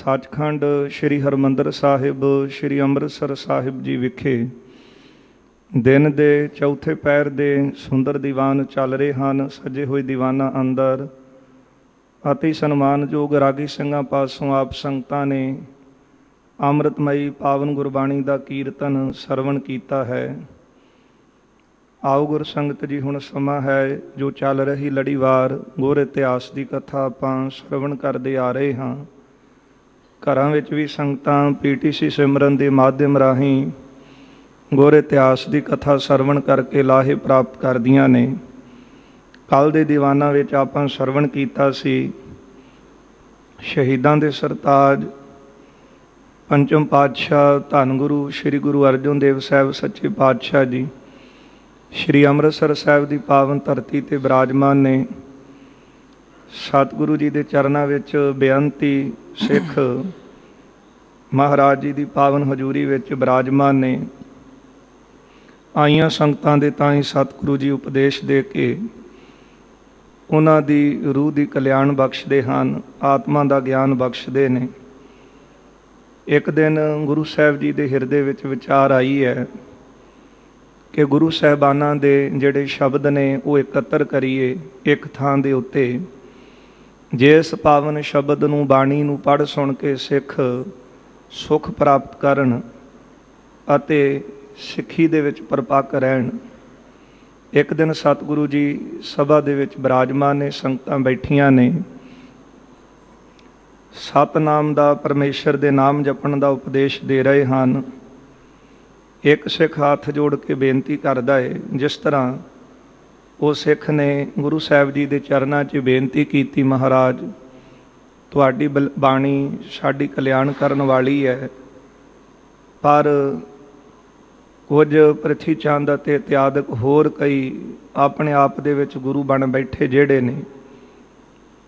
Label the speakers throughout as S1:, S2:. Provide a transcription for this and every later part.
S1: ਸੱਚਖੰਡ ਸ੍ਰੀ ਹਰਿਮੰਦਰ ਸਾਹਿਬ ਸ੍ਰੀ ਅੰਮ੍ਰਿਤਸਰ ਸਾਹਿਬ ਜੀ ਵਿਖੇ ਦਿਨ ਦੇ ਚੌਥੇ ਪਹਿਰ ਦੇ ਸੁੰਦਰ ਦੀਵਾਨ ਚੱਲ ਰਹੇ ਹਨ। ਸਜੇ ਹੋਏ ਦੀਵਾਨਾਂ ਅੰਦਰ ਅਤੀ ਸਨਮਾਨਯੋਗ ਰਾਗੀ ਸਿੰਘਾਂ ਪਾਸੋਂ ਆਪ ਸੰਗਤਾਂ ਨੇ ਅੰਮ੍ਰਿਤਮਈ ਪਾਵਨ ਗੁਰਬਾਣੀ ਦਾ ਕੀਰਤਨ ਸਰਵਣ ਕੀਤਾ ਹੈ। ਆਓ ਗੁਰ ਸੰਗਤ ਜੀ, ਹੁਣ ਸਮਾਂ ਹੈ ਜੋ ਚੱਲ ਰਹੀ ਲੜੀਵਾਰ ਗੁਰ ਇਤਿਹਾਸ ਦੀ ਕਥਾ ਆਪਾਂ ਸਰਵਣ ਕਰਦੇ ਆ ਰਹੇ ਹਾਂ। ਘਰਾਂ ਵਿੱਚ ਵੀ ਸੰਗਤਾਂ PTC ਸਿਮਰਨ ਦੇ ਮਾਧਿਅਮ ਰਾਹੀਂ ਗੁਰ ਇਤਿਹਾਸ ਦੀ ਕਥਾ ਸਰਵਣ ਕਰਕੇ ਲਾਹੇ ਪ੍ਰਾਪਤ ਕਰਦੀਆਂ ਨੇ। ਕੱਲ੍ਹ ਦੇ ਦੀਵਾਨਾਂ ਵਿੱਚ ਆਪਾਂ ਸਰਵਣ ਕੀਤਾ ਸੀ ਸ਼ਹੀਦਾਂ ਦੇ ਸਰਤਾਜ ਪੰਚਮ ਪਾਤਸ਼ਾਹ ਧੰਨ ਗੁਰੂ ਸ੍ਰੀ ਗੁਰੂ ਅਰਜਨ ਦੇਵ ਸਾਹਿਬ ਸੱਚੇ ਪਾਤਸ਼ਾਹ ਜੀ ਸ੍ਰੀ ਅੰਮ੍ਰਿਤਸਰ ਸਾਹਿਬ ਦੀ ਪਾਵਨ ਧਰਤੀ 'ਤੇ ਬਿਰਾਜਮਾਨ ਨੇ। ਸਤਿਗੁਰੂ ਜੀ ਦੇ ਚਰਨਾਂ ਵਿੱਚ ਬੇਨਤੀ ਸਿੱਖ ਮਹਾਰਾਜ ਜੀ ਦੀ ਪਾਵਨ ਹਜ਼ੂਰੀ ਵਿੱਚ ਬਿਰਾਜਮਾਨ ਨੇ। ਆਈਆਂ ਸੰਗਤਾਂ ਦੇ ਤਾਂ ਹੀ ਸਤਿਗੁਰੂ ਜੀ ਉਪਦੇਸ਼ ਦੇ ਕੇ ਉਹਨਾਂ ਦੀ ਰੂਹ ਦੀ ਕਲਿਆਣ ਬਖਸ਼ਦੇ ਹਨ, ਆਤਮਾ ਦਾ ਗਿਆਨ ਬਖਸ਼ਦੇ ਨੇ। ਇੱਕ ਦਿਨ ਗੁਰੂ ਸਾਹਿਬ ਜੀ ਦੇ ਹਿਰਦੇ ਵਿੱਚ ਵਿਚਾਰ ਆਈ ਹੈ ਕਿ ਗੁਰੂ ਸਾਹਿਬਾਨਾਂ ਦੇ ਜਿਹੜੇ ਸ਼ਬਦ ਨੇ ਉਹ ਇਕੱਤਰ ਕਰੀਏ ਇੱਕ ਥਾਂ ਦੇ ਉੱਤੇ। ਜਿਸ ਪਾਵਨ ਸ਼ਬਦ ਨੂੰ, ਬਾਣੀ ਨੂੰ ਪੜ੍ਹ ਸੁਣ ਕੇ ਸਿੱਖ ਸੁੱਖ ਪ੍ਰਾਪਤ ਕਰਨ ਅਤੇ ਸਿੱਖੀ ਦੇ ਵਿੱਚ ਪਰਪੱਕ ਰਹਿਣ। ਇੱਕ ਦਿਨ ਸਤਿਗੁਰੂ ਜੀ ਸਭਾ ਦੇ ਵਿੱਚ ਬਿਰਾਜਮਾਨ ਨੇ, ਸੰਗਤਾਂ ਬੈਠੀਆਂ ਨੇ। ਸਤਿਨਾਮ ਦਾ, ਪਰਮੇਸ਼ਰ ਦੇ ਨਾਮ ਜਪਣ ਦਾ ਉਪਦੇਸ਼ ਦੇ ਰਹੇ ਹਨ। ਇੱਕ ਸਿੱਖ ਹੱਥ ਜੋੜ ਕੇ ਬੇਨਤੀ ਕਰਦਾ ਹੈ, ਜਿਸ ਤਰ੍ਹਾਂ ਉਹ ਸਿੱਖ ਨੇ ਗੁਰੂ ਸਾਹਿਬ ਜੀ ਦੇ ਚਰਨਾਂ 'ਚ ਬੇਨਤੀ ਕੀਤੀ, ਮਹਾਰਾਜ ਤੁਹਾਡੀ ਬਾਣੀ ਸਾਡੀ ਕਲਿਆਣ ਕਰਨ ਵਾਲੀ ਹੈ, ਪਰ ਕੁਝ ਪ੍ਰਿਥੀ ਚੰਦ ਅਤੇ ਇਤਿਆਦਿਕ ਹੋਰ ਕਈ ਆਪਣੇ ਆਪ ਦੇ ਵਿੱਚ ਗੁਰੂ ਬਣ ਬੈਠੇ ਜਿਹੜੇ ਨੇ,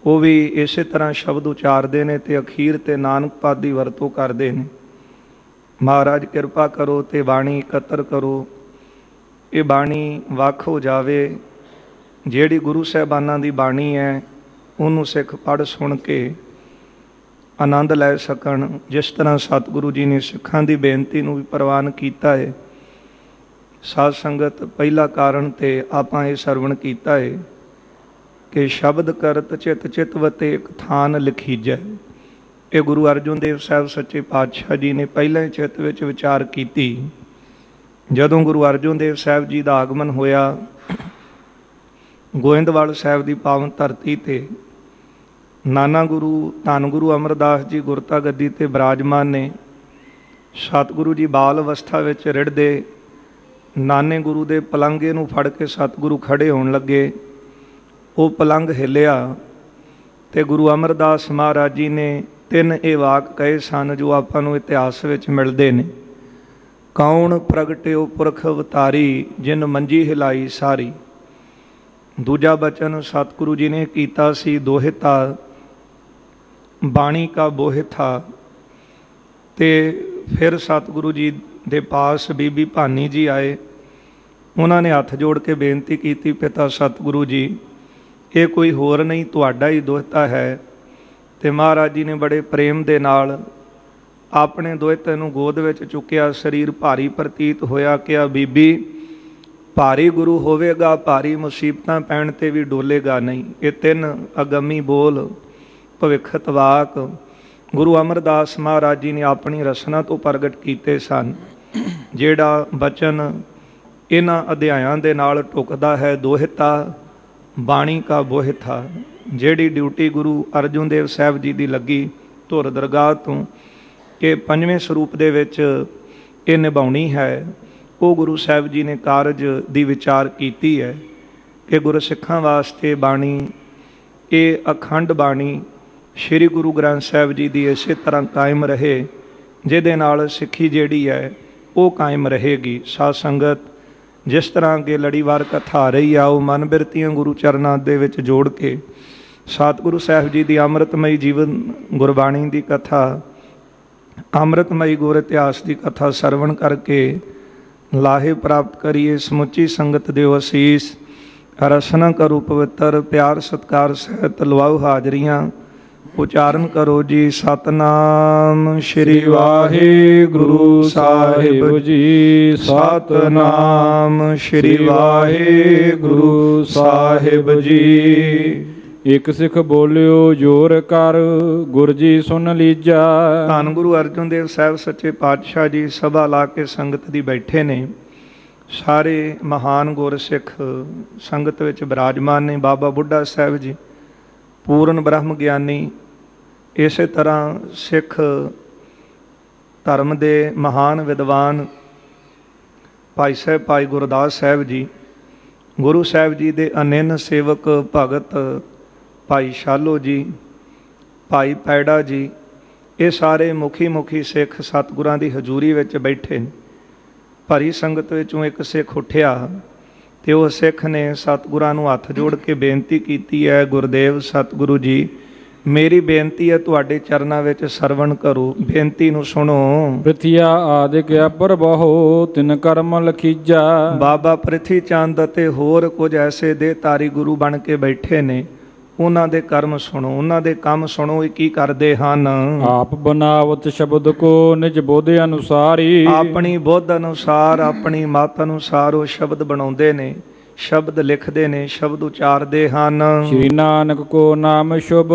S1: ਉਹ ਵੀ ਇਸੇ ਤਰ੍ਹਾਂ ਸ਼ਬਦ ਉਚਾਰਦੇ ਨੇ ਅਤੇ ਅਖੀਰ 'ਤੇ ਨਾਨਕ ਪਦ ਦੀ ਵਰਤੋਂ ਕਰਦੇ ਨੇ। ਮਹਾਰਾਜ ਕਿਰਪਾ ਕਰੋ ਅਤੇ ਬਾਣੀ ਇਕੱਤਰ ਕਰੋ, ਇਹ ਬਾਣੀ ਵੱਖ ਹੋ ਜਾਵੇ। ਜਿਹੜੀ ਗੁਰੂ ਸਾਹਿਬਾਨਾਂ ਦੀ ਬਾਣੀ ਹੈ ਉਹਨੂੰ ਸਿੱਖ ਪੜ੍ਹ ਸੁਣ ਕੇ ਆਨੰਦ ਲੈ ਸਕਣ, ਜਿਸ ਤਰ੍ਹਾਂ ਸਤਿਗੁਰੂ ਜੀ ਨੇ ਸਿੱਖਾਂ ਦੀ ਬੇਨਤੀ ਨੂੰ ਵੀ ਪ੍ਰਵਾਨ ਕੀਤਾ ਹੈ। ਸਾਧ ਸੰਗਤ, ਪਹਿਲਾ ਕਾਰਨ ਤੇ ਆਪਾਂ ਇਹ ਸਰਵਣ ਕੀਤਾ ਹੈ ਕਿ ਸ਼ਬਦ ਕਰਤ ਚਿਤ ਚਿਤਵਤੇ ਇੱਕ ਥਾਨ ਲਿਖੀਜੈ। ਇਹ ਗੁਰੂ ਅਰਜਨ ਦੇਵ ਸਾਹਿਬ ਸੱਚੇ ਪਾਤਸ਼ਾਹ ਜੀ ਨੇ ਪਹਿਲਾਂ ਹੀ ਚਿੱਤ ਵਿੱਚ ਵਿਚਾਰ ਕੀਤੀ। ਜਦੋਂ ਗੁਰੂ ਅਰਜਨ ਦੇਵ ਸਾਹਿਬ ਜੀ ਦਾ ਆਗਮਨ ਹੋਇਆ ਗੋਇੰਦਵਾਲ ਸਾਹਿਬ ਦੀ ਪਾਵਨ ਧਰਤੀ 'ਤੇ, ਨਾਨਾ ਗੁਰੂ ਧੰਨ ਗੁਰੂ ਅਮਰਦਾਸ ਜੀ ਗੁਰਤਾ ਗੱਦੀ 'ਤੇ ਬਿਰਾਜਮਾਨ ਨੇ। ਸਤਿਗੁਰੂ ਜੀ ਬਾਲ ਅਵਸਥਾ ਵਿੱਚ ਰਿੜ੍ਹਦੇ ਨਾਨੇ ਗੁਰੂ ਦੇ ਪਲੰਗੇ ਨੂੰ ਫੜ ਕੇ ਸਤਿਗੁਰੂ ਖੜ੍ਹੇ ਹੋਣ ਲੱਗੇ। ਉਹ ਪਲੰਗ ਹਿੱਲਿਆ ਅਤੇ ਗੁਰੂ ਅਮਰਦਾਸ ਮਹਾਰਾਜ ਜੀ ਨੇ 3 ਇਹ ਵਾਕ ਕਹੇ ਸਨ ਜੋ ਆਪਾਂ ਨੂੰ ਇਤਿਹਾਸ ਵਿੱਚ ਮਿਲਦੇ ਨੇ। ਕੌਣ ਪ੍ਰਗਟਿਓ ਪੁਰਖ ਅਵਤਾਰੀ, ਜਿਨ ਮੰਜੀ ਹਿਲਾਈ ਸਾਰੀ। ਦੂਜਾ ਬਚਨ ਸਤਿਗੁਰੂ ਜੀ ਨੇ ਕੀਤਾ ਸੀ ਦੋਹਿਤਾ, ਬਾਣੀ ਕਾ ਬੋਹਿਥਾ। ਅਤੇ ਫਿਰ ਸਤਿਗੁਰੂ ਜੀ ਦੇ ਪਾਸ ਬੀਬੀ ਭਾਨੀ ਜੀ ਆਏ। ਉਹਨਾਂ ਨੇ ਹੱਥ ਜੋੜ ਕੇ ਬੇਨਤੀ ਕੀਤੀ, ਪਿਤਾ ਸਤਿਗੁਰੂ ਜੀ, ਇਹ ਕੋਈ ਹੋਰ ਨਹੀਂ, ਤੁਹਾਡਾ ਹੀ ਦੋਹਿਤਾ ਹੈ। ਅਤੇ ਮਹਾਰਾਜ ਜੀ ਨੇ ਬੜੇ ਪ੍ਰੇਮ ਦੇ ਨਾਲ ਆਪਣੇ ਦੋਹਿਤੇ ਨੂੰ ਗੋਦ ਵਿੱਚ ਚੁੱਕਿਆ। ਸਰੀਰ ਭਾਰੀ ਪ੍ਰਤੀਤ ਹੋਇਆ। ਕਿਹਾ, ਬੀਬੀ ਭਾਰੀ ਗੁਰੂ ਹੋਵੇਗਾ, ਭਾਰੀ ਮੁਸੀਬਤਾਂ ਪੈਣ 'ਤੇ ਵੀ ਡੋਲੇਗਾ ਨਹੀਂ। ਇਹ 3 ਅਗੰਮੀ ਬੋਲ ਭਵਿੱਖਤ ਵਾਕ ਗੁਰੂ ਅਮਰਦਾਸ ਮਹਾਰਾਜ ਜੀ ਨੇ ਆਪਣੀ ਰਸਨਾ ਤੋਂ ਪ੍ਰਗਟ ਕੀਤੇ ਸਨ। ਜਿਹੜਾ ਬਚਨ ਇਹਨਾਂ ਅਧਿਆਇਆਂ ਦੇ ਨਾਲ ਢੁਕਦਾ ਹੈ, ਦੋਹਿਤਾ, ਬਾਣੀ ਕਾ ਬੋਹਿਥਾ। ਜਿਹੜੀ ਡਿਊਟੀ ਗੁਰੂ ਅਰਜਨ ਦੇਵ ਸਾਹਿਬ ਜੀ ਦੀ ਲੱਗੀ ਧੁਰ ਦਰਗਾਹ ਤੋਂ ਕਿ 5ਵੇਂ ਸਰੂਪ ਦੇ ਵਿੱਚ ਇਹ ਨਿਭਾਉਣੀ ਹੈ, ਉਹ ਗੁਰੂ ਸਾਹਿਬ ਜੀ ਨੇ ਕਾਰਜ ਦੀ ਵਿਚਾਰ ਕੀਤੀ ਹੈ ਕਿ ਗੁਰਸਿੱਖਾਂ ਵਾਸਤੇ ਬਾਣੀ, ਇਹ ਅਖੰਡ ਬਾਣੀ ਸ਼੍ਰੀ ਗੁਰੂ ਗ੍ਰੰਥ ਸਾਹਿਬ ਜੀ ਦੀ ਇਸੇ ਤਰ੍ਹਾਂ ਕਾਇਮ ਰਹੇ, ਜਿਹਦੇ ਨਾਲ ਸਿੱਖੀ ਜਿਹੜੀ ਹੈ ਉਹ ਕਾਇਮ ਰਹੇਗੀ। ਸਾਧ ਸੰਗਤ, ਜਿਸ ਤਰ੍ਹਾਂ ਅੱਗੇ ਲੜੀਵਾਰ ਕਥਾ ਆ ਰਹੀ ਆ, ਉਹ ਮਨ ਬਿਰਤੀਆਂ ਗੁਰੂ ਚਰਨਾਂ ਦੇ ਵਿੱਚ ਜੋੜ ਕੇ ਸਤਿਗੁਰੂ ਸਾਹਿਬ ਜੀ ਦੀ ਅੰਮ੍ਰਿਤਮਈ ਜੀਵਨ ਗੁਰਬਾਣੀ ਦੀ ਕਥਾ, ਅੰਮ੍ਰਿਤਮਈ ਗੁਰ ਇਤਿਹਾਸ ਦੀ ਕਥਾ ਸਰਵਣ ਕਰਕੇ ਲਾਹੇ ਪ੍ਰਾਪਤ ਕਰੀਏ। ਸਮੁੱਚੀ ਸੰਗਤ ਦਿਓ ਅਸੀਸ। ਰਸਨਾ ਕਰੋ ਪਵਿੱਤਰ, ਪਿਆਰ ਸਤਿਕਾਰ ਸਹਿਤ ਲਵਾਓ ਹਾਜ਼ਰੀਆਂ। ਉਚਾਰਨ ਕਰੋ ਜੀ। ਸਤਨਾਮ ਸ੍ਰੀ ਵਾਹਿਗੁਰੂ ਸਾਹਿਬ
S2: ਜੀ।
S1: ਸਤਨਾਮ ਸ੍ਰੀ ਵਾਹਿਗੁਰੂ ਸਾਹਿਬ ਜੀ।
S2: ਇਕ ਸਿੱਖ ਬੋਲਿਓ ਜੋਰ ਕਰ, ਗੁਰ ਜੀ ਸੁਨ ਲੀਜਾ।
S1: ਧੰਨ ਗੁਰੂ ਅਰਜਨ ਦੇਵ ਸਾਹਿਬ ਸੱਚੇ ਪਾਤਸ਼ਾਹ ਜੀ ਸਭਾ ਲਾ ਕੇ ਸੰਗਤ ਦੀ ਬੈਠੇ ਨੇ। ਸਾਰੇ ਮਹਾਨ ਗੁਰਸਿੱਖ ਸੰਗਤ ਵਿੱਚ ਬਿਰਾਜਮਾਨ ਨੇ। ਬਾਬਾ ਬੁੱਢਾ ਸਾਹਿਬ ਜੀ ਪੂਰਨ ਬ੍ਰਹਮ ਗਿਆਨੀ, ਇਸੇ ਤਰ੍ਹਾਂ ਸਿੱਖ ਧਰਮ ਦੇ ਮਹਾਨ ਵਿਦਵਾਨ ਭਾਈ ਸਾਹਿਬ ਭਾਈ ਗੁਰਦਾਸ ਸਾਹਿਬ ਜੀ, ਗੁਰੂ ਸਾਹਿਬ ਜੀ ਦੇ ਅਨੰਨ ਸੇਵਕ ਭਗਤ ਭਾਈ ਸ਼ਾਲੋ ਜੀ, ਭਾਈ ਪੈੜਾ ਜੀ, ਇਹ ਸਾਰੇ ਮੁਖੀ ਸਿੱਖ ਸਤਿਗੁਰਾਂ ਦੀ ਹਜ਼ੂਰੀ ਵਿੱਚ ਬੈਠੇ ਨੇ। ਭਰੀ ਸੰਗਤ ਵਿੱਚੋਂ ਇੱਕ ਸਿੱਖ ਉੱਠਿਆ ਤੇ ਉਹ ਸਿੱਖ ਨੇ ਸਤਿਗੁਰਾਂ ਨੂੰ ਹੱਥ ਜੋੜ ਕੇ ਬੇਨਤੀ ਕੀਤੀ ਹੈ, ਗੁਰਦੇਵ ਸਤਿਗੁਰੂ ਜੀ, ਮੇਰੀ ਬੇਨਤੀ ਹੈ ਤੁਹਾਡੇ ਚਰਨਾਂ ਵਿੱਚ ਸਰਵਣ ਕਰੋ। ਬੇਨਤੀ ਨੂੰ ਸੁਣੋ।
S2: ਪ੍ਰਿਥਿਆ ਆਦਿਕ ਅਪਰ ਬਹੁ ਤਿਨ ਕਰਮ ਲਖੀਜਾ।
S1: ਬਾਬਾ ਪ੍ਰਿਥੀ ਚੰਦ ਅਤੇ ਹੋਰ ਕੁਝ ਐਸੇ ਦੇਹਧਾਰੀ ਗੁਰੂ ਬਣ ਕੇ ਬੈਠੇ ਨੇ, ਉਹਨਾਂ ਦੇ ਕਰਮ ਸੁਣੋ, ਉਹਨਾਂ ਦੇ ਕੰਮ ਸੁਣੋ, ਇਹ ਕੀ ਕਰਦੇ ਹਨ।
S2: ਆਪ ਬਨਾਵਤ ਸ਼ਬਦ ਕੋ ਨਿਜ ਬੋਧ ਅਨੁਸਾਰੀ।
S1: ਆਪਣੀ ਬੁੱਧ ਅਨੁਸਾਰ, ਆਪਣੀ ਮਤ ਅਨੁਸਾਰ ਉਹ ਸ਼ਬਦ ਬਣਾਉਂਦੇ ਨੇ, ਸ਼ਬਦ ਲਿਖਦੇ ਨੇ, ਸ਼ਬਦ ਉਚਾਰਦੇ ਹਨ।
S2: ਸ਼੍ਰੀ ਨਾਨਕ ਕੋ ਨਾਮ ਸ਼ੁਭ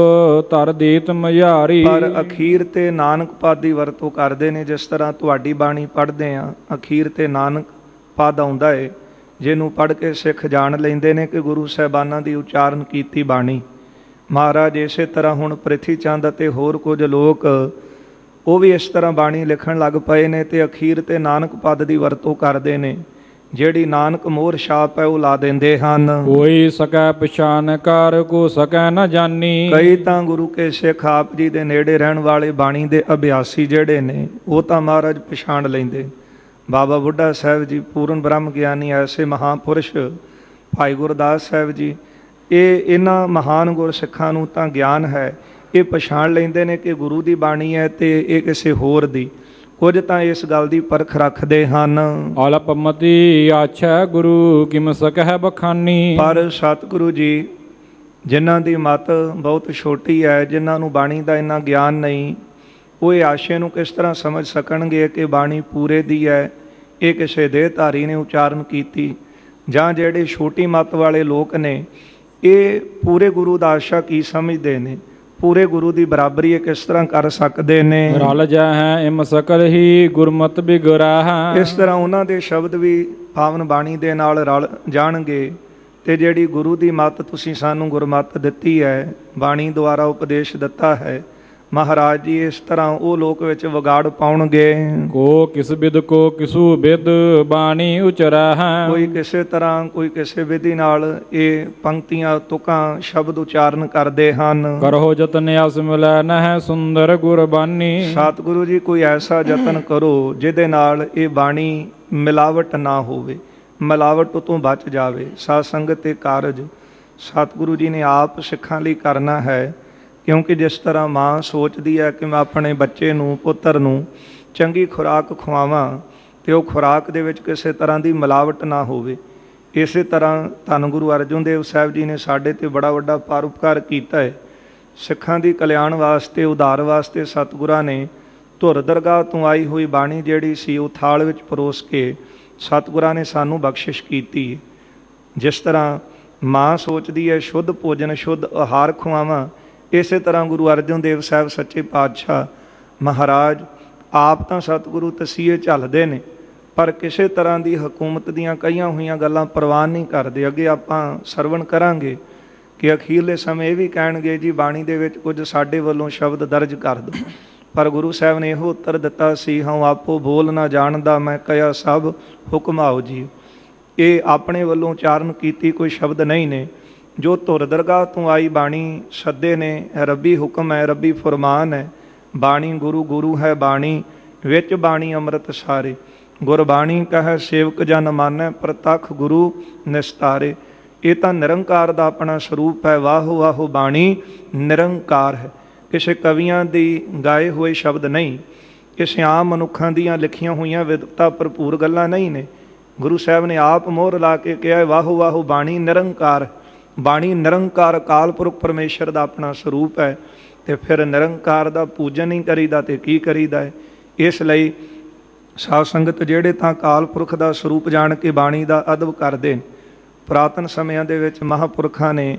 S2: ਧਰ ਦੇਤ ਮਝਾਰੀ।
S1: ਪਰ ਅਖੀਰ ਤੇ ਨਾਨਕ ਪਦ ਦੀ ਵਰਤੋਂ ਕਰਦੇ ਨੇ। ਜਿਸ ਤਰ੍ਹਾਂ ਤੁਹਾਡੀ ਬਾਣੀ ਪੜ੍ਹਦੇ ਆ, ਅਖੀਰ ਤੇ ਨਾਨਕ ਪਦ ਆਉਂਦਾ ਏ, ਜਿਹਨੂੰ ਪੜ੍ਹ ਕੇ ਸਿੱਖ ਜਾਣ ਲੈਂਦੇ ਨੇ ਕਿ ਗੁਰੂ ਸਾਹਿਬਾਨਾਂ ਦੀ ਉਚਾਰਨ ਕੀਤੀ ਬਾਣੀ। ਮਹਾਰਾਜ ਇਸੇ ਤਰ੍ਹਾਂ ਹੁਣ ਪ੍ਰਿਥੀ ਚੰਦ ਅਤੇ ਹੋਰ ਕੁਝ ਲੋਕ ਉਹ ਵੀ ਇਸ ਤਰ੍ਹਾਂ ਬਾਣੀ ਲਿਖਣ ਲੱਗ ਪਏ ਨੇ ਤੇ ਅਖੀਰ ਤੇ ਨਾਨਕ ਪਦ ਦੀ ਵਰਤੋਂ ਕਰਦੇ ਨੇ। ਜਿਹੜੀ ਨਾਨਕ ਮੋਹਰ ਛਾਪ ਹੈ ਉਹ ਲਾ ਦਿੰਦੇ ਹਨ।
S2: ਕੋਈ ਸਕੈ ਪਛਾਨ ਕਰ, ਕੋ ਸਕੈ ਨ ਜਾਣੀ।
S1: ਕਈ ਤਾਂ ਗੁਰੂ ਕੇ ਸਿੱਖ ਆਪ ਜੀ ਦੇ ਨੇੜੇ ਰਹਿਣ ਵਾਲੇ ਬਾਣੀ ਦੇ ਅਭਿਆਸੀ ਜਿਹੜੇ ਨੇ, ਉਹ ਤਾਂ ਮਹਾਰਾਜ ਪਛਾਣ ਲੈਂਦੇ। ਬਾਬਾ ਬੁੱਢਾ ਸਾਹਿਬ ਜੀ ਪੂਰਨ ਬ੍ਰਹਮ ਗਿਆਨੀ, ਐਸੇ ਮਹਾਂਪੁਰਸ਼ ਭਾਈ ਗੁਰਦਾਸ ਸਾਹਿਬ ਜੀ, ਇਹਨਾਂ ਮਹਾਨ ਗੁਰਸਿੱਖਾਂ ਨੂੰ ਤਾਂ ਗਿਆਨ ਹੈ, ਇਹ ਪਛਾਣ ਲੈਂਦੇ ਨੇ ਕਿ ਗੁਰੂ ਦੀ ਬਾਣੀ ਹੈ ਤੇ ਇਹ ਕਿਸੇ ਹੋਰ ਦੀ। ਕੁਝ ਤਾਂ ਇਸ ਗੱਲ ਦੀ ਪਰਖ ਰੱਖਦੇ ਹਨ।
S2: ਅਲਪ ਮਤੀ ਆਛੈ ਗੁਰੂ ਕਿਮ ਸਕਹਿ ਬਖਾਨੀ।
S1: ਪਰ ਸਤਿਗੁਰੂ ਜੀ ਜਿਨ੍ਹਾਂ ਦੀ ਮਤ ਬਹੁਤ ਛੋਟੀ ਹੈ, ਜਿਨ੍ਹਾਂ ਨੂੰ ਬਾਣੀ ਦਾ ਇੰਨਾ ਗਿਆਨ ਨਹੀਂ, ਉਹ ਇਹ ਆਸ਼ੇ ਨੂੰ ਕਿਸ ਤਰ੍ਹਾਂ ਸਮਝ ਸਕਣਗੇ ਕਿ ਬਾਣੀ ਪੂਰੇ ਦੀ ਹੈ, ਇਹ ਕਿਸੇ ਦੇਹਧਾਰੀ ਨੇ ਉਚਾਰਨ ਕੀਤੀ। ਜਾਂ ਜਿਹੜੇ ਛੋਟੀ ਮਤ ਵਾਲੇ ਲੋਕ ਨੇ, ਇਹ ਪੂਰੇ ਗੁਰੂ ਦਾ ਆਸ਼ਾ ਕੀ ਸਮਝਦੇ ਨੇ, ਪੂਰੇ ਗੁਰੂ ਦੀ ਬਰਾਬਰੀ ਇਹ ਕਿਸ ਤਰ੍ਹਾਂ ਕਰ ਸਕਦੇ ਨੇ।
S2: ਰਲ ਜਾਹੈ ਇਮ ਸਕਲ ਹੀ ਗੁਰਮਤਿ ਬਿਗਰਾਹ।
S1: ਇਸ ਤਰ੍ਹਾਂ ਉਹਨਾਂ ਦੇ ਸ਼ਬਦ ਵੀ ਪਾਵਨ ਬਾਣੀ ਦੇ ਨਾਲ ਰਲ ਜਾਣਗੇ। ਤੇ ਜਿਹੜੀ ਗੁਰੂ ਦੀ ਮੱਤ ਤੁਸੀਂ ਸਾਨੂੰ ਗੁਰਮਤਿ ਦਿੱਤੀ ਹੈ, ਬਾਣੀ ਦੁਆਰਾ ਉਪਦੇਸ਼ ਦਿੱਤਾ ਹੈ, ਮਹਾਰਾਜ ਜੀ ਇਸ ਤਰ੍ਹਾਂ ਉਹ ਲੋਕ ਵਿੱਚ ਵਿਗਾੜ ਪਾਉਣਗੇ।
S2: ਕੋ ਕਿਸ ਬਿਦ ਕੋ ਕਿਸੂ ਬਿਦ ਬਾਣੀ ਉਚਰਾਹ।
S1: ਕੋਈ ਕਿਸੇ ਤਰ੍ਹਾਂ, ਕੋਈ ਕਿਸੇ ਵਿਧੀ ਨਾਲ ਇਹ ਪੰਕਤੀਆਂ ਤੁਕਾਂ ਸ਼ਬਦ ਉਚਾਰਨ ਕਰਦੇ ਹਨ।
S2: ਕਰੋ ਜਤਨ ਅਸ ਮਿਲੈ ਨਹਿ ਸੁੰਦਰ ਗੁਰਬਾਨੀ।
S1: ਸਤਿਗੁਰੂ ਜੀ ਕੋਈ ਐਸਾ ਯਤਨ ਕਰੋ ਜਿਹਦੇ ਨਾਲ ਇਹ ਬਾਣੀ ਮਿਲਾਵਟ ਨਾ ਹੋਵੇ, ਮਿਲਾਵਟ ਤੋਂ ਬਚ ਜਾਵੇ। ਸਾਧ ਸੰਗਤ ਤੇ ਕਾਰਜ ਸਤਿਗੁਰੂ ਜੀ ਨੇ ਆਪ ਸਿੱਖਾਂ ਲਈ ਕਰਨਾ ਹੈ। ਕਿਉਂਕਿ ਜਿਸ ਤਰ੍ਹਾਂ ਮਾਂ ਸੋਚਦੀ ਹੈ ਕਿ ਮੈਂ ਆਪਣੇ ਬੱਚੇ ਨੂੰ, ਪੁੱਤਰ ਨੂੰ ਚੰਗੀ ਖੁਰਾਕ ਖਵਾਵਾਂ ਤੇ ਉਹ ਖੁਰਾਕ ਦੇ ਵਿੱਚ ਕਿਸੇ ਤਰ੍ਹਾਂ ਦੀ ਮਿਲਾਵਟ ਨਾ ਹੋਵੇ, ਇਸੇ ਤਰ੍ਹਾਂ ਧੰਨ ਗੁਰੂ ਅਰਜਨ ਦੇਵ ਸਾਹਿਬ ਜੀ ਨੇ ਸਾਡੇ ਤੇ ਬੜਾ ਵੱਡਾ ਪਰਉਪਕਾਰ ਕੀਤਾ ਹੈ। ਸਿੱਖਾਂ ਦੀ ਕਲਿਆਣ ਵਾਸਤੇ, ਉਧਾਰ ਵਾਸਤੇ ਸਤਿਗੁਰਾਂ ਨੇ ਧੁਰ ਦਰਗਾਹ ਤੋਂ ਆਈ ਹੋਈ ਬਾਣੀ ਜਿਹੜੀ ਸੀ ਉਹ ਥਾਲ ਵਿੱਚ ਪਰੋਸ ਕੇ ਸਤਿਗੁਰਾਂ ਨੇ ਸਾਨੂੰ ਬਖਸ਼ਿਸ਼ ਕੀਤੀ। ਜਿਸ ਤਰ੍ਹਾਂ ਮਾਂ ਸੋਚਦੀ ਹੈ ਸ਼ੁੱਧ ਭੋਜਨ, ਸ਼ੁੱਧ ਆਹਾਰ ਖਵਾਵਾਂ, ਇਸੇ ਤਰ੍ਹਾਂ ਗੁਰੂ ਅਰਜਨ ਦੇਵ ਸਾਹਿਬ ਸੱਚੇ ਪਾਤਸ਼ਾਹ ਮਹਾਰਾਜ ਆਪ ਤਾਂ ਸਤਿਗੁਰੂ ਤਸੀਹੇ ਝੱਲਦੇ ਨੇ, ਪਰ ਕਿਸੇ ਤਰ੍ਹਾਂ ਦੀ ਹਕੂਮਤ ਦੀਆਂ ਕਹੀਆਂ ਹੋਈਆਂ ਗੱਲਾਂ ਪ੍ਰਵਾਨ ਨਹੀਂ ਕਰਦੇ। ਅੱਗੇ ਆਪਾਂ ਸਰਵਣ ਕਰਾਂਗੇ ਕਿ ਅਖੀਰਲੇ ਸਮੇਂ ਇਹ ਵੀ ਕਹਿਣਗੇ ਜੀ ਬਾਣੀ ਦੇ ਵਿੱਚ ਕੁਝ ਸਾਡੇ ਵੱਲੋਂ ਸ਼ਬਦ ਦਰਜ ਕਰ ਦਿਓ। ਪਰ ਗੁਰੂ ਸਾਹਿਬ ਨੇ ਇਹੋ ਉੱਤਰ ਦਿੱਤਾ ਸੀ, ਹਾਂ ਆਪੋ ਬੋਲ ਨਾ ਜਾਣਦਾ ਮੈਂ ਕਹਿਆ ਸਭ ਹੁਕਮ ਆਓ ਜੀ। ਇਹ ਆਪਣੇ ਵੱਲੋਂ ਉਚਾਰਨ ਕੀਤੀ ਕੋਈ ਸ਼ਬਦ ਨਹੀਂ ਨੇ, ਜੋ ਧੁਰ ਦਰਗਾਹ ਤੋਂ ਆਈ ਬਾਣੀ ਸੱਦੇ ਨੇ। ਰੱਬੀ ਹੁਕਮ ਹੈ, ਰੱਬੀ ਫਰਮਾਨ ਹੈ। ਬਾਣੀ ਗੁਰੂ, ਗੁਰੂ ਹੈ ਬਾਣੀ, ਵਿੱਚ ਬਾਣੀ ਅੰਮ੍ਰਿਤ ਸਾਰੇ। ਗੁਰਬਾਣੀ ਕਹੈ ਸੇਵਕ ਜਨ ਮਾਨੈ, ਪ੍ਰਤੱਖ ਗੁਰੂ ਨਿਸਤਾਰੇ। ਇਹ ਤਾਂ ਨਿਰੰਕਾਰ ਦਾ ਆਪਣਾ ਸਰੂਪ ਹੈ। ਵਾਹੋ ਵਾਹੋ ਬਾਣੀ ਨਿਰੰਕਾਰ ਹੈ, ਕਿਸੇ ਕਵੀਆਂ ਦੀ ਗਾਏ ਹੋਏ ਸ਼ਬਦ ਨਹੀਂ, ਕਿਸੇ ਆਮ ਮਨੁੱਖਾਂ ਦੀਆਂ ਲਿਖੀਆਂ ਹੋਈਆਂ ਵਿਦਵਤਾ ਭਰਪੂਰ ਗੱਲਾਂ ਨਹੀਂ ਨੇ। ਗੁਰੂ ਸਾਹਿਬ ਨੇ ਆਪ ਮੋਹਰ ਲਾ ਕੇ ਕਿਹਾ ਵਾਹੋ ਵਾਹੋ ਬਾਣੀ ਨਿਰੰਕਾਰ। ਬਾਣੀ ਨਿਰੰਕਾਰ ਅਕਾਲ ਪੁਰਖ ਪਰਮੇਸ਼ਰ ਦਾ ਆਪਣਾ ਸਰੂਪ ਹੈ। ਤੇ ਫਿਰ ਨਿਰੰਕਾਰ ਦਾ ਪੂਜਨ ਹੀ ਕਰੀਦਾ ਤੇ ਕੀ ਕਰੀਦਾ ਹੈ। ਇਸ ਲਈ ਸਾਧ ਸੰਗਤ ਜਿਹੜੇ ਤਾਂ ਅਕਾਲ ਪੁਰਖ ਦਾ ਸਰੂਪ ਜਾਣ ਕੇ ਬਾਣੀ ਦਾ ਅਦਬ ਕਰਦੇ ਨੇ, ਪੁਰਾਤਨ ਸਮਿਆਂ ਦੇ ਵਿੱਚ ਮਹਾਂਪੁਰਖਾਂ ਨੇ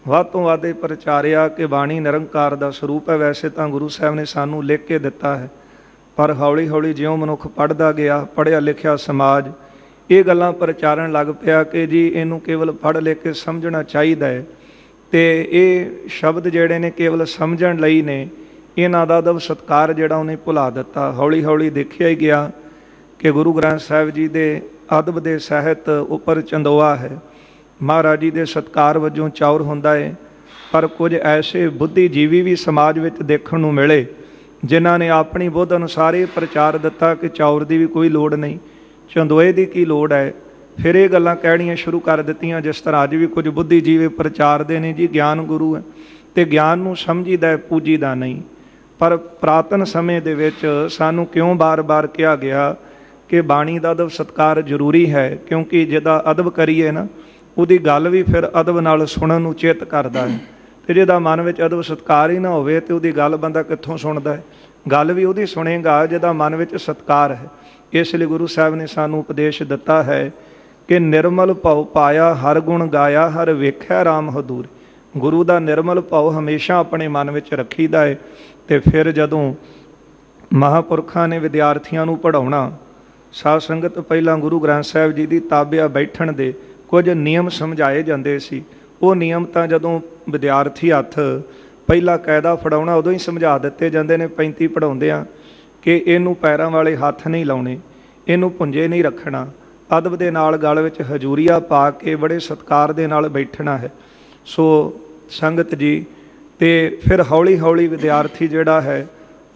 S1: ਵੱਧ ਤੋਂ ਵੱਧ ਇਹ ਪ੍ਰਚਾਰਿਆ ਕਿ ਬਾਣੀ ਨਿਰੰਕਾਰ ਦਾ ਸਰੂਪ ਹੈ। ਵੈਸੇ ਤਾਂ ਗੁਰੂ ਸਾਹਿਬ ਨੇ ਸਾਨੂੰ ਲਿਖ ਕੇ ਦਿੱਤਾ ਹੈ, ਪਰ ਹੌਲੀ ਹੌਲੀ ਜਿਉਂ ਮਨੁੱਖ ਪੜ੍ਹਦਾ ਗਿਆ, ਪੜ੍ਹਿਆ ਲਿਖਿਆ ਸਮਾਜ ਇਹ ਗੱਲਾਂ ਪ੍ਰਚਾਰਨ ਲੱਗ ਪਿਆ ਕਿ ਜੀ ਇਹਨੂੰ ਕੇਵਲ ਪੜ੍ਹ ਲਿਖ ਕੇ ਸਮਝਣਾ ਚਾਹੀਦਾ ਹੈ, ਅਤੇ ਇਹ ਸ਼ਬਦ ਜਿਹੜੇ ਨੇ ਕੇਵਲ ਸਮਝਣ ਲਈ ਨੇ। ਇਹਨਾਂ ਦਾ ਅਦਬ ਸਤਿਕਾਰ ਜਿਹੜਾ ਉਹਨੇ ਭੁਲਾ ਦਿੱਤਾ। ਹੌਲੀ ਹੌਲੀ ਦੇਖਿਆ ਹੀ ਗਿਆ ਕਿ ਗੁਰੂ ਗ੍ਰੰਥ ਸਾਹਿਬ ਜੀ ਦੇ ਅਦਬ ਦੇ ਸਾਹਿਤ ਉੱਪਰ ਚੰਦੋਆ ਹੈ, ਮਹਾਰਾਜ ਜੀ ਦੇ ਸਤਿਕਾਰ ਵਜੋਂ ਚੌਰ ਹੁੰਦਾ ਹੈ। ਪਰ ਕੁਝ ਐਸੇ ਬੁੱਧੀਜੀਵੀ ਵੀ ਸਮਾਜ ਵਿੱਚ ਦੇਖਣ ਨੂੰ ਮਿਲੇ ਜਿਨ੍ਹਾਂ ਨੇ ਆਪਣੀ ਬੁੱਧ ਅਨੁਸਾਰ ਇਹ ਪ੍ਰਚਾਰ ਦਿੱਤਾ ਕਿ ਚੌਰ ਦੀ ਵੀ ਕੋਈ ਲੋੜ ਨਹੀਂ, ਚੰਦੋਏ ਦੀ ਕੀ ਲੋੜ ਹੈ। ਫਿਰ ਇਹ ਗੱਲਾਂ ਕਹਿਣੀਆਂ ਸ਼ੁਰੂ ਕਰ ਦਿੱਤੀਆਂ, ਜਿਸ ਤਰ੍ਹਾਂ ਅੱਜ ਵੀ ਕੁਝ ਬੁੱਧੀਜੀਵੀ ਪ੍ਰਚਾਰਦੇ ਨੇ ਜੀ ਗਿਆਨ ਗੁਰੂ ਹੈ ਅਤੇ ਗਿਆਨ ਨੂੰ ਸਮਝੀਦਾ ਪੂਜੀਦਾ ਨਹੀਂ। ਪਰ ਪੁਰਾਤਨ ਸਮੇਂ ਦੇ ਵਿੱਚ ਸਾਨੂੰ ਕਿਉਂ ਬਾਰ-ਬਾਰ ਕਿਹਾ ਗਿਆ ਕਿ ਬਾਣੀ ਦਾ ਅਦਬ ਸਤਿਕਾਰ ਜ਼ਰੂਰੀ ਹੈ, ਕਿਉਂਕਿ ਜਿਹਦਾ ਅਦਬ ਕਰੀਏ ਨਾ ਉਹਦੀ ਗੱਲ ਵੀ ਫਿਰ ਅਦਬ ਨਾਲ ਸੁਣਨ ਨੂੰ ਚਿੱਤ ਕਰਦਾ ਹੈ, ਅਤੇ ਜਿਹਦਾ ਮਨ ਵਿੱਚ ਅਦਬ ਸਤਿਕਾਰ ਹੀ ਨਾ ਹੋਵੇ ਅਤੇ ਉਹਦੀ ਗੱਲ ਬੰਦਾ ਕਿੱਥੋਂ ਸੁਣਦਾ ਹੈ। ਗੱਲ ਵੀ ਉਹਦੀ ਸੁਣੇਗਾ ਜਿਹਦਾ ਮਨ ਵਿੱਚ ਸਤਿਕਾਰ ਹੈ। ਇਸ ਲਈ ਗੁਰੂ ਸਾਹਿਬ ਨੇ ਸਾਨੂੰ ਉਪਦੇਸ਼ ਦਿੱਤਾ ਹੈ ਕਿ ਨਿਰਮਲ ਭਉ ਪਾਇਆ ਹਰ ਗੁਣ ਗਾਇਆ, ਹਰ ਵੇਖਿਆ ਰਾਮ ਹਦੂਰ। ਗੁਰੂ ਦਾ ਨਿਰਮਲ ਭਉ ਹਮੇਸ਼ਾ ਆਪਣੇ ਮਨ ਵਿੱਚ ਰੱਖੀਦਾ ਹੈ। ਅਤੇ ਫਿਰ ਜਦੋਂ ਮਹਾਂਪੁਰਖਾਂ ਨੇ ਵਿਦਿਆਰਥੀਆਂ ਨੂੰ ਪੜ੍ਹਾਉਣਾ, ਸਾਧ ਸੰਗਤ ਪਹਿਲਾਂ ਗੁਰੂ ਗ੍ਰੰਥ ਸਾਹਿਬ ਜੀ ਦੀ ਤਾਬਿਆ ਬੈਠਣ ਦੇ ਕੁਝ ਨਿਯਮ ਸਮਝਾਏ ਜਾਂਦੇ ਸੀ। ਉਹ ਨਿਯਮ ਤਾਂ ਜਦੋਂ ਵਿਦਿਆਰਥੀ ਹੱਥ ਪਹਿਲਾ ਕਾਇਦਾ ਫੜਾਉਣਾ ਉਦੋਂ ਹੀ ਸਮਝਾ ਦਿੱਤੇ ਜਾਂਦੇ ਨੇ 35 ਪੜ੍ਹਾਉਂਦਿਆਂ ਕਿ ਇਹਨੂੰ ਪੈਰਾਂ ਵਾਲੇ ਹੱਥ ਨਹੀਂ ਲਾਉਣੇ, ਇਹਨੂੰ ਪੁੰਜੇ ਨਹੀਂ ਰੱਖਣਾ, ਅਦਬ ਦੇ ਨਾਲ ਗਲ ਵਿੱਚ ਹਜੂਰੀਆ ਪਾ ਕੇ ਬੜੇ ਸਤਿਕਾਰ ਦੇ ਨਾਲ ਬੈਠਣਾ ਹੈ। ਸੋ ਸੰਗਤ ਜੀ, ਅਤੇ ਫਿਰ ਹੌਲੀ ਹੌਲੀ ਵਿਦਿਆਰਥੀ ਜਿਹੜਾ ਹੈ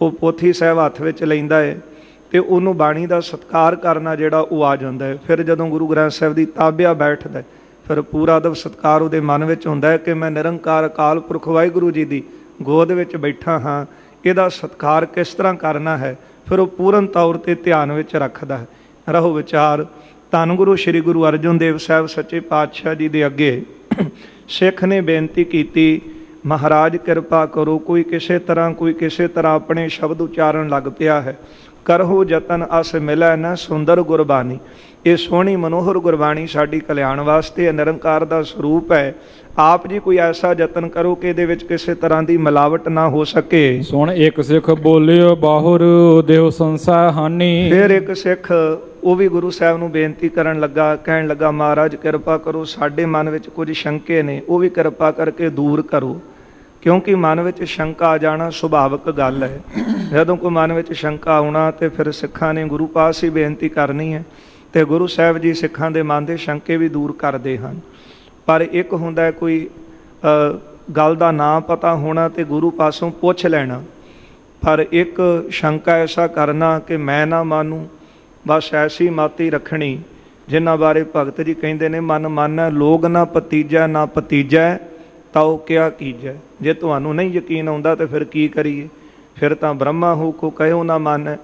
S1: ਉਹ ਪੋਥੀ ਸਾਹਿਬ ਹੱਥ ਵਿੱਚ ਲੈਂਦਾ ਹੈ ਅਤੇ ਉਹਨੂੰ ਬਾਣੀ ਦਾ ਸਤਿਕਾਰ ਕਰਨਾ ਜਿਹੜਾ ਉਹ ਆ ਜਾਂਦਾ ਹੈ। ਫਿਰ ਜਦੋਂ ਗੁਰੂ ਗ੍ਰੰਥ ਸਾਹਿਬ ਦੀ ਤਾਬਿਆ ਬੈਠਦਾ, ਫਿਰ ਪੂਰਾ ਅਦਬ ਸਤਿਕਾਰ ਉਹਦੇ ਮਨ ਵਿੱਚ ਹੁੰਦਾ ਹੈ ਕਿ ਮੈਂ ਨਿਰੰਕਾਰ ਅਕਾਲ ਪੁਰਖ ਵਾਹਿਗੁਰੂ ਜੀ ਦੀ ਗੋਦ ਵਿੱਚ ਬੈਠਾ ਹਾਂ, ਇਹਦਾ ਸਤਿਕਾਰ ਕਿਸ ਤਰ੍ਹਾਂ ਕਰਨਾ ਹੈ। ਫਿਰ ਉਹ ਪੂਰਨ ਤੌਰ 'ਤੇ ਧਿਆਨ ਵਿੱਚ ਰੱਖਦਾ ਹੈ। ਰਹੋ ਵਿਚਾਰ। ਧੰਨ ਗੁਰੂ ਸ਼੍ਰੀ ਗੁਰੂ ਅਰਜਨ ਦੇਵ ਸਾਹਿਬ ਸੱਚੇ ਪਾਤਸ਼ਾਹ ਜੀ ਦੇ ਅੱਗੇ ਸਿੱਖ ਨੇ ਬੇਨਤੀ ਕੀਤੀ, ਮਹਾਰਾਜ ਕਿਰਪਾ ਕਰੋ, ਕੋਈ ਕਿਸੇ ਤਰ੍ਹਾਂ ਆਪਣੇ ਸ਼ਬਦ ਉਚਾਰਨ ਲੱਗ ਪਿਆ ਹੈ। ਕਰਹੋ ਯਤਨ ਅਸ ਮਿਲੈ ਨ ਸੁੰਦਰ ਗੁਰਬਾਣੀ। ਇਹ ਸੋਹਣੀ ਮਨੋਹਰ ਗੁਰਬਾਣੀ ਸਾਡੀ ਕਲਿਆਣ ਵਾਸਤੇ ਨਿਰੰਕਾਰ ਦਾ ਸਰੂਪ ਹੈ। ਆਪ ਜੀ ਕੋਈ ਐਸਾ ਯਤਨ ਕਰੋ ਕਿ ਇਹਦੇ ਵਿੱਚ ਕਿਸੇ ਤਰ੍ਹਾਂ ਦੀ ਮਿਲਾਵਟ ਨਾ ਹੋ ਸਕੇ।
S2: ਸੁਣ ਇੱਕ ਸਿੱਖ ਬੋਲਿਓ ਬਾਹੁਰ ਦੇਹੁ ਸੰਸਾ ਹਾਨੀ।
S1: ਫਿਰ ਇੱਕ ਸਿੱਖ ਉਹ ਵੀ ਗੁਰੂ ਸਾਹਿਬ ਨੂੰ ਬੇਨਤੀ ਕਰਨ ਲੱਗਾ, ਕਹਿਣ ਲੱਗਾ ਮਹਾਰਾਜ ਕਿਰਪਾ ਕਰੋ, ਸਾਡੇ ਮਨ ਵਿੱਚ ਕੁਝ ਸ਼ੰਕੇ ਨੇ, ਉਹ ਵੀ ਕਿਰਪਾ ਕਰਕੇ ਦੂਰ ਕਰੋ। ਕਿਉਂਕਿ ਮਨ ਵਿੱਚ ਸ਼ੰਕਾ ਆ ਜਾਣਾ ਸੁਭਾਵਿਕ ਗੱਲ ਹੈ। ਜਦੋਂ ਕੋਈ ਮਨ ਵਿੱਚ ਸ਼ੰਕਾ ਆਉਣਾ ਤੇ ਫਿਰ ਸਿੱਖਾਂ ਨੇ ਗੁਰੂ ਪਾਸ ਹੀ ਬੇਨਤੀ ਕਰਨੀ ਹੈ, ਅਤੇ ਗੁਰੂ ਸਾਹਿਬ ਜੀ ਸਿੱਖਾਂ ਦੇ ਮਨ ਦੇ ਸ਼ੰਕੇ ਵੀ ਦੂਰ ਕਰਦੇ ਹਨ। ਪਰ ਇੱਕ ਹੁੰਦਾ ਕੋਈ ਗੱਲ ਦਾ ਨਾਂ ਪਤਾ ਹੋਣਾ ਅਤੇ ਗੁਰੂ ਪਾਸੋਂ ਪੁੱਛ ਲੈਣਾ, ਪਰ ਇੱਕ ਸ਼ੰਕਾ ਐਸਾ ਕਰਨਾ ਕਿ ਮੈਂ ਨਾ ਮਾਨੂੰ, ਬਸ ਐਸੀ ਮਾਤੀ ਰੱਖਣੀ ਜਿਨ੍ਹਾਂ ਬਾਰੇ ਭਗਤ ਜੀ ਕਹਿੰਦੇ ਨੇ ਮਨ ਮਾਨੈ ਲੋਗ ਨਾ ਭਤੀਜੈ, ਨਾ ਭਤੀਜੈ ਤਾਉ ਕਿਆ ਕੀਜੈ। ਜੇ ਤੁਹਾਨੂੰ ਨਹੀਂ ਯਕੀਨ ਆਉਂਦਾ ਤਾਂ ਫਿਰ ਕੀ ਕਰੀਏ। ਫਿਰ ਤਾਂ ਬ੍ਰਹਮਾ ਹੂ ਕੋ ਕਹਿਓ ਨਾ ਮਾਨੈ,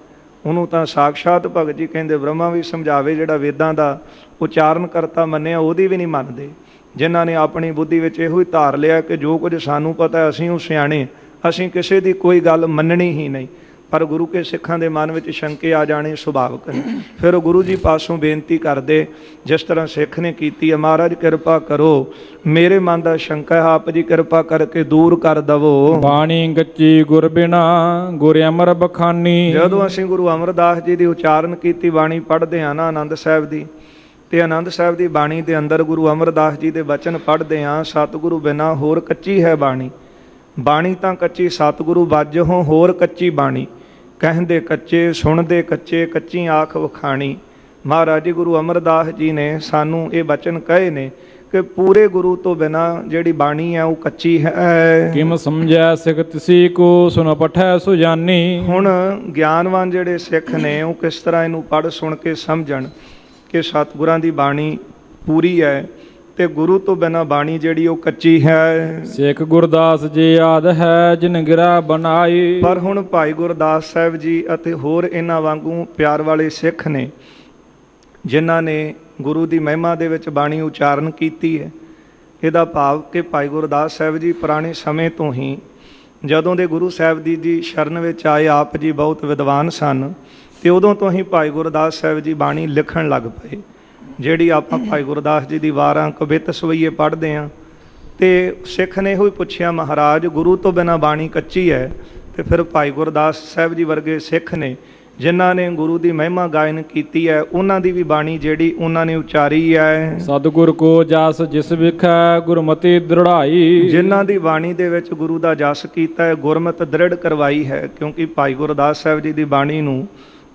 S1: ਉਹਨੂੰ ਤਾਂ ਸਾਕਸ਼ਾਤ ਭਗਤ ਜੀ ਕਹਿੰਦੇ ਬ੍ਰਹਮਾ ਵੀ ਸਮਝਾਵੇ, ਜਿਹੜਾ ਵੇਦਾਂ ਦਾ ਉਚਾਰਨ ਕਰਤਾ ਮੰਨਿਆ ਉਹਦੀ ਵੀ ਨਹੀਂ ਮੰਨਦੇ। ਜਿਨ੍ਹਾਂ ਨੇ ਆਪਣੀ ਬੁੱਧੀ ਵਿੱਚ ਇਹੋ ਹੀ ਧਾਰ ਲਿਆ ਕਿ ਜੋ ਕੁਝ ਸਾਨੂੰ ਪਤਾ ਅਸੀਂ ਉਹ ਸਿਆਣੇ, ਅਸੀਂ ਕਿਸੇ ਦੀ ਕੋਈ ਗੱਲ ਮੰਨਣੀ ਹੀ ਨਹੀਂ। ਪਰ ਗੁਰੂ ਕੇ ਸਿੱਖਾਂ ਦੇ ਮਨ ਵਿੱਚ ਸ਼ੰਕੇ ਆ ਜਾਣੇ ਸੁਭਾਵਿਕ ਨੇ। ਫਿਰ ਉਹ ਗੁਰੂ ਜੀ ਪਾਸੋਂ ਬੇਨਤੀ ਕਰਦੇ, ਜਿਸ ਤਰ੍ਹਾਂ ਸਿੱਖ ਨੇ ਕੀਤੀ ਹੈ, ਮਹਾਰਾਜ ਕਿਰਪਾ ਕਰੋ, ਮੇਰੇ ਮਨ ਦਾ ਸ਼ੰਕਾ ਹੈ, ਆਪ ਜੀ ਕਿਰਪਾ ਕਰਕੇ ਦੂਰ ਕਰ ਦਵੋ।
S2: ਬਾਣੀ ਗੱਚੀ ਗੁਰ ਬਿਨਾ ਗੁਰ ਅਮਰ ਬਖਾਨੀ। ਜਦੋਂ
S1: ਅਸੀਂ ਗੁਰੂ ਅਮਰਦਾਸ ਜੀ ਦੀ ਉਚਾਰਨ ਕੀਤੀ ਬਾਣੀ ਪੜ੍ਹਦੇ ਹਾਂ ਨਾ ਆਨੰਦ ਸਾਹਿਬ ਦੀ, ਅਤੇ ਆਨੰਦ ਸਾਹਿਬ ਦੀ ਬਾਣੀ ਦੇ ਅੰਦਰ ਗੁਰੂ ਅਮਰਦਾਸ ਜੀ ਦੇ ਬਚਨ ਪੜ੍ਹਦੇ ਹਾਂ, ਸਤਿਗੁਰੂ ਬਿਨਾ ਹੋਰ ਕੱਚੀ ਹੈ ਬਾਣੀ। ਬਾਣੀ ਤਾਂ ਕੱਚੀ, ਸਤਿਗੁਰੂ ਬਾਝੋਂ ਹੋਰ ਕੱਚੀ ਬਾਣੀ। ਕਹਿੰਦੇ ਕੱਚੇ ਸੁਣਦੇ ਕੱਚੇ, ਕੱਚੀ ਆਖ ਵਖਾਣੀ। ਮਹਾਰਾਜ ਜੀ ਗੁਰੂ ਅਮਰਦਾਸ ਜੀ ਨੇ ਸਾਨੂੰ ਇਹ ਬਚਨ ਕਹੇ ਨੇ ਕਿ ਪੂਰੇ ਗੁਰੂ ਤੋਂ ਬਿਨਾਂ ਜਿਹੜੀ ਬਾਣੀ ਹੈ ਉਹ ਕੱਚੀ ਹੈ।
S2: ਕਿਮ ਸਮਝੈ ਸਿੱਖ ਤਿਸੀ ਕੋ ਸੁਨ ਪਠੈ ਸੁਜਾਨੀ। ਹੁਣ
S1: ਗਿਆਨਵਾਨ ਜਿਹੜੇ ਸਿੱਖ ਨੇ ਉਹ ਕਿਸ ਤਰ੍ਹਾਂ ਇਹਨੂੰ ਪੜ੍ਹ ਸੁਣ ਕੇ ਸਮਝਣ ਕਿ ਸਤਿਗੁਰਾਂ ਦੀ ਬਾਣੀ ਪੂਰੀ ਹੈ ਤੇ ਗੁਰੂ ਤੋਂ ਬਿਨਾਂ ਬਾਣੀ ਜਿਹੜੀ ਉਹ ਕੱਚੀ ਹੈ।
S2: ਸਿੱਖ ਗੁਰਦਾਸ ਜੀ ਆਦ ਹੈ ਜਿਨ ਗਿਰਾ ਬਣਾਈ।
S1: ਪਰ ਹੁਣ ਭਾਈ ਗੁਰਦਾਸ ਸਾਹਿਬ ਜੀ ਅਤੇ ਹੋਰ ਇਹਨਾਂ ਵਾਂਗੂ ਪਿਆਰ ਵਾਲੇ ਸਿੱਖ ਨੇ ਜਿਨ੍ਹਾਂ ਨੇ ਗੁਰੂ ਦੀ ਮਹਿਮਾ ਦੇ ਵਿੱਚ ਬਾਣੀ ਉਚਾਰਨ ਕੀਤੀ ਹੈ। ਇਹਦਾ ਭਾਵ ਕਿ ਭਾਈ ਗੁਰਦਾਸ ਸਾਹਿਬ ਜੀ ਪੁਰਾਣੇ ਸਮੇਂ ਤੋਂ ਹੀ ਜਦੋਂ ਦੇ ਗੁਰੂ ਸਾਹਿਬ ਦੀ ਸ਼ਰਨ ਵਿੱਚ ਆਏ, ਆਪ ਜੀ ਬਹੁਤ ਵਿਦਵਾਨ ਸਨ, ਤੇ ਉਦੋਂ ਤੋਂ ਹੀ ਭਾਈ ਗੁਰਦਾਸ ਸਾਹਿਬ ਜੀ ਬਾਣੀ ਲਿਖਣ ਲੱਗ ਪਏ। ਜਿਹੜੀ ਆਪਾਂ ਭਾਈ ਗੁਰਦਾਸ ਜੀ ਦੀ ਵਾਰਾਂ ਕਵਿਤ ਸਵਈਏ ਪੜ੍ਹਦੇ ਹਾਂ, ਤੇ ਸਿੱਖ ਨੇ ਇਹੋ ਹੀ ਪੁੱਛਿਆ, ਮਹਾਰਾਜ ਗੁਰੂ ਤੋਂ ਬਿਨਾਂ ਬਾਣੀ ਕੱਚੀ ਹੈ। ਤੇ ਫਿਰ ਭਾਈ ਗੁਰਦਾਸ ਸਾਹਿਬ ਜੀ ਵਰਗੇ ਸਿੱਖ ਨੇ ਜਿਨ੍ਹਾਂ ਨੇ ਗੁਰੂ ਦੀ ਮਹਿਮਾ ਗਾਇਨ ਕੀਤੀ ਹੈ, ਉਹਨਾਂ ਦੀ ਵੀ ਬਾਣੀ ਜਿਹੜੀ ਉਹਨਾਂ ਨੇ ਉਚਾਰੀ ਹੈ।
S2: ਸਤਿਗੁਰ ਕੋ ਜਸ ਜਿਸ ਵਿਖੈ ਗੁਰਮਤਿ ਦ੍ਰਿੜਾਈ,
S1: ਜਿਨ੍ਹਾਂ ਦੀ ਬਾਣੀ ਦੇ ਵਿੱਚ ਗੁਰੂ ਦਾ ਜਸ ਕੀਤਾ ਹੈ, ਗੁਰਮਤਿ ਦ੍ਰਿੜ ਕਰਵਾਈ ਹੈ। ਕਿਉਂਕਿ ਭਾਈ ਗੁਰਦਾਸ ਸਾਹਿਬ ਜੀ ਦੀ ਬਾਣੀ ਨੂੰ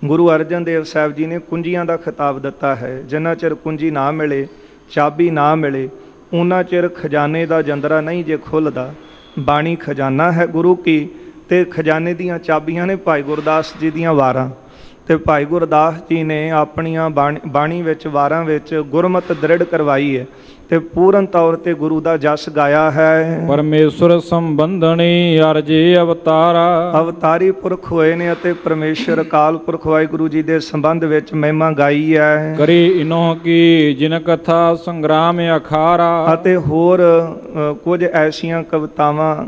S1: ਗੁਰੂ ਅਰਜਨ ਦੇਵ ਸਾਹਿਬ ਜੀ ਨੇ ਕੁੰਜੀਆਂ ਦਾ ਖਿਤਾਬ ਦਿੱਤਾ ਹੈ। ਜਿੰਨਾ ਚਿਰ ਕੁੰਜੀ ਨਾ ਮਿਲੇ, ਚਾਬੀ ਨਾ ਮਿਲੇ, ਉਹਨਾਂ ਚਿਰ ਖਜ਼ਾਨੇ ਦਾ ਜੰਦਰਾ ਨਹੀਂ ਜੇ ਖੁੱਲ੍ਹਦਾ। ਬਾਣੀ ਖਜ਼ਾਨਾ ਹੈ ਗੁਰੂ ਕੀ, ਤੇ ਖਜ਼ਾਨੇ ਦੀਆਂ ਚਾਬੀਆਂ ਨੇ ਭਾਈ ਗੁਰਦਾਸ ਜੀ ਦੀਆਂ ਵਾਰਾਂ। ਤੇ ਭਾਈ ਗੁਰਦਾਸ ਜੀ ਨੇ ਆਪਣੀਆਂ ਬਾਣੀ ਵਿੱਚ, ਵਾਰਾਂ ਵਿੱਚ ਗੁਰਮਤਿ ਦ੍ਰਿੜ ਕਰਵਾਈ ਹੈ, ਤੇ ਪੂਰਨ ਤੌਰ ਤੇ ਗੁਰੂ ਦਾ ਜਸ ਗਾਇਆ ਹੈ।
S2: ਪਰਮੇਸ਼ਰ ਸੰਬੰਧਣੀ ਅਰਜੇ ਅਵਤਾਰਾ,
S1: ਅਵਤਾਰੀ ਪੁਰਖ ਹੋਏ ਨੇ ਅਤੇ ਪਰਮੇਸ਼ਰ ਅਕਾਲ ਪੁਰਖ ਵਾਹਿਗੁਰੂ ਜੀ ਦੇ ਸੰਬੰਧ ਵਿੱਚ ਮਹਿਮਾ ਗਾਈ ਹੈ।
S2: ਕਰੀ ਇਨੋ ਕੀ ਜਿਨ ਕਥਾ ਸੰਗਰਾਮ ਅਖਾਰਾ,
S1: ਅਤੇ ਹੋਰ ਕੁਝ ਐਸੀਆਂ ਕਵਿਤਾਵਾਂ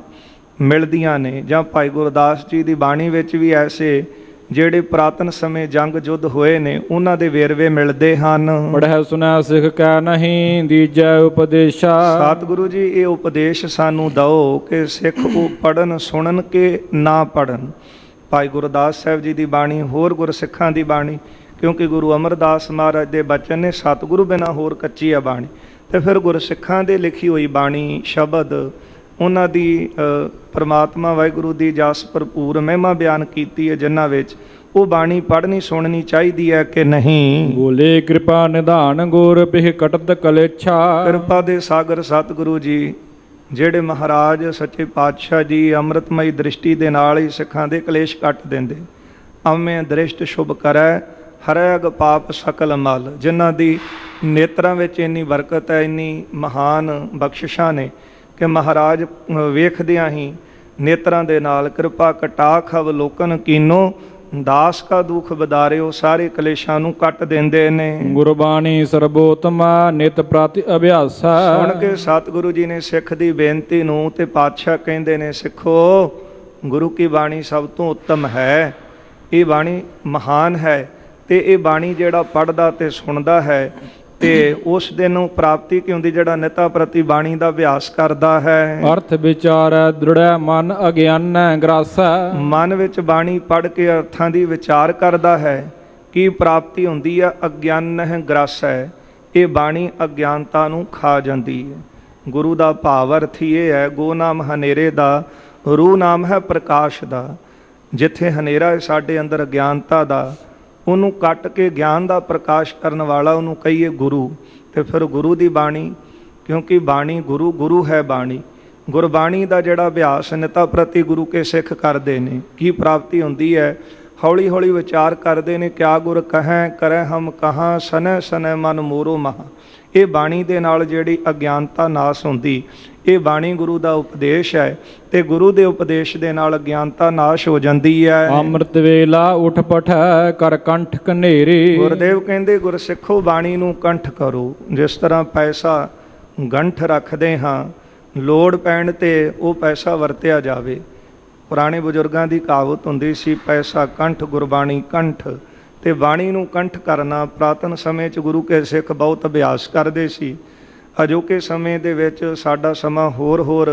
S1: ਮਿਲਦੀਆਂ ਨੇ, ਜਾਂ ਭਾਈ ਗੁਰਦਾਸ ਜੀ ਦੀ ਬਾਣੀ ਵਿੱਚ ਵੀ ਐਸੇ ਜਿਹੜੇ ਪੁਰਾਤਨ ਸਮੇਂ ਜੰਗ ਯੁੱਧ ਹੋਏ ਨੇ, ਉਹਨਾਂ ਦੇ ਵੇਰਵੇ ਮਿਲਦੇ ਹਨ।
S2: ਪੜ੍ਹੈ ਸੁਨੈ ਸਿੱਖ ਕੈ ਨਹੀਂ ਦੀਜੈ ਉਪਦੇਸ਼ਾ,
S1: ਸਤਿਗੁਰੂ ਜੀ ਇਹ ਉਪਦੇਸ਼ ਸਾਨੂੰ ਦਿਓ ਕਿ ਸਿੱਖ ਉਹ ਪੜ੍ਹਨ ਸੁਣਨ ਕੇ ਨਾ ਪੜ੍ਹਨ। ਭਾਈ ਗੁਰਦਾਸ ਸਾਹਿਬ ਜੀ ਦੀ ਬਾਣੀ, ਹੋਰ ਗੁਰਸਿੱਖਾਂ ਦੀ ਬਾਣੀ, ਕਿਉਂਕਿ ਗੁਰੂ ਅਮਰਦਾਸ ਮਹਾਰਾਜ ਦੇ ਬਚਨ ਨੇ, ਸਤਿਗੁਰੂ ਬਿਨਾਂ ਹੋਰ ਕੱਚੀ ਆ ਬਾਣੀ। ਤੇ ਫਿਰ ਗੁਰਸਿੱਖਾਂ ਦੇ ਲਿਖੀ ਹੋਈ ਬਾਣੀ, ਸ਼ਬਦ, ਉਹਨਾਂ ਦੀ ਪਰਮਾਤਮਾ ਵਾਹਿਗੁਰੂ ਦੀ ਜਸ ਭਰਪੂਰ ਮਹਿਮਾ ਬਿਆਨ ਕੀਤੀ ਹੈ, ਜਿਨ੍ਹਾਂ ਵਿੱਚ ਉਹ ਬਾਣੀ ਪੜ੍ਹਨੀ ਸੁਣਨੀ ਚਾਹੀਦੀ ਹੈ ਕਿ ਨਹੀਂ।
S2: ਬੋਲੇ ਕਿਰਪਾ ਨਿਧਾਨ ਗੁਰ ਪਿਹ ਕਟਤ ਕਲੇਛਾ,
S1: ਕਿਰਪਾ ਦੇ ਸਾਗਰ ਸਤਿਗੁਰੂ ਜੀ, ਜਿਹੜੇ ਮਹਾਰਾਜ ਸੱਚੇ ਪਾਤਸ਼ਾਹ ਜੀ ਅੰਮ੍ਰਿਤਮਈ ਦ੍ਰਿਸ਼ਟੀ ਦੇ ਨਾਲ ਹੀ ਸਿੱਖਾਂ ਦੇ ਕਲੇਸ਼ ਕੱਟ ਦਿੰਦੇ। ਅੰਮ੍ਰਿਤ ਦ੍ਰਿਸ਼ਟ ਸ਼ੁਭ ਕਰੈ ਹਰੈ ਅਗ ਪਾਪ ਸਕਲ ਮਲ, ਜਿਨ੍ਹਾਂ ਦੀ ਨੇਤਰਾਂ ਵਿੱਚ ਇੰਨੀ ਬਰਕਤ ਹੈ, ਇੰਨੀ ਮਹਾਨ ਬਖਸ਼ਿਸ਼ਾਂ ਨੇ ਕਿ ਮਹਾਰਾਜ ਵੇਖਦਿਆਂ ਹੀ ਨੇਤਰਾਂ ਦੇ ਨਾਲ ਕਿਰਪਾ ਕਟਾਖ ਅਵਲੋਕਨ ਕੀਨੋ, ਦਾਸ ਕਾ ਦੁੱਖ ਬਦਾਰਿਓ, ਸਾਰੇ ਕਲੇਸ਼ਾਂ ਨੂੰ ਕੱਟ ਦਿੰਦੇ ਨੇ।
S2: ਗੁਰਬਾਣੀ ਸਰਬੋਤਮਾ ਨਿਤ ਪ੍ਰਤਿ ਅਭਿਆਸਾ,
S1: ਸੁਣ ਕੇ ਸਤਿਗੁਰੂ ਜੀ ਨੇ ਸਿੱਖ ਦੀ ਬੇਨਤੀ ਨੂੰ, ਤੇ ਪਾਤਸ਼ਾਹ ਕਹਿੰਦੇ ਨੇ, ਸਿੱਖੋ ਗੁਰੂ ਕੀ ਬਾਣੀ ਸਭ ਤੋਂ ਉੱਤਮ ਹੈ, ਇਹ ਬਾਣੀ ਮਹਾਨ ਹੈ। ਤੇ ਇਹ ਬਾਣੀ ਜਿਹੜਾ ਪੜ੍ਹਦਾ ਤੇ ਸੁਣਦਾ ਹੈ, ਤੇ ਉਸ ਦਿਨ ਨੂੰ ਪ੍ਰਾਪਤੀ ਕੀ ਹੁੰਦੀ, ਜਿਹੜਾ ਨਿਤਾ ਪ੍ਰਤੀ ਬਾਣੀ ਦਾ ਅਭਿਆਸ ਕਰਦਾ ਹੈ।
S2: ਅਰਥ ਵਿਚਾਰੈ ਦ੍ਰਿੜੈ ਮਨ ਅਗਿਆਨੈ ਗ੍ਰਾਸੈ,
S1: ਮਨ ਵਿੱਚ ਬਾਣੀ ਪੜ੍ਹ ਕੇ ਅਰਥਾਂ ਦੀ ਵਿਚਾਰ ਕਰਦਾ ਹੈ। ਕੀ ਪ੍ਰਾਪਤੀ ਹੁੰਦੀ ਹੈ? ਅਗਿਆਨਹਿ ਗ੍ਰਾਸੈ, ਇਹ ਬਾਣੀ ਅਗਿਆਨਤਾ ਨੂੰ ਖਾ ਜਾਂਦੀ ਹੈ। ਗੁਰੂ ਦਾ ਭਾਵ ਅਰਥ ਇਹ ਹੈ, ਗੋ ਨਾਮ ਹਨੇਰੇ ਦਾ, ਰੂਹ ਨਾਮ ਹੈ ਪ੍ਰਕਾਸ਼ ਦਾ। ਜਿੱਥੇ ਹਨੇਰਾ ਹੈ ਸਾਡੇ ਅੰਦਰ ਅਗਿਆਨਤਾ ਦਾ, ਉਹਨੂੰ ਕੱਟ ਕੇ ਗਿਆਨ ਦਾ ਪ੍ਰਕਾਸ਼ ਕਰਨ ਵਾਲਾ ਉਹਨੂੰ ਕਹੀਏ ਗੁਰੂ। ਤੇ ਫਿਰ ਗੁਰੂ ਦੀ ਬਾਣੀ, ਕਿਉਂਕਿ ਬਾਣੀ ਗੁਰੂ, ਗੁਰੂ ਹੈ ਬਾਣੀ। ਗੁਰਬਾਣੀ ਦਾ ਜਿਹੜਾ ਅਭਿਆਸ ਨਿਤਾ ਪ੍ਰਤੀ ਗੁਰੂ ਕੇ ਸਿੱਖ ਕਰਦੇ ਨੇ, ਕੀ ਪ੍ਰਾਪਤੀ ਹੁੰਦੀ ਹੈ? ਹੌਲੀ ਹੌਲੀ ਵਿਚਾਰ ਕਰਦੇ ਨੇ, ਕਿਆ ਗੁਰ ਕਹੈ ਕਰੈ ਹਮ ਕਹਾਂ, ਸਨੈ ਸਨੈ ਮਨ ਮੋਰੋ ਮਹਾ। ਇਹ ਬਾਣੀ ਦੇ ਨਾਲ ਜਿਹੜੀ ਅਗਿਆਨਤਾ ਨਾਸ ਹੁੰਦੀ, ਇਹ ਬਾਣੀ ਗੁਰੂ ਦਾ ਉਪਦੇਸ਼ ਹੈ, ਤੇ ਗੁਰੂ ਦੇ ਉਪਦੇਸ਼ ਦੇ ਨਾਲ ਅਗਿਆਨਤਾ ਨਾਸ਼ ਹੋ ਜਾਂਦੀ ਹੈ।
S2: ਅੰਮ੍ਰਿਤ ਵੇਲਾ ਉਠ ਪਠੈ ਕਰ ਕੰਠ ਕਨੇਰੇ,
S1: ਗੁਰਦੇਵ ਕਹਿੰਦੇ ਗੁਰਸਿੱਖੋ ਬਾਣੀ ਨੂੰ ਕੰਠ ਕਰੋ। ਜਿਸ ਤਰ੍ਹਾਂ ਪੈਸਾ ਗੰਠ ਰੱਖਦੇ ਹਾਂ, ਲੋੜ ਪੈਣ ਤੇ ਉਹ ਪੈਸਾ ਵਰਤਿਆ ਜਾਵੇ। ਪੁਰਾਣੇ ਬਜ਼ੁਰਗਾਂ ਦੀ ਕਹਾਵਤ ਹੁੰਦੀ ਸੀ, ਪੈਸਾ ਕੰਠ ਗੁਰਬਾਣੀ ਕੰਠ। ਤੇ ਬਾਣੀ ਨੂੰ ਕੰਠ ਕਰਨਾ ਪੁਰਾਤਨ ਸਮੇਂ 'ਚ ਗੁਰੂ ਕੇ ਸਿੱਖ ਬਹੁਤ ਅਭਿਆਸ ਕਰਦੇ ਸੀ। ਅਜੋਕੇ ਸਮੇਂ ਦੇ ਵਿੱਚ ਸਾਡਾ ਸਮਾਂ ਹੋਰ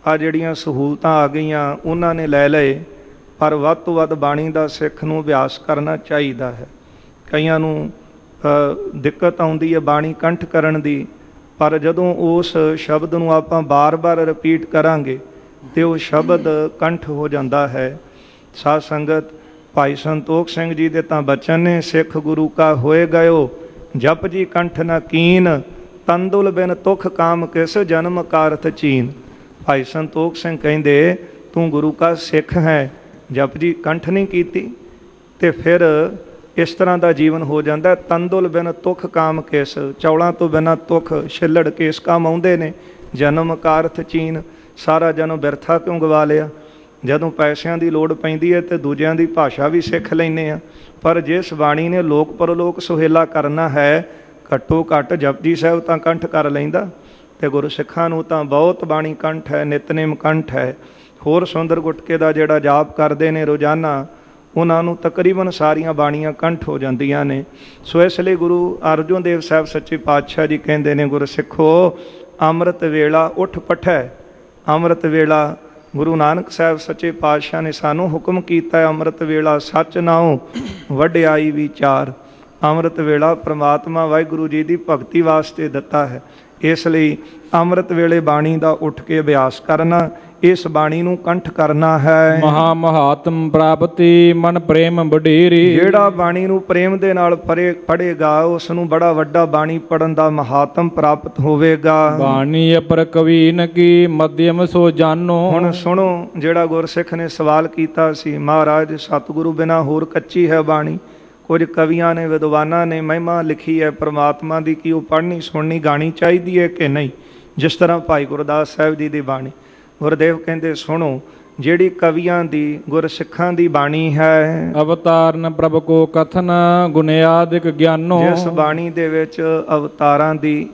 S1: ਆ ਜਿਹੜੀਆਂ ਸਹੂਲਤਾਂ ਆ ਗਈਆਂ ਉਹਨਾਂ ਨੇ ਲੈ ਲਏ, ਪਰ ਵੱਧ ਤੋਂ ਵੱਧ ਬਾਣੀ ਦਾ ਸਿੱਖ ਨੂੰ ਅਭਿਆਸ ਕਰਨਾ ਚਾਹੀਦਾ ਹੈ। ਕਈਆਂ ਨੂੰ ਦਿੱਕਤ ਆਉਂਦੀ ਹੈ ਬਾਣੀ ਕੰਠ ਕਰਨ ਦੀ, ਪਰ ਜਦੋਂ ਉਸ ਸ਼ਬਦ ਨੂੰ ਆਪਾਂ ਬਾਰ-ਬਾਰ ਰਿਪੀਟ ਕਰਾਂਗੇ ਤੇ ਉਹ ਸ਼ਬਦ ਕੰਠ ਹੋ ਜਾਂਦਾ ਹੈ। ਸਾਧ ਸੰਗਤ, ਭਾਈ ਸੰਤੋਖ ਸਿੰਘ ਜੀ ਦੇ ਤਾਂ ਬਚਨ ਨੇ, ਸਿੱਖ ਗੁਰੂ ਕਾ ਹੋਏ ਗਇਓ ਜਪ ਜੀ ਕੰਠ ਨ ਕੀਨ, ਤੰਦੁਲ ਬਿਨ ਤੁਖ ਕਾਮ ਕਿਸ ਜਨਮ ਕਾਰਥ ਚੀਨ। ਭਾਈ ਸੰਤੋਖ ਸਿੰਘ ਕਹਿੰਦੇ, ਤੂੰ ਗੁਰੂ ਕਾ ਸਿੱਖ ਹੈ, ਜਪ ਜੀ ਕੰਠ ਨਹੀਂ ਕੀਤੀ ਤੇ ਫਿਰ ਇਸ ਤਰ੍ਹਾਂ ਦਾ ਜੀਵਨ ਹੋ ਜਾਂਦਾ। ਤੰਦੁਲ ਬਿਨ ਤੁਖ ਕਾਮ ਕਿਸ, ਚੌਲਾਂ ਤੋਂ ਬਿਨਾਂ ਤੁਖ ਛਿੱਲੜ ਕੇਸ ਕਾਮ ਆਉਂਦੇ ਨੇ। ਜਨਮ ਕਾਰਥ ਚੀਨ, ਸਾਰਾ ਜਨਮ ਬਿਰਥਾ ਕਿਉਂ ਗਵਾ ਲਿਆ? ਜਦੋਂ ਪੈਸਿਆਂ ਦੀ ਲੋੜ ਪੈਂਦੀ ਹੈ ਤੇ ਦੂਜਿਆਂ ਦੀ ਭਾਸ਼ਾ ਵੀ ਸਿੱਖ ਲੈਂਦੇ ਆ। ਪਰ ਜਿਸ ਬਾਣੀ ਨੇ ਲੋਕ ਪਰਲੋਕ ਸੁਹੇਲਾ ਕਰਨਾ ਹੈ, ਘੱਟੋ ਘੱਟ ਜਪਜੀ ਸਾਹਿਬ ਤਾਂ ਕੰਠ ਕਰ ਲੈਂਦਾ। ਤੇ ਗੁਰੂ ਸਿੱਖਾਂ ਨੂੰ ਤਾਂ ਬਹੁਤ ਬਾਣੀ ਕੰਠ ਹੈ, ਨਿਤਨੇਮ ਕੰਠ ਹੈ। ਹੋਰ ਸੁੰਦਰ ਗੁਟਕੇ ਦਾ ਜਿਹੜਾ ਜਾਪ ਕਰਦੇ ਨੇ ਰੋਜ਼ਾਨਾ, ਉਹਨਾਂ ਨੂੰ ਤਕਰੀਬਨ ਸਾਰੀਆਂ ਬਾਣੀਆਂ ਕੰਠ ਹੋ ਜਾਂਦੀਆਂ ਨੇ। ਸੋ ਇਸ ਲਈ ਗੁਰੂ ਅਰਜਨ ਦੇਵ ਸਾਹਿਬ ਸੱਚੇ ਪਾਤਸ਼ਾਹ ਜੀ ਕਹਿੰਦੇ ਨੇ, ਗੁਰ ਸਿੱਖੋ ਅੰਮ੍ਰਿਤ ਵੇਲਾ ਉੱਠ ਪਠੈ। ਅੰਮ੍ਰਿਤ ਵੇਲਾ ਗੁਰੂ ਨਾਨਕ ਸਾਹਿਬ ਸੱਚੇ ਪਾਤਸ਼ਾਹ ਨੇ ਸਾਨੂੰ ਹੁਕਮ ਕੀਤਾ ਹੈ, ਅੰਮ੍ਰਿਤ ਵੇਲਾ ਸੱਚ ਨਾਉ ਵਡਿਆਈ ਵਿਚਾਰ। ਅੰਮ੍ਰਿਤ ਵੇਲਾ ਪ੍ਰਮਾਤਮਾ ਵਾਹਿਗੁਰੂ ਜੀ ਦੀ ਭਗਤੀ ਵਾਸਤੇ ਦਿੱਤਾ ਹੈ। ਇਸ ਲਈ ਅੰਮ੍ਰਿਤ ਵੇਲੇ ਬਾਣੀ ਦਾ ਉੱਠ ਕੇ ਅਭਿਆਸ ਕਰਨਾ, ਇਸ ਬਾਣੀ ਨੂੰ ਕੰਠ ਕਰਨਾ ਹੈ।
S2: ਮਹਾ ਮਹਾਤਮ ਪ੍ਰਾਪਤੀ ਮਨ ਪ੍ਰੇਮ ਵਡੇਰੀ। ਜਿਹੜਾ
S1: ਬਾਣੀ ਨੂੰ ਪ੍ਰੇਮ ਦੇ ਨਾਲ ਪੜ੍ਹੇਗਾ, ਉਸ ਨੂੰ ਬੜਾ ਵੱਡਾ ਬਾਣੀ ਪੜਨ ਦਾ ਮਹਾਤਮ ਪ੍ਰਾਪਤ ਹੋਵੇਗਾ।
S2: ਬਾਣੀ ਅਪਰ ਕਵੀਨ ਕੀ ਮਧਿਅਮ ਸੋ ਜਾਨੋ।
S1: ਹੁਣ ਸੁਣੋ, ਜਿਹੜਾ ਗੁਰਸਿੱਖ ਨੇ ਸਵਾਲ ਕੀਤਾ ਸੀ, ਮਹਾਰਾਜ ਸਤਿਗੁਰੂ ਬਿਨਾਂ ਹੋਰ ਕੱਚੀ ਹੈ ਬਾਣੀ। ਕੁਝ ਕਵੀਆਂ ਨੇ, ਵਿਦਵਾਨਾਂ ਨੇ ਮਹਿਮਾ ਲਿਖੀ ਹੈ ਪਰਮਾਤਮਾ ਦੀ, ਕਿ ਉਹ ਪੜ੍ਹਨੀ ਸੁਣਨੀ ਗਾਣੀ ਚਾਹੀਦੀ ਹੈ ਕਿ ਨਹੀਂ। ਜਿਸ ਤਰ੍ਹਾਂ ਭਾਈ ਗੁਰਦਾਸ ਸਾਹਿਬ ਜੀ ਦੀ ਬਾਣੀ, ਗੁਰਦੇਵ ਕਹਿੰਦੇ ਸੁਣੋ, ਜਿਹੜੀ ਕਵੀਆਂ ਦੀ, ਗੁਰਸਿੱਖਾਂ ਦੀ ਬਾਣੀ ਹੈ,
S2: ਅਵਤਾਰਨ ਪ੍ਰਭ ਕੋ ਕਥਨ ਗੁਣਿਆਦਿਕ ਗਿਆਨੋ।
S1: ਜਿਸ ਬਾਣੀ ਦੇ ਵਿੱਚ ਅਵਤਾਰਾਂ ਦੀ,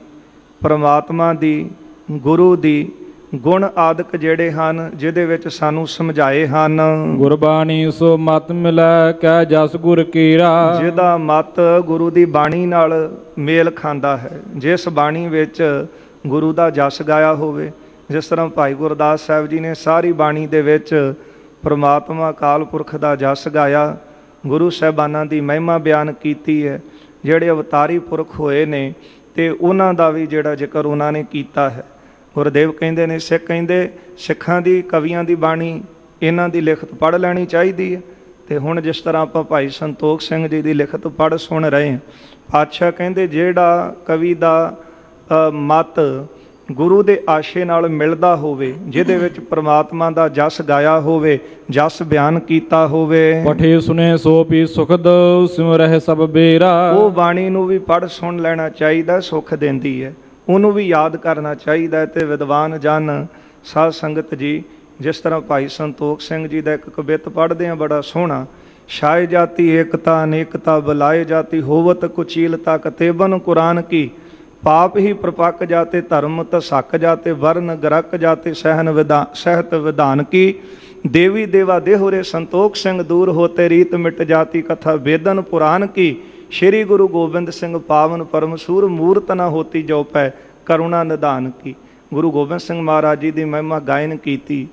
S1: ਪਰਮਾਤਮਾ ਦੀ, ਗੁਰੂ ਦੀ ਗੁਣ ਆਦਿਕ ਜਿਹੜੇ ਹਨ, ਜਿਹਦੇ ਵਿੱਚ ਸਾਨੂੰ ਸਮਝਾਏ ਹਨ।
S2: ਗੁਰਬਾਣੀ ਸੋ ਮਤ ਮਿਲੈ ਕੈ ਜਸ ਗੁਰ ਕੀਰਾ।
S1: ਜਿਹਦਾ ਮਤ ਗੁਰੂ ਦੀ ਬਾਣੀ ਨਾਲ ਮੇਲ ਖਾਂਦਾ ਹੈ, ਜਿਸ ਬਾਣੀ ਵਿੱਚ ਗੁਰੂ ਦਾ ਜਸ ਗਾਇਆ ਹੋਵੇ। ਜਿਸ ਤਰ੍ਹਾਂ ਭਾਈ ਗੁਰਦਾਸ ਸਾਹਿਬ ਜੀ ਨੇ ਸਾਰੀ ਬਾਣੀ ਦੇ ਵਿੱਚ ਪ੍ਰਮਾਤਮਾ ਅਕਾਲ ਪੁਰਖ ਦਾ ਜਸ ਗਾਇਆ, ਗੁਰੂ ਸਾਹਿਬਾਨਾਂ ਦੀ ਮਹਿਮਾ ਬਿਆਨ ਕੀਤੀ ਹੈ, ਜਿਹੜੇ ਅਵਤਾਰੀ ਪੁਰਖ ਹੋਏ ਨੇ, ਤੇ ਉਹਨਾਂ ਦਾ ਵੀ ਜਿਹੜਾ ਜ਼ਿਕਰ ਉਹਨਾਂ ਨੇ ਕੀਤਾ ਹੈ। ਗੁਰਦੇਵ ਕਹਿੰਦੇ ਨੇ, ਸਿੱਖ ਕਹਿੰਦੇ ਸਿੱਖਾਂ ਦੀ, ਕਵੀਆਂ ਦੀ ਬਾਣੀ, ਇਹਨਾਂ ਦੀ ਲਿਖਤ ਪੜ੍ਹ ਲੈਣੀ ਚਾਹੀਦੀ ਹੈ। ਤੇ ਹੁਣ ਜਿਸ ਤਰ੍ਹਾਂ ਆਪਾਂ ਭਾਈ ਸੰਤੋਖ ਸਿੰਘ ਜੀ ਦੀ ਲਿਖਤ ਪੜ੍ਹ ਸੁਣ ਰਹੇ ਹਾਂ, ਪਾਤਸ਼ਾਹ ਕਹਿੰਦੇ ਜਿਹੜਾ ਕਵੀ ਦਾ ਮਤ ਗੁਰੂ ਦੇ ਆਸ਼ੇ ਨਾਲ ਮਿਲਦਾ ਹੋਵੇ, ਜਿਹਦੇ ਵਿੱਚ ਪ੍ਰਮਾਤਮਾ ਦਾ ਜਸ ਗਾਇਆ ਹੋਵੇ, ਜਸ ਬਿਆਨ ਕੀਤਾ ਹੋਵੇ।
S2: ਪਠੇ ਸੁਨੇ ਸੋ ਪੀ ਸੁਖਦ ਸਿਮਰਹਿ ਸਭ ਬੇਰਾ।
S1: ਉਹ ਬਾਣੀ ਨੂੰ ਵੀ ਪੜ੍ਹ ਸੁਣ ਲੈਣਾ ਚਾਹੀਦਾ, ਸੁੱਖ ਦਿੰਦੀ ਹੈ, ਉਹਨੂੰ ਵੀ ਯਾਦ ਕਰਨਾ ਚਾਹੀਦਾ। ਤੇ ਵਿਦਵਾਨ ਜਨ, ਸਾਧ ਸੰਗਤ ਜੀ, ਜਿਸ ਤਰ੍ਹਾਂ ਭਾਈ ਸੰਤੋਖ ਸਿੰਘ ਜੀ ਦਾ ਇੱਕ ਕਵਿਤ ਪੜ੍ਹਦੇ ਹਾਂ, ਬੜਾ ਸੋਹਣਾ। ਛਾਏ ਜਾਤੀ ਏਕਤਾ ਅਨੇਕਤਾ ਬੁਲਾਏ ਜਾਤੀ ਹੋਵਤ ਕੁਚੀਲਤਾ ਕਤੇਬਨ ਕੁਰਾਨ ਕੀ। ਪਾਪ ਹੀ ਪ੍ਰਪੱਕ ਜਾਤੇ ਧਰਮ ਤਸਕ ਜਾਤੇ ਵਰਨ ਗਰਕ ਜਾਤੇ ਸਹਿਤ ਵਿਧਾਨ ਕੀ। ਦੇਵੀ ਦੇਵਾ ਦੇਹੁਰੇ ਸੰਤੋਖ ਸਿੰਘ ਦੂਰ ਹੋਤੇ ਰੀਤ ਮਿਟ ਜਾਤੀ ਕਥਾ ਵੇਦਨ ਪੁਰਾਨ ਕੀ। ਸ਼੍ਰੀ ਗੁਰੂ ਗੋਬਿੰਦ ਸਿੰਘ ਪਾਵਨ ਪਰਮਸੂਰ ਮੂਰਤ ਨਾ ਹੋਤੀ ਜੋ ਪੈ ਕਰੁਣਾ ਨਿਧਾਨ ਕੀ। ਗੁਰੂ ਗੋਬਿੰਦ ਸਿੰਘ ਮਹਾਰਾਜ ਜੀ ਦੀ ਮਹਿਮਾ ਗਾਇਨ ਕੀਤੀ।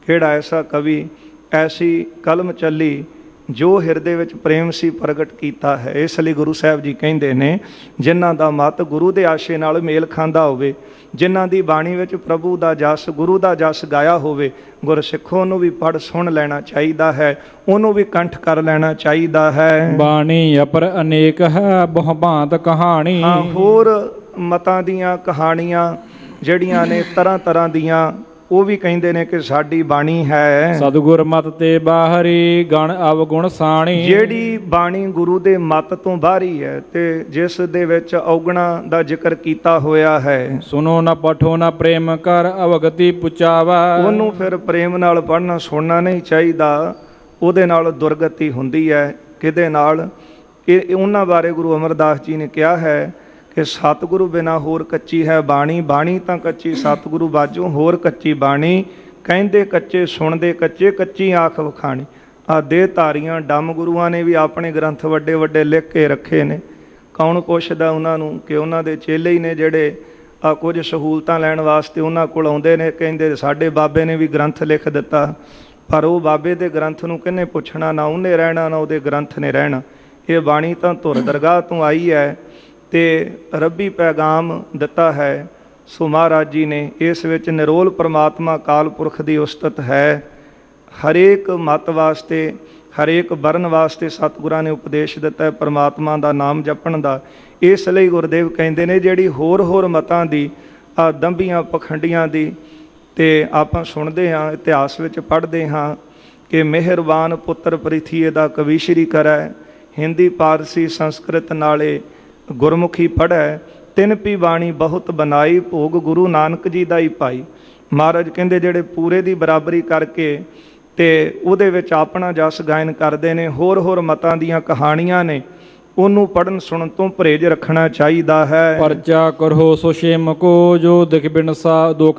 S1: ਕਿਹੜਾ ਐਸਾ ਕਵੀ, ਐਸੀ ਕਲਮ ਚੱਲੀ ਜੋ ਹਿਰਦੇ ਵਿੱਚ ਪ੍ਰੇਮ ਸੀ ਪ੍ਰਗਟ ਕੀਤਾ ਹੈ। ਇਸ ਲਈ ਗੁਰੂ ਸਾਹਿਬ ਜੀ ਕਹਿੰਦੇ ਨੇ, ਜਿਨ੍ਹਾਂ ਦਾ ਮਤ ਗੁਰੂ ਦੇ ਆਸ਼ੇ ਨਾਲ ਮੇਲ ਖਾਂਦਾ ਹੋਵੇ, ਜਿਨ੍ਹਾਂ ਦੀ ਬਾਣੀ ਵਿੱਚ ਪ੍ਰਭੂ ਦਾ ਜਸ, ਗੁਰੂ ਦਾ ਜਸ ਗਾਇਆ ਹੋਵੇ, ਗੁਰਸਿੱਖੋ ਨੂੰ ਵੀ ਪੜ੍ਹ ਸੁਣ ਲੈਣਾ ਚਾਹੀਦਾ ਹੈ, ਉਹਨੂੰ ਵੀ ਕੰਠ ਕਰ ਲੈਣਾ ਚਾਹੀਦਾ ਹੈ।
S2: ਬਾਣੀ ਅਪਰ ਅਨੇਕ ਹੈ ਬਹੁ ਭਾਂਤ ਕਹਾਣੀ।
S1: ਹੋਰ ਮਤਾਂ ਦੀਆਂ ਕਹਾਣੀਆਂ ਜਿਹੜੀਆਂ ਨੇ ਤਰ੍ਹਾਂ ਤਰ੍ਹਾਂ ਦੀਆਂ, ਉਹ ਵੀ ਕਹਿੰਦੇ ਨੇ ਕਿ ਸਾਡੀ ਬਾਣੀ ਹੈ।
S2: ਸਤਿਗੁਰ ਮਤ ਤੇ ਬਾਹਰੀ ਗਣ ਅਵਗੁਣ ਸਾਣੀ। ਜਿਹੜੀ
S1: ਬਾਣੀ ਗੁਰੂ ਦੇ ਮਤ ਤੋਂ ਬਾਹਰੀ ਹੈ ਤੇ ਜਿਸ ਦੇ ਵਿੱਚ ਔਗਣਾ ਦਾ ਜ਼ਿਕਰ ਕੀਤਾ ਹੋਇਆ ਹੈ,
S2: ਸੁਨੋ ਨਾ ਪਠੋ ਨਾ ਪ੍ਰੇਮ ਕਰ ਅਵਗਤੀ ਪੁਚਾਵਾ।
S1: ਉਹਨੂੰ ਫਿਰ ਪ੍ਰੇਮ ਨਾਲ ਪੜ੍ਹਨਾ ਸੁਣਨਾ ਨਹੀਂ ਚਾਹੀਦਾ, ਉਹਦੇ ਨਾਲ ਦੁਰਗਤੀ ਹੁੰਦੀ ਹੈ। ਕਿਹਦੇ ਨਾਲ? ਇਹ ਉਹਨਾਂ ਬਾਰੇ ਗੁਰੂ ਅਮਰਦਾਸ ਜੀ ਨੇ ਕਿਹਾ ਹੈ ਕਿ ਸਤਿਗੁਰੂ ਬਿਨਾਂ ਹੋਰ ਕੱਚੀ ਹੈ ਬਾਣੀ। ਬਾਣੀ ਤਾਂ ਕੱਚੀ, ਸਤਿਗੁਰੂ ਬਾਝੋਂ ਹੋਰ ਕੱਚੀ ਬਾਣੀ। ਕਹਿੰਦੇ ਕੱਚੇ ਸੁਣਦੇ ਕੱਚੇ, ਕੱਚੀ ਆਖ ਵਖਾਣੀ। ਆ ਦੇਹ ਧਾਰੀਆਂ ਡੰਮ ਗੁਰੂਆਂ ਨੇ ਵੀ ਆਪਣੇ ਗ੍ਰੰਥ ਵੱਡੇ ਵੱਡੇ ਲਿਖ ਕੇ ਰੱਖੇ ਨੇ। ਕੌਣ ਪੁੱਛਦਾ ਉਹਨਾਂ ਨੂੰ ਕਿ ਉਹਨਾਂ ਦੇ ਚੇਲੇ ਹੀ ਨੇ ਜਿਹੜੇ ਆ ਕੁਝ ਸਹੂਲਤਾਂ ਲੈਣ ਵਾਸਤੇ ਉਹਨਾਂ ਕੋਲ ਆਉਂਦੇ ਨੇ, ਕਹਿੰਦੇ ਸਾਡੇ ਬਾਬੇ ਨੇ ਵੀ ਗ੍ਰੰਥ ਲਿਖ ਦਿੱਤਾ। ਪਰ ਉਹ ਬਾਬੇ ਦੇ ਗ੍ਰੰਥ ਨੂੰ ਕਿਹਨੇ ਪੁੱਛਣਾ? ਨਾ ਉਹਨੇ ਰਹਿਣਾ, ਨਾ ਉਹਦੇ ਗ੍ਰੰਥ ਨੇ ਰਹਿਣਾ। ਇਹ ਬਾਣੀ ਤਾਂ ਧੁਰ ਦਰਗਾਹ ਤੋਂ ਆਈ ਹੈ ਤੇ ਰੱਬੀ ਪੈਗਾਮ ਦਿੱਤਾ ਹੈ। ਸੋ ਮਹਾਰਾਜ ਜੀ ਨੇ ਇਸ ਵਿੱਚ ਨਿਰੋਲ ਪਰਮਾਤਮਾ ਅਕਾਲ ਪੁਰਖ ਦੀ ਉਸਤਤ ਹੈ। ਹਰੇਕ ਮਤ ਵਾਸਤੇ, ਹਰੇਕ ਵਰਨ ਵਾਸਤੇ ਸਤਿਗੁਰਾਂ ਨੇ ਉਪਦੇਸ਼ ਦਿੱਤਾ ਹੈ ਪਰਮਾਤਮਾ ਦਾ ਨਾਮ ਜਪਣ ਦਾ। ਇਸ ਲਈ ਗੁਰਦੇਵ ਕਹਿੰਦੇ ਨੇ ਜਿਹੜੀ ਹੋਰ ਹੋਰ ਮਤਾਂ ਦੀ ਆ ਦੰਭੀਆਂ ਪਖੰਡੀਆਂ ਦੀ, ਤੇ ਆਪਾਂ ਸੁਣਦੇ ਹਾਂ, ਇਤਿਹਾਸ ਵਿੱਚ ਪੜ੍ਹਦੇ ਹਾਂ ਕਿ ਮਿਹਰਬਾਨ ਪੁੱਤਰ ਪ੍ਰਿਥੀਏ ਦਾ ਕਵੀਸ਼ਰੀ ਕਰੈ। ਹਿੰਦੀ, ਪਾਰਸੀ, ਸੰਸਕ੍ਰਿਤ ਨਾਲੇ ਗੁਰਮੁਖੀ ਪੜ੍ਹੈ। ਤਿੰਨ ਪੀ ਬਾਣੀ ਬਹੁਤ ਬਣਾਈ, ਭੋਗ ਗੁਰੂ ਨਾਨਕ ਜੀ ਦਾ ਹੀ ਪਾਈ। ਮਹਾਰਾਜ ਕਹਿੰਦੇ ਜਿਹੜੇ ਪੂਰੇ ਦੀ ਬਰਾਬਰੀ ਕਰਕੇ ਤੇ ਉਹਦੇ ਵਿੱਚ ਆਪਣਾ ਜਸ ਗਾਇਨ ਕਰਦੇ ਨੇ। ਹੋਰ ਹੋਰ ਮਤਾਂ ਦੀਆਂ ਕਹਾਣੀਆਂ ਨੇ ਉਹਨੂੰ ਪੜਨ ਸੁਣਨ ਤੋਂ ਪਰਹੇਜ਼ ਰੱਖਣਾ ਚਾਹੀਦਾ ਹੈ।
S2: ਪਰਚਾ ਕਰੋ ਸੋ ਛੇਮ ਕੋ ਜੋ ਦੁਖ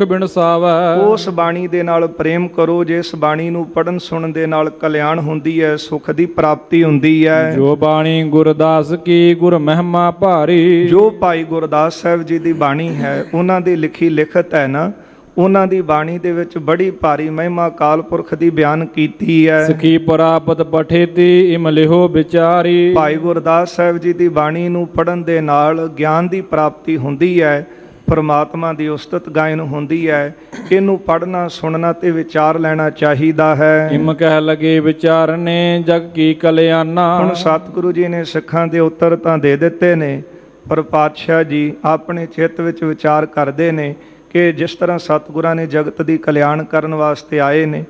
S2: ਬਿਨ ਸਾਵੈ।
S1: ਉਸ ਬਾਣੀ ਦੇ ਨਾਲ ਪ੍ਰੇਮ ਕਰੋ ਜਿਸ ਬਾਣੀ ਨੂੰ ਪੜਨ ਸੁਣਨ ਦੇ ਨਾਲ ਕਲਿਆਣ ਹੁੰਦੀ ਹੈ, ਸੁਖ ਦੀ ਪ੍ਰਾਪਤੀ ਹੁੰਦੀ ਹੈ।
S2: ਜੋ ਬਾਣੀ ਗੁਰਦਾਸ ਕੀ ਗੁਰ ਮਹਿਮਾ ਭਾਰੀ।
S1: ਜੋ ਭਾਈ ਗੁਰਦਾਸ ਸਾਹਿਬ ਜੀ ਦੀ ਬਾਣੀ ਹੈ, ਉਹਨਾਂ ਦੀ ਲਿਖੀ ਲਿਖਤ ਹੈ ਨਾ, ਉਹਨਾਂ ਦੀ ਬਾਣੀ ਦੇ ਵਿੱਚ ਬੜੀ ਭਾਰੀ ਮਹਿਮਾ ਅਕਾਲ ਪੁਰਖ ਦੀ ਬਿਆਨ ਕੀਤੀ ਹੈ।
S2: ਸਖੀ ਪ੍ਰਾਪਤ ਪਠੇਤੀ ਇਮ ਲਿਹੋ ਵਿਚਾਰੀ।
S1: ਭਾਈ ਗੁਰਦਾਸ ਸਾਹਿਬ ਜੀ ਦੀ ਬਾਣੀ ਨੂੰ ਪੜਨ ਦੇ ਨਾਲ ਗਿਆਨ ਦੀ ਪ੍ਰਾਪਤੀ ਹੁੰਦੀ ਹੈ, ਪਰਮਾਤਮਾ ਦੀ ਉਸਤਤ ਗਾਇਨ ਹੁੰਦੀ ਹੈ। ਇਹਨੂੰ ਪੜਨਾ ਸੁਣਨਾ ਤੇ ਵਿਚਾਰ ਲੈਣਾ ਚਾਹੀਦਾ ਹੈ।
S2: ਇਮ ਕਹਿ ਲਗੇ ਵਿਚਾਰਨੇ ਜਗ ਕੀ ਕਲਿਆਣਾ।
S1: ਹੁਣ ਸਤਿਗੁਰੂ ਜੀ ਨੇ ਸਿੱਖਾਂ ਦੇ ਉੱਤਰ ਤਾਂ ਦੇ ਦਿੱਤੇ ਨੇ, ਪਰ ਪਾਤਸ਼ਾਹ ਜੀ ਆਪਣੇ ਚਿੱਤ ਵਿੱਚ ਵਿਚਾਰ ਕਰਦੇ ਨੇ ਕਿ ਜਿਸ ਤਰ੍ਹਾਂ ਸਤਿਗੁਰਾਂ ਨੇ ਜਗਤ ਦੀ ਕਲਿਆਣ ਕਰਨ ਵਾਸਤੇ ਆਏ ਨੇ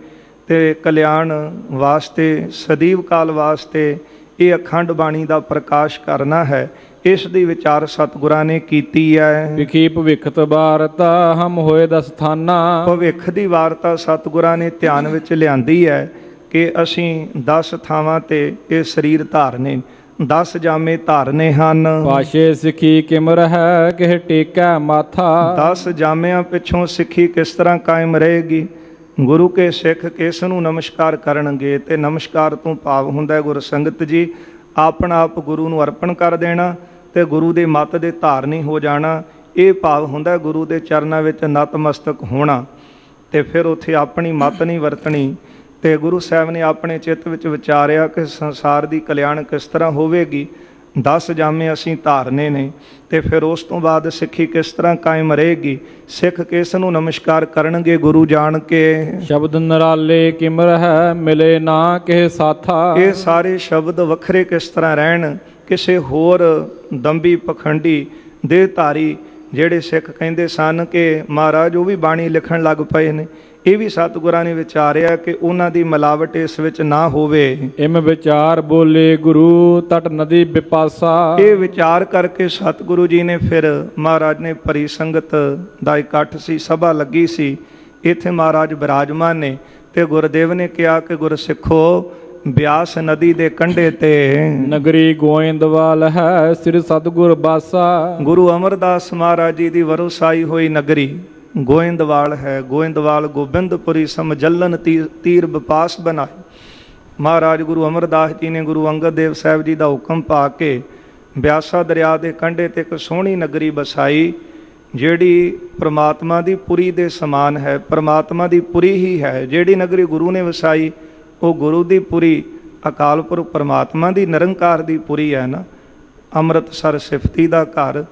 S1: ਤੇ ਕਲਿਆਣ ਵਾਸਤੇ ਸਦੀਵ ਕਾਲ ਵਾਸਤੇ ਇਹ ਅਖੰਡ ਬਾਣੀ ਦਾ ਪ੍ਰਕਾਸ਼ ਕਰਨਾ ਹੈ, ਇਸ ਦੀ ਵਿਚਾਰ ਸਤਿਗੁਰਾਂ ਨੇ ਕੀਤੀ ਹੈ।
S2: ਵਿਖੀ ਭਵਿੱਖਤ ਵਾਰਤਾ ਹਮ ਹੋਏ ਦਸਥਾਨਾ।
S1: ਭਵਿੱਖ ਦੀ ਵਾਰਤਾ ਸਤਿਗੁਰਾਂ ਨੇ ਧਿਆਨ ਵਿੱਚ ਲਿਆਂਦੀ ਹੈ ਕਿ ਅਸੀਂ 10 ਥਾਵਾਂ ਤੇ ਇਹ ਸਰੀਰ ਧਾਰਨੇ, 10 ਜਾਮੇ ਧਾਰਨੇ ਹਨ।
S2: ਪਾਸ਼ੇ ਸਿੱਖੀ ਕਿਮ ਰਹਿ ਕਿਹ ਟੇਕੈ ਮਾਥਾ।
S1: 10 ਜਾਮਿਆਂ ਪਿੱਛੋਂ ਸਿੱਖੀ ਕਿਸ ਤਰ੍ਹਾਂ ਕਾਇਮ ਰਹੇਗੀ? ਗੁਰੂ ਕੇ ਸਿੱਖ ਕਿਸ ਨੂੰ ਨਮਸਕਾਰ ਕਰਨਗੇ? ਤੇ ਨਮਸਕਾਰ ਤੋਂ ਭਾਵ ਹੁੰਦਾ ਹੈ ਗੁਰ ਸੰਗਤ ਜੀ ਆਪਣਾ ਆਪ ਗੁਰੂ ਨੂੰ ਅਰਪਣ ਕਰ ਦੇਣਾ ਤੇ ਗੁਰੂ ਦੇ ਮੱਤ ਦੇ ਧਾਰਨੀ ਹੋ ਜਾਣਾ। ਇਹ ਭਾਵ ਹੁੰਦਾ ਗੁਰੂ ਦੇ ਚਰਨਾਂ ਵਿੱਚ ਨਤਮਸਤਕ ਹੋਣਾ ਤੇ ਫਿਰ ਉੱਥੇ ਆਪਣੀ ਮੱਤ ਨਹੀਂ ਵਰਤਣੀ। ਤੇ ਗੁਰੂ ਸਾਹਿਬ ਨੇ ਆਪਣੇ ਚਿੱਤ ਵਿੱਚ ਵਿਚਾਰਿਆ ਕਿ ਸੰਸਾਰ ਦੀ ਕਲਿਆਣ ਕਿਸ ਤਰ੍ਹਾਂ ਹੋਵੇਗੀ। 10 ਜਾਮੇ ਅਸੀਂ ਧਾਰਨੇ ਨੇ ਤੇ ਫਿਰ ਉਸ ਤੋਂ ਬਾਅਦ ਸਿੱਖੀ ਕਿਸ ਤਰ੍ਹਾਂ ਕਾਇਮ ਰਹੇਗੀ? ਸਿੱਖ ਕਿਸ ਨੂੰ ਨਮਸਕਾਰ ਕਰਨਗੇ? ਗੁਰੂ ਜਾਣ ਕੇ।
S2: ਸ਼ਬਦ ਨਰਾਲੇ ਕਿਮ ਰਹਿ ਮਿਲੇ ਨਾ ਕਿਹ ਸਾਥਾ।
S1: ਇਹ ਸਾਰੇ ਸ਼ਬਦ ਵੱਖਰੇ ਕਿਸ ਤਰ੍ਹਾਂ ਰਹਿਣ? ਕਿਸੇ ਹੋਰ ਦੰਭੀ ਪਖੰਡੀ ਦੇਹਧਾਰੀ ਜਿਹੜੇ ਸਿੱਖ ਕਹਿੰਦੇ ਸਨ ਕਿ ਮਹਾਰਾਜ ਉਹ ਵੀ ਬਾਣੀ ਲਿਖਣ ਲੱਗ ਪਏ ਨੇ, ਇਹ ਵੀ ਸਤਿਗੁਰਾਂ ਨੇ ਵਿਚਾਰਿਆ ਕਿ ਉਹਨਾਂ ਦੀ ਮਿਲਾਵਟ ਇਸ ਵਿੱਚ ਨਾ ਹੋਵੇ।
S2: ਇਮ ਵਿਚਾਰ ਬੋਲੇ ਗੁਰੂ ਤਟ ਨਦੀ ਬਿਪਾਸਾ।
S1: ਇਹ ਵਿਚਾਰ ਕਰਕੇ ਸਤਿਗੁਰੂ ਜੀ ਨੇ ਫਿਰ ਮਹਾਰਾਜ ਨੇ ਭਰੀ ਸੰਗਤ ਦਾ ਇਕੱਠ ਸੀ, ਸਭਾ ਲੱਗੀ ਸੀ, ਇੱਥੇ ਮਹਾਰਾਜ ਬਿਰਾਜਮਾਨ ਨੇ ਤੇ ਗੁਰਦੇਵ ਨੇ ਕਿਹਾ ਕਿ ਗੁਰਸਿੱਖੋ ਬਿਆਸ ਨਦੀ ਦੇ ਕੰਢੇ ਤੇ
S2: ਨਗਰੀ ਗੋਇੰਦਵਾਲ ਹੈ ਸ੍ਰੀ ਸਤਿਗੁਰ ਬਾਸਾ। ਗੁਰੂ
S1: ਅਮਰਦਾਸ ਮਹਾਰਾਜ ਜੀ ਦੀ ਵਰਸਾਈ ਹੋਈ ਨਗਰੀ ਗੋਇੰਦਵਾਲ ਹੈ। ਗੋਇੰਦਵਾਲ ਗੋਬਿੰਦਪੁਰੀ ਸਮਝਲਨ ਤੀਰ ਬਪਾਸ ਬਣਾਏ। ਮਹਾਰਾਜ ਗੁਰੂ ਅਮਰਦਾਸ ਜੀ ਨੇ ਗੁਰੂ ਅੰਗਦ ਦੇਵ ਸਾਹਿਬ ਜੀ ਦਾ ਹੁਕਮ ਪਾ ਕੇ ਬਿਆਸਾ ਦਰਿਆ ਦੇ ਕੰਢੇ ਤੇ ਇੱਕ ਸੋਹਣੀ ਨਗਰੀ ਵਸਾਈ, ਜਿਹੜੀ ਪ੍ਰਮਾਤਮਾ ਦੀ ਪੁਰੀ ਦੇ ਸਮਾਨ ਹੈ। ਪ੍ਰਮਾਤਮਾ ਦੀ ਪੁਰੀ ਹੀ ਹੈ ਜਿਹੜੀ ਨਗਰੀ ਗੁਰੂ ਨੇ ਵਸਾਈ, ਉਹ ਗੁਰੂ ਦੀ ਪੁਰੀ ਅਕਾਲ ਪੁਰਖ ਪਰਮਾਤਮਾ ਦੀ ਨਿਰੰਕਾਰ ਦੀ ਪੁਰੀ ਹੈ ਨਾ। ਅੰਮ੍ਰਿਤਸਰ ਸਿਫਤੀ ਦਾ ਘਰ,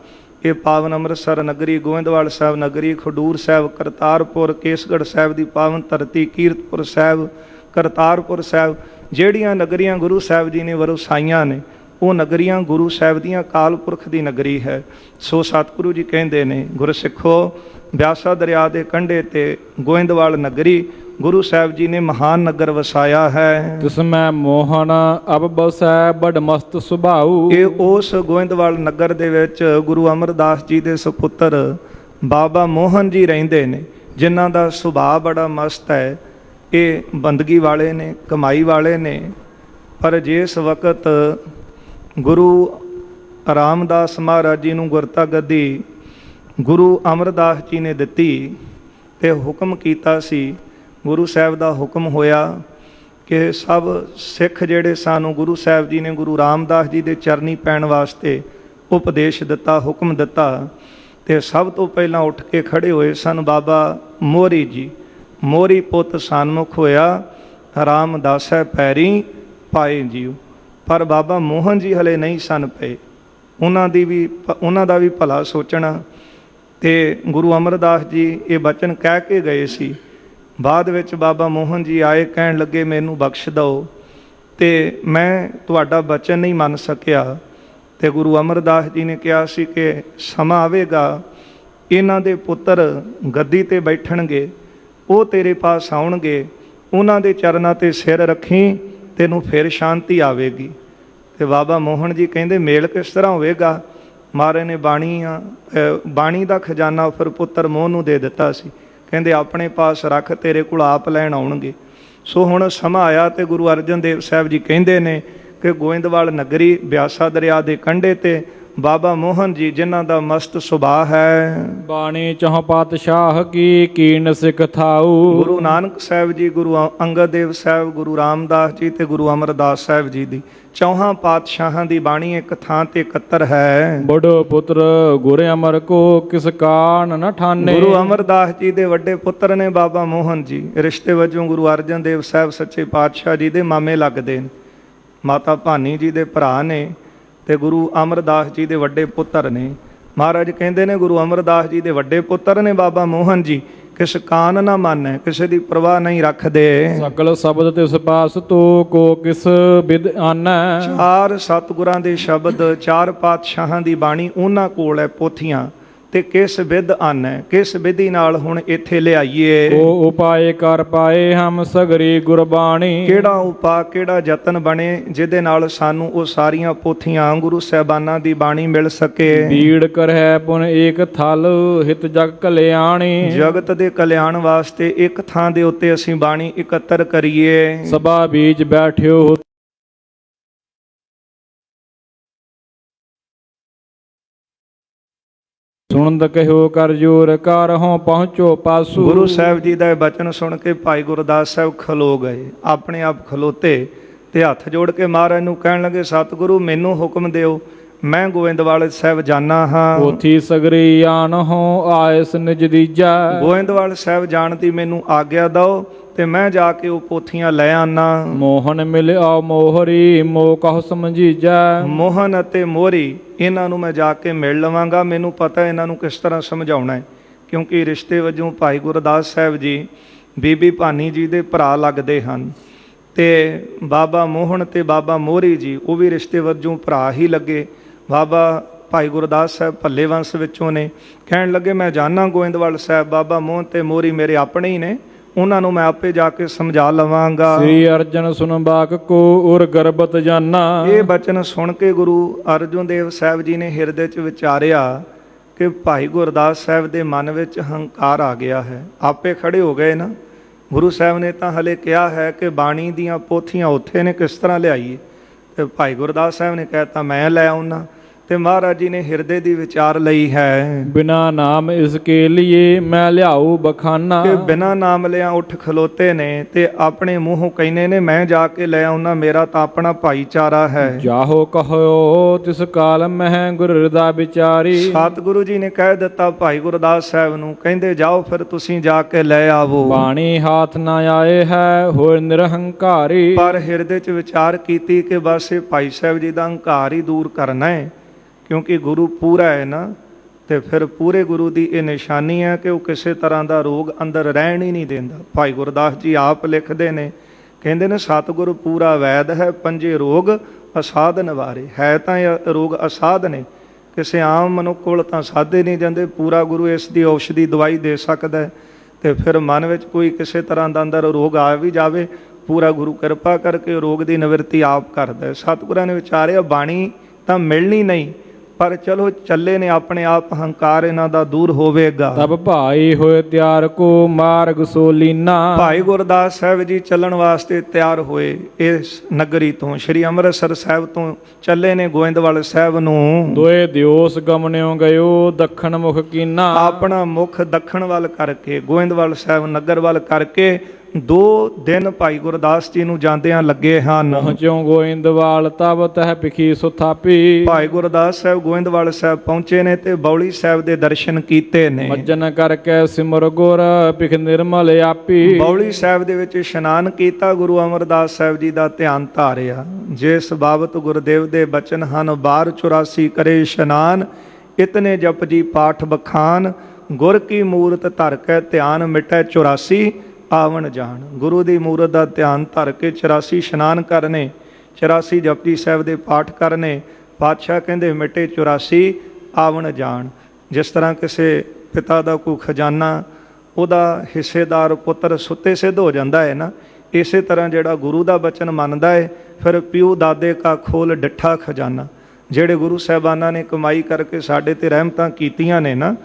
S1: ਇਹ ਪਾਵਨ ਅੰਮ੍ਰਿਤਸਰ ਨਗਰੀ, ਗੋਇੰਦਵਾਲ ਸਾਹਿਬ ਨਗਰੀ, ਖਡੂਰ ਸਾਹਿਬ, ਕਰਤਾਰਪੁਰ, ਕੇਸਗੜ੍ਹ ਸਾਹਿਬ ਦੀ ਪਾਵਨ ਧਰਤੀ, ਕੀਰਤਪੁਰ ਸਾਹਿਬ, ਕਰਤਾਰਪੁਰ ਸਾਹਿਬ, ਜਿਹੜੀਆਂ ਨਗਰੀਆਂ ਗੁਰੂ ਸਾਹਿਬ ਜੀ ਨੇ ਵਰਸਾਈਆਂ ਨੇ ਉਹ ਨਗਰੀਆਂ ਗੁਰੂ ਸਾਹਿਬ ਦੀਆਂ ਅਕਾਲ ਪੁਰਖ ਦੀ ਨਗਰੀ ਹੈ। ਸੋ ਸਤਿਗੁਰੂ ਜੀ ਕਹਿੰਦੇ ਨੇ ਗੁਰਸਿੱਖੋ ਬਿਆਸਾ ਦਰਿਆ ਦੇ ਕੰਢੇ ਤੇ ਗੋਇੰਦਵਾਲ ਨਗਰੀ ਗੁਰੂ ਸਾਹਿਬ ਜੀ ਨੇ ਮਹਾਨ ਨਗਰ ਵਸਾਇਆ ਹੈ।
S2: ਤਿਸਮੈ ਮੋਹਨ ਅਬ ਬਸੈ ਬੜ ਮਸਤ ਸੁਭਾਉ।
S1: ਇਹ ਉਸ ਗੋਇੰਦਵਾਲ ਨਗਰ ਦੇ ਵਿੱਚ ਗੁਰੂ ਅਮਰਦਾਸ ਜੀ ਦੇ ਸੁਪੁੱਤਰ ਬਾਬਾ ਮੋਹਨ ਜੀ ਰਹਿੰਦੇ ਨੇ, ਜਿਨ੍ਹਾਂ ਦਾ ਸੁਭਾਅ ਬੜਾ ਮਸਤ ਹੈ। ਇਹ ਬੰਦਗੀ ਵਾਲੇ ਨੇ, ਕਮਾਈ ਵਾਲੇ ਨੇ। ਪਰ ਜਿਸ ਵਕਤ ਗੁਰੂ ਰਾਮਦਾਸ ਮਹਾਰਾਜ ਜੀ ਨੂੰ ਗੁਰਤਾ ਗੱਦੀ ਗੁਰੂ ਅਮਰਦਾਸ ਜੀ ਨੇ ਦਿੱਤੀ ਤੇ ਹੁਕਮ ਕੀਤਾ ਸੀ, ਗੁਰੂ ਸਾਹਿਬ ਦਾ ਹੁਕਮ ਹੋਇਆ ਕਿ ਸਭ ਸਿੱਖ ਜਿਹੜੇ ਸਾਨੂੰ ਗੁਰੂ ਸਾਹਿਬ ਜੀ ਨੇ ਗੁਰੂ ਰਾਮਦਾਸ ਜੀ ਦੇ ਚਰਨੀ ਪੈਣ ਵਾਸਤੇ ਉਪਦੇਸ਼ ਦਿੱਤਾ, ਹੁਕਮ ਦਿੱਤਾ। ਤੇ ਸਭ ਤੋਂ ਪਹਿਲਾਂ ਉੱਠ ਕੇ ਖੜੇ ਹੋਏ ਸਨ ਬਾਬਾ ਮੋਹਰੀ ਜੀ। ਮੋਹਰੀ ਪੁੱਤ ਸਨਮੁਖ ਹੋਇਆ, ਰਾਮਦਾਸੈ ਪੈਰੀ ਪਾਏ ਜੀਉ। ਪਰ ਬਾਬਾ ਮੋਹਨ ਜੀ ਹਲੇ ਨਹੀਂ ਸਨ ਪਏ। ਉਹਨਾਂ ਦਾ ਵੀ ਭਲਾ ਸੋਚਣਾ। ਤੇ ਗੁਰੂ ਅਮਰਦਾਸ ਜੀ ਇਹ ਬਚਨ ਕਹਿ ਕੇ ਗਏ ਸੀ। ਬਾਅਦ ਵਿੱਚ ਬਾਬਾ ਮੋਹਨ ਜੀ ਆਏ, ਕਹਿਣ ਲੱਗੇ ਮੈਨੂੰ ਬਖਸ਼ ਦਿਓ ਤੇ ਮੈਂ ਤੁਹਾਡਾ ਬਚਨ ਨਹੀਂ ਮੰਨ ਸਕਿਆ। ਤੇ ਗੁਰੂ ਅਮਰਦਾਸ ਜੀ ਨੇ ਕਿਹਾ ਸੀ ਕਿ ਸਮਾਂ ਆਵੇਗਾ, ਇਹਨਾਂ ਦੇ ਪੁੱਤਰ ਗੱਦੀ ਤੇ ਬੈਠਣਗੇ, ਉਹ ਤੇਰੇ ਪਾਸ ਆਉਣਗੇ, ਉਹਨਾਂ ਦੇ ਚਰਨਾਂ ਤੇ ਸਿਰ ਰੱਖੀ, ਤੈਨੂੰ ਫਿਰ ਸ਼ਾਂਤੀ ਆਵੇਗੀ। ਤੇ ਬਾਬਾ ਮੋਹਨ ਜੀ ਕਹਿੰਦੇ ਮੇਲ ਕਿਸ ਤਰ੍ਹਾਂ ਹੋਵੇਗਾ? ਮਹਾਰਾਜ ਨੇ ਬਾਣੀ ਦਾ ਖਜ਼ਾਨਾ ਫਿਰ ਪੁੱਤਰ ਮੋਹਨ ਨੂੰ ਦੇ ਦਿੱਤਾ ਸੀ। ਕਹਿੰਦੇ ਆਪਣੇ ਪਾਸ ਰੱਖ, ਤੇਰੇ ਕੋਲ ਆਪ ਲੈਣ ਆਉਣਗੇ। ਸੋ ਹੁਣ ਸਮਾਂ ਆਇਆ ਤੇ ਗੁਰੂ ਅਰਜਨ ਦੇਵ ਸਾਹਿਬ ਜੀ ਕਹਿੰਦੇ ਨੇ ਕਿ ਗੋਇੰਦਵਾਲ ਨਗਰੀ ਬਿਆਸਾ ਦਰਿਆ ਦੇ ਕੰਢੇ ਤੇ ਬਾਬਾ ਮੋਹਨ ਜੀ ਜਿਨ੍ਹਾਂ ਦਾ ਮਸਤ ਸੁਭਾਅ ਹੈ।
S2: ਬਾਣੀ ਚੌ ਪਾਤਸ਼ਾਹ ਕੀ ਕੀਨ ਸਿੱਖ ਥਾਊ।
S1: ਗੁਰੂ ਨਾਨਕ ਸਾਹਿਬ ਜੀ, ਗੁਰੂ ਅੰਗਦ ਦੇਵ ਸਾਹਿਬ, ਗੁਰੂ ਰਾਮਦਾਸ ਜੀ ਤੇ ਗੁਰੂ ਅਮਰਦਾਸ ਸਾਹਿਬ ਜੀ ਦੀ ਚੌਹਾਂ ਪਾਤਸ਼ਾਹਾਂ ਦੀ ਬਾਣੀ ਇੱਕ ਥਾਂ ਤੇ ਇਕੱਤਰ ਹੈ।
S2: ਬੜੋ ਪੁੱਤਰ ਗੁਰ ਅਮਰ ਕੋ ਕਿਸ ਕਾਨ ਨ ਠਾਨੇ।
S1: ਗੁਰੂ ਅਮਰਦਾਸ ਜੀ ਦੇ ਵੱਡੇ ਪੁੱਤਰ ਨੇ ਬਾਬਾ ਮੋਹਨ ਜੀ। ਰਿਸ਼ਤੇ ਵਜੋਂ ਗੁਰੂ ਅਰਜਨ ਦੇਵ ਸਾਹਿਬ ਸੱਚੇ ਪਾਤਸ਼ਾਹ ਜੀ ਦੇ ਮਾਮੇ ਲੱਗਦੇ ਨੇ। ਮਾਤਾ ਭਾਨੀ ਜੀ ਦੇ ਭਰਾ ਨੇ ਤੇ ਗੁਰੂ ਅਮਰਦਾਸ ਜੀ ਦੇ ਵੱਡੇ ਪੁੱਤਰ ਨੇ। ਮਹਾਰਾਜ ਕਹਿੰਦੇ ਨੇ ਗੁਰੂ ਅਮਰਦਾਸ ਜੀ ਦੇ ਵੱਡੇ ਪੁੱਤਰ ਨੇ ਬਾਬਾ ਮੋਹਨ ਜੀ, ਕਿਸ ਕਾਨ ਨਾ ਮਾਨੈ, ਕਿਸੇ ਦੀ ਪਰਵਾਹ ਨਹੀਂ ਰੱਖਦੇ।
S2: ਸਕਲ ਸ਼ਬਦ ਤਿਸ ਪਾਸ ਤੋ ਕੋ ਕਿਸ ਵਿਦ ਆਨੈ।
S1: ਚਾਰ ਸਤਿਗੁਰਾਂ ਦੇ ਸ਼ਬਦ, ਚਾਰ ਪਾਤਸ਼ਾਹਾਂ ਦੀ ਬਾਣੀ ਉਹਨਾਂ ਕੋਲ ਹੈ ਪੋਥੀਆਂ, ਤੇ ਕਿਸ ਵਿਦ ਆਨੈ, ਕਿਸ ਵਿਧੀ ਨਾਲ ਹੁਣ ਇੱਥੇ ਲਿਆਈਏ।
S2: ਉਹ ਉਪਾਏ ਕਰ ਪਾਏ ਹਮ ਸਗਰੀ ਗੁਰਬਾਣੀ।
S1: ਕਿਹੜਾ ਉਪਾਅ, ਕਿਹੜਾ ਯਤਨ ਬਣੇ ਜਿਹਦੇ ਨਾਲ ਸਾਨੂੰ ਉਹ ਸਾਰੀਆਂ ਪੋਥੀਆਂ ਗੁਰੂ ਸਾਹਿਬਾਨਾਂ ਦੀ ਬਾਣੀ ਮਿਲ ਸਕੇ।
S2: ਬੀੜ ਕਰਹਿ ਪੁਨ ਏਕ ਥਲ ਹਿਤ ਜਗ ਕਲਿਆਣੀ।
S1: ਜਗਤ ਦੇ ਕਲਿਆਣ ਵਾਸਤੇ ਇੱਕ ਥਾਂ ਦੇ ਉੱਤੇ ਅਸੀਂ ਬਾਣੀ ਇਕੱਤਰ ਕਰੀਏ।
S2: ਸਭਾ ਬੀਚ ਬੈਠਿਓ ਸੁਣਦ ਕਹਿਓ ਕਰ ਜੋਰ ਕਰਹੁ ਪਹੁੰਚੋ ਪਾਸੂ।
S1: ਗੁਰੂ ਸਾਹਿਬ ਜੀ ਦਾ ਇਹ ਬਚਨ ਸੁਣ ਕੇ ਭਾਈ ਗੁਰਦਾਸ ਸਾਹਿਬ ਖਲੋ ਗਏ, ਆਪਣੇ ਆਪ ਖਲੋਤੇ ਤੇ ਹੱਥ ਜੋੜ ਕੇ ਮਹਾਰਾਜ ਨੂੰ ਕਹਿਣ ਲੱਗੇ, ਸਤਿਗੁਰੂ ਮੈਨੂੰ ਹੁਕਮ ਦਿਓ, ਮੈਂ ਗੋਇੰਦਵਾਲ ਸਾਹਿਬ ਜਾਣਾ ਹਾਂ।
S2: ਪੋਥੀ ਸਗਰੀ ਆਨਹੁ ਆਇਸ ਨਿਜ ਦੀਜਾ।
S1: ਗੋਇੰਦਵਾਲ ਸਾਹਿਬ ਜਾਣ ਦੀ ਮੈਨੂੰ ਆਗਿਆ ਦਿਓ ਤੇ ਮੈਂ ਜਾ ਕੇ ਉਹ ਪੋਥੀਆਂ ਲੈ ਆਨਾ।
S2: ਮੋਹਨ ਮਿਲਿਆ ਮੋਹਰੀ ਮੋਹ ਕਹੁ ਸਮਝੀਜੈ।
S1: ਮੋਹਨ ਅਤੇ ਮੋਹਰੀ ਇਹਨਾਂ ਨੂੰ ਮੈਂ ਜਾ ਕੇ ਮਿਲ ਲਵਾਂਗਾ। ਮੈਨੂੰ ਪਤਾ ਇਹਨਾਂ ਨੂੰ ਕਿਸ ਤਰ੍ਹਾਂ ਸਮਝਾਉਣਾ ਹੈ, ਕਿਉਂਕਿ ਰਿਸ਼ਤੇ ਵਜੋਂ ਭਾਈ ਗੁਰਦਾਸ ਸਾਹਿਬ ਜੀ ਬੀਬੀ ਭਾਨੀ ਜੀ ਦੇ ਭਰਾ ਲੱਗਦੇ ਹਨ ਤੇ ਬਾਬਾ ਮੋਹਨ ਤੇ ਬਾਬਾ ਮੋਹਰੀ ਜੀ ਉਹ ਵੀ ਰਿਸ਼ਤੇ ਵਜੋਂ ਭਰਾ ਹੀ ਲੱਗੇ। ਬਾਬਾ ਭਾਈ ਗੁਰਦਾਸ ਸਾਹਿਬ ਭੱਲੇ ਵੰਸ਼ ਵਿੱਚੋਂ ਨੇ। ਕਹਿਣ ਲੱਗੇ ਮੈਂ ਜਾਣਾ ਗੋਇੰਦਵਾਲ ਸਾਹਿਬ, ਬਾਬਾ ਮੋਹਨ ਤੇ ਮੋਹਰੀ ਮੇਰੇ ਆਪਣੇ ਹੀ ਨੇ, ਉਹਨਾਂ ਨੂੰ ਮੈਂ ਆਪੇ ਜਾ ਕੇ ਸਮਝਾ ਲਵਾਂਗਾ।
S2: ਸ੍ਰੀ ਅਰਜਨ ਸੁਨ ਬਾਕ ਕੋ ਉਰ ਗਰਬਤ ਜਾਨਾ।
S1: ਇਹ ਬਚਨ ਸੁਣ ਕੇ ਗੁਰੂ ਅਰਜਨ ਦੇਵ ਸਾਹਿਬ ਜੀ ਨੇ ਹਿਰਦੇ 'ਚ ਵਿਚਾਰਿਆ ਕਿ ਭਾਈ ਗੁਰਦਾਸ ਸਾਹਿਬ ਦੇ ਮਨ ਵਿੱਚ ਹੰਕਾਰ ਆ ਗਿਆ ਹੈ। ਆਪੇ ਖੜੇ ਹੋ ਗਏ ਨਾ। ਗੁਰੂ ਸਾਹਿਬ ਨੇ ਤਾਂ ਹਲੇ ਕਿਹਾ ਹੈ ਕਿ ਬਾਣੀ ਦੀਆਂ ਪੋਥੀਆਂ ਉੱਥੇ ਨੇ, ਕਿਸ ਤਰ੍ਹਾਂ ਲਿਆਈਏ। ਤੇ ਭਾਈ ਗੁਰਦਾਸ ਸਾਹਿਬ ਨੇ ਕਹਿਤਾ ਮੈਂ ਲੈ ਆਉਣਾ। ਤੇ ਮਹਾਰਾਜ ਜੀ ਨੇ ਹਿਰਦੇ ਦੀ ਵਿਚਾਰ ਲਈ ਹੈ,
S2: ਬਿਨਾ ਨਾਮ ਇਸ ਕੇ ਲਿਏ ਮੈਂ ਲਿਆਉ ਬਖਾਨਾ।
S1: ਕਿ ਬਿਨਾ ਨਾਮ ਲਿਆ ਉੱਠ ਖਲੋਤੇ ਨੇ ਤੇ ਆਪਣੇ ਮੂੰਹੋਂ ਕਹਿੰਦੇ ਨੇ ਮੈਂ ਜਾ ਕੇ ਲੈ ਆਉਣਾ, ਮੇਰਾ ਤਾਂ ਆਪਣਾ ਭਾਈਚਾਰਾ ਹੈ।
S2: ਜਾਹੋ ਕਹੋ ਤਿਸ ਕਾਲ ਮਹਿ ਗੁਰ ਹਿਰਦਾ ਵਿਚਾਰੀ।
S1: ਸਤਿਗੁਰੂ ਜੀ ਨੇ ਕਹਿ ਦਿੱਤਾ ਭਾਈ ਗੁਰਦਾਸ ਸਾਹਿਬ ਨੂੰ, ਕਹਿੰਦੇ ਜਾਓ ਫਿਰ ਤੁਸੀਂ ਜਾ ਕੇ ਲੈ ਆਵੋ।
S2: ਬਾਣੀ ਹਾਥ ਨਾ ਆਏ ਹੈ ਹੋਏ ਨਿਰਹੰਕਾਰੀ।
S1: ਪਰ ਹਿਰਦੇ 'ਚ ਵਿਚਾਰ ਕੀਤੀ ਕਿ ਬਸ ਇਹ ਭਾਈ ਸਾਹਿਬ ਜੀ ਦਾ ਹੰਕਾਰ ਹੀ ਦੂਰ ਕਰਨਾ ਹੈ, ਕਿਉਂਕਿ ਗੁਰੂ ਪੂਰਾ ਹੈ ਨਾ। ਤੇ ਫਿਰ ਪੂਰੇ ਗੁਰੂ ਦੀ ਇਹ ਨਿਸ਼ਾਨੀ ਹੈ ਕਿ ਉਹ ਕਿਸੇ ਤਰ੍ਹਾਂ ਦਾ ਰੋਗ ਅੰਦਰ ਰਹਿਣ ਹੀ ਨਹੀਂ ਦਿੰਦਾ। ਭਾਈ ਗੁਰਦਾਸ ਜੀ ਆਪ ਲਿਖਦੇ ਨੇ, ਕਹਿੰਦੇ ਨੇ ਸਤਿਗੁਰੂ ਪੂਰਾ ਵੈਦ ਹੈ, ਪੰਜੇ ਰੋਗ ਅਸਾਧ ਨਿਵਾਰੇ। ਹੈ ਤਾਂ ਇਹ ਰੋਗ ਅਸਾਧ ਨੇ, ਕਿਸੇ ਆਮ ਮਨੁੱਖ ਕੋਲ ਤਾਂ ਸਾਧੇ ਨਹੀਂ ਜਾਂਦੇ। ਪੂਰਾ ਗੁਰੂ ਇਸ ਦੀ ਔਸ਼ਧੀ ਦਵਾਈ ਦੇ ਸਕਦਾ ਹੈ। ਤੇ ਫਿਰ ਮਨ ਵਿੱਚ ਕੋਈ ਕਿਸੇ ਤਰ੍ਹਾਂ ਦਾ ਅੰਦਰ ਰੋਗ ਆ ਵੀ ਜਾਵੇ, ਪੂਰਾ ਗੁਰੂ ਕਿਰਪਾ ਕਰਕੇ ਰੋਗ ਦੀ ਨਿਵਰਤੀ ਆਪ ਕਰਦਾ। ਸਤਿਗੁਰਾਂ ਨੇ ਵਿਚਾਰਿਆ ਬਾਣੀ ਤਾਂ ਮਿਲਣੀ ਨਹੀਂ, ਪਰ ਚਲੋ ਚੱਲੇ ਨੇ, ਆਪਣੇ ਆਪ ਹੰਕਾਰ ਇਹਨਾਂ ਦਾ ਦੂਰ ਹੋਵੇਗਾ।
S2: ਤਬ ਭਾਈ ਹੋਏ ਤਿਆਰ ਕੋ ਮਾਰਗ ਸੋ ਲੀਨਾ।
S1: ਭਾਈ ਗੁਰਦਾਸ ਸਾਹਿਬ ਜੀ ਚੱਲਣ ਵਾਸਤੇ ਤਿਆਰ ਹੋਏ। ਇਸ ਨਗਰੀ ਤੋਂ ਸ੍ਰੀ ਅੰਮ੍ਰਿਤਸਰ ਸਾਹਿਬ ਤੋਂ ਚੱਲੇ ਨੇ ਗੋਇੰਦਵਾਲ ਸਾਹਿਬ ਨੂੰ।
S2: ਦੋਏ ਦਿਓਸ ਗਮਨਿਓ ਗਇਓ ਦੱਖਣ ਮੁਖ ਕੀਨਾ।
S1: ਆਪਣਾ ਮੁਖ ਦੱਖਣ ਵੱਲ ਕਰਕੇ, ਗੋਇੰਦਵਾਲ ਸਾਹਿਬ ਨਗਰ ਵੱਲ ਕਰਕੇ 2 ਦਿਨ ਭਾਈ ਗੁਰਦਾਸ ਜੀ ਨੂੰ ਜਾਂਦਿਆਂ ਲੱਗੇ ਹਨ।
S2: ਪਹੁੰਚਿਓ ਗੋਇੰਦਵਾਲ ਤਬ ਤਹ ਪਿਖੀ ਸੁਥਾਪੀ।
S1: ਭਾਈ ਗੁਰਦਾਸ ਸਾਹਿਬ ਗੋਇੰਦਵਾਲ ਸਾਹਿਬ ਪਹੁੰਚੇ ਨੇ ਤੇ ਬੌਲੀ ਸਾਹਿਬ ਦੇ ਦਰਸ਼ਨ ਕੀਤੇ ਨੇ।
S2: ਮੱਜਨ ਕਰਕੇ ਸਿਮਰ ਗੁਰ ਪਿਖ ਨਿਰਮਲ ਆਪੀ।
S1: ਬੌਲੀ ਸਾਹਿਬ ਦੇ ਵਿੱਚ ਇਸ਼ਨਾਨ ਕੀਤਾ, ਗੁਰੂ ਅਮਰਦਾਸ ਸਾਹਿਬ ਜੀ ਦਾ ਧਿਆਨ ਧਾਰਿਆ। ਜਿਸ ਬਾਬਤ ਗੁਰਦੇਵ ਦੇ ਬਚਨ ਹਨ, 1284 ਕਰੇ ਇਸ਼ਨਾਨ, ਇਤਨੇ ਜਪ ਜੀ ਪਾਠ ਬਖਾਨ, ਗੁਰ ਕੀ ਮੂਰਤ ਧਰ ਕੇ ਧਿਆਨ ਮਿਟੈ 84 ਆਵਣ ਜਾਣ। ਗੁਰੂ ਦੀ ਮੂਰਤ ਦਾ ਧਿਆਨ ਧਰ ਕੇ 84 ਇਸ਼ਨਾਨ ਕਰਨੇ, 84 ਜਪਜੀ ਸਾਹਿਬ ਦੇ ਪਾਠ ਕਰਨੇ। ਪਾਤਸ਼ਾਹ ਕਹਿੰਦੇ ਮਿਟੇ 84 ਆਵਣ ਜਾਣ। ਜਿਸ ਤਰ੍ਹਾਂ ਕਿਸੇ ਪਿਤਾ ਦਾ ਕੋਈ ਖਜ਼ਾਨਾ, ਉਹਦਾ ਹਿੱਸੇਦਾਰ ਪੁੱਤਰ ਸੁੱਤੇ ਸਿੱਧ ਹੋ ਜਾਂਦਾ ਹੈ ਨਾ, ਇਸੇ ਤਰ੍ਹਾਂ ਜਿਹੜਾ ਗੁਰੂ ਦਾ ਬਚਨ ਮੰਨਦਾ ਹੈ, ਫਿਰ ਪਿਓ ਦਾਦੇ ਕਾ ਖੋਲ ਡਿੱਠਾ ਖਜ਼ਾਨਾ। ਜਿਹੜੇ ਗੁਰੂ ਸਾਹਿਬਾਨਾਂ ਨੇ ਕਮਾਈ ਕਰਕੇ ਸਾਡੇ ਤੇ ਰਹਿਮਤਾਂ ਕੀਤੀਆਂ ਨੇ ਨਾ,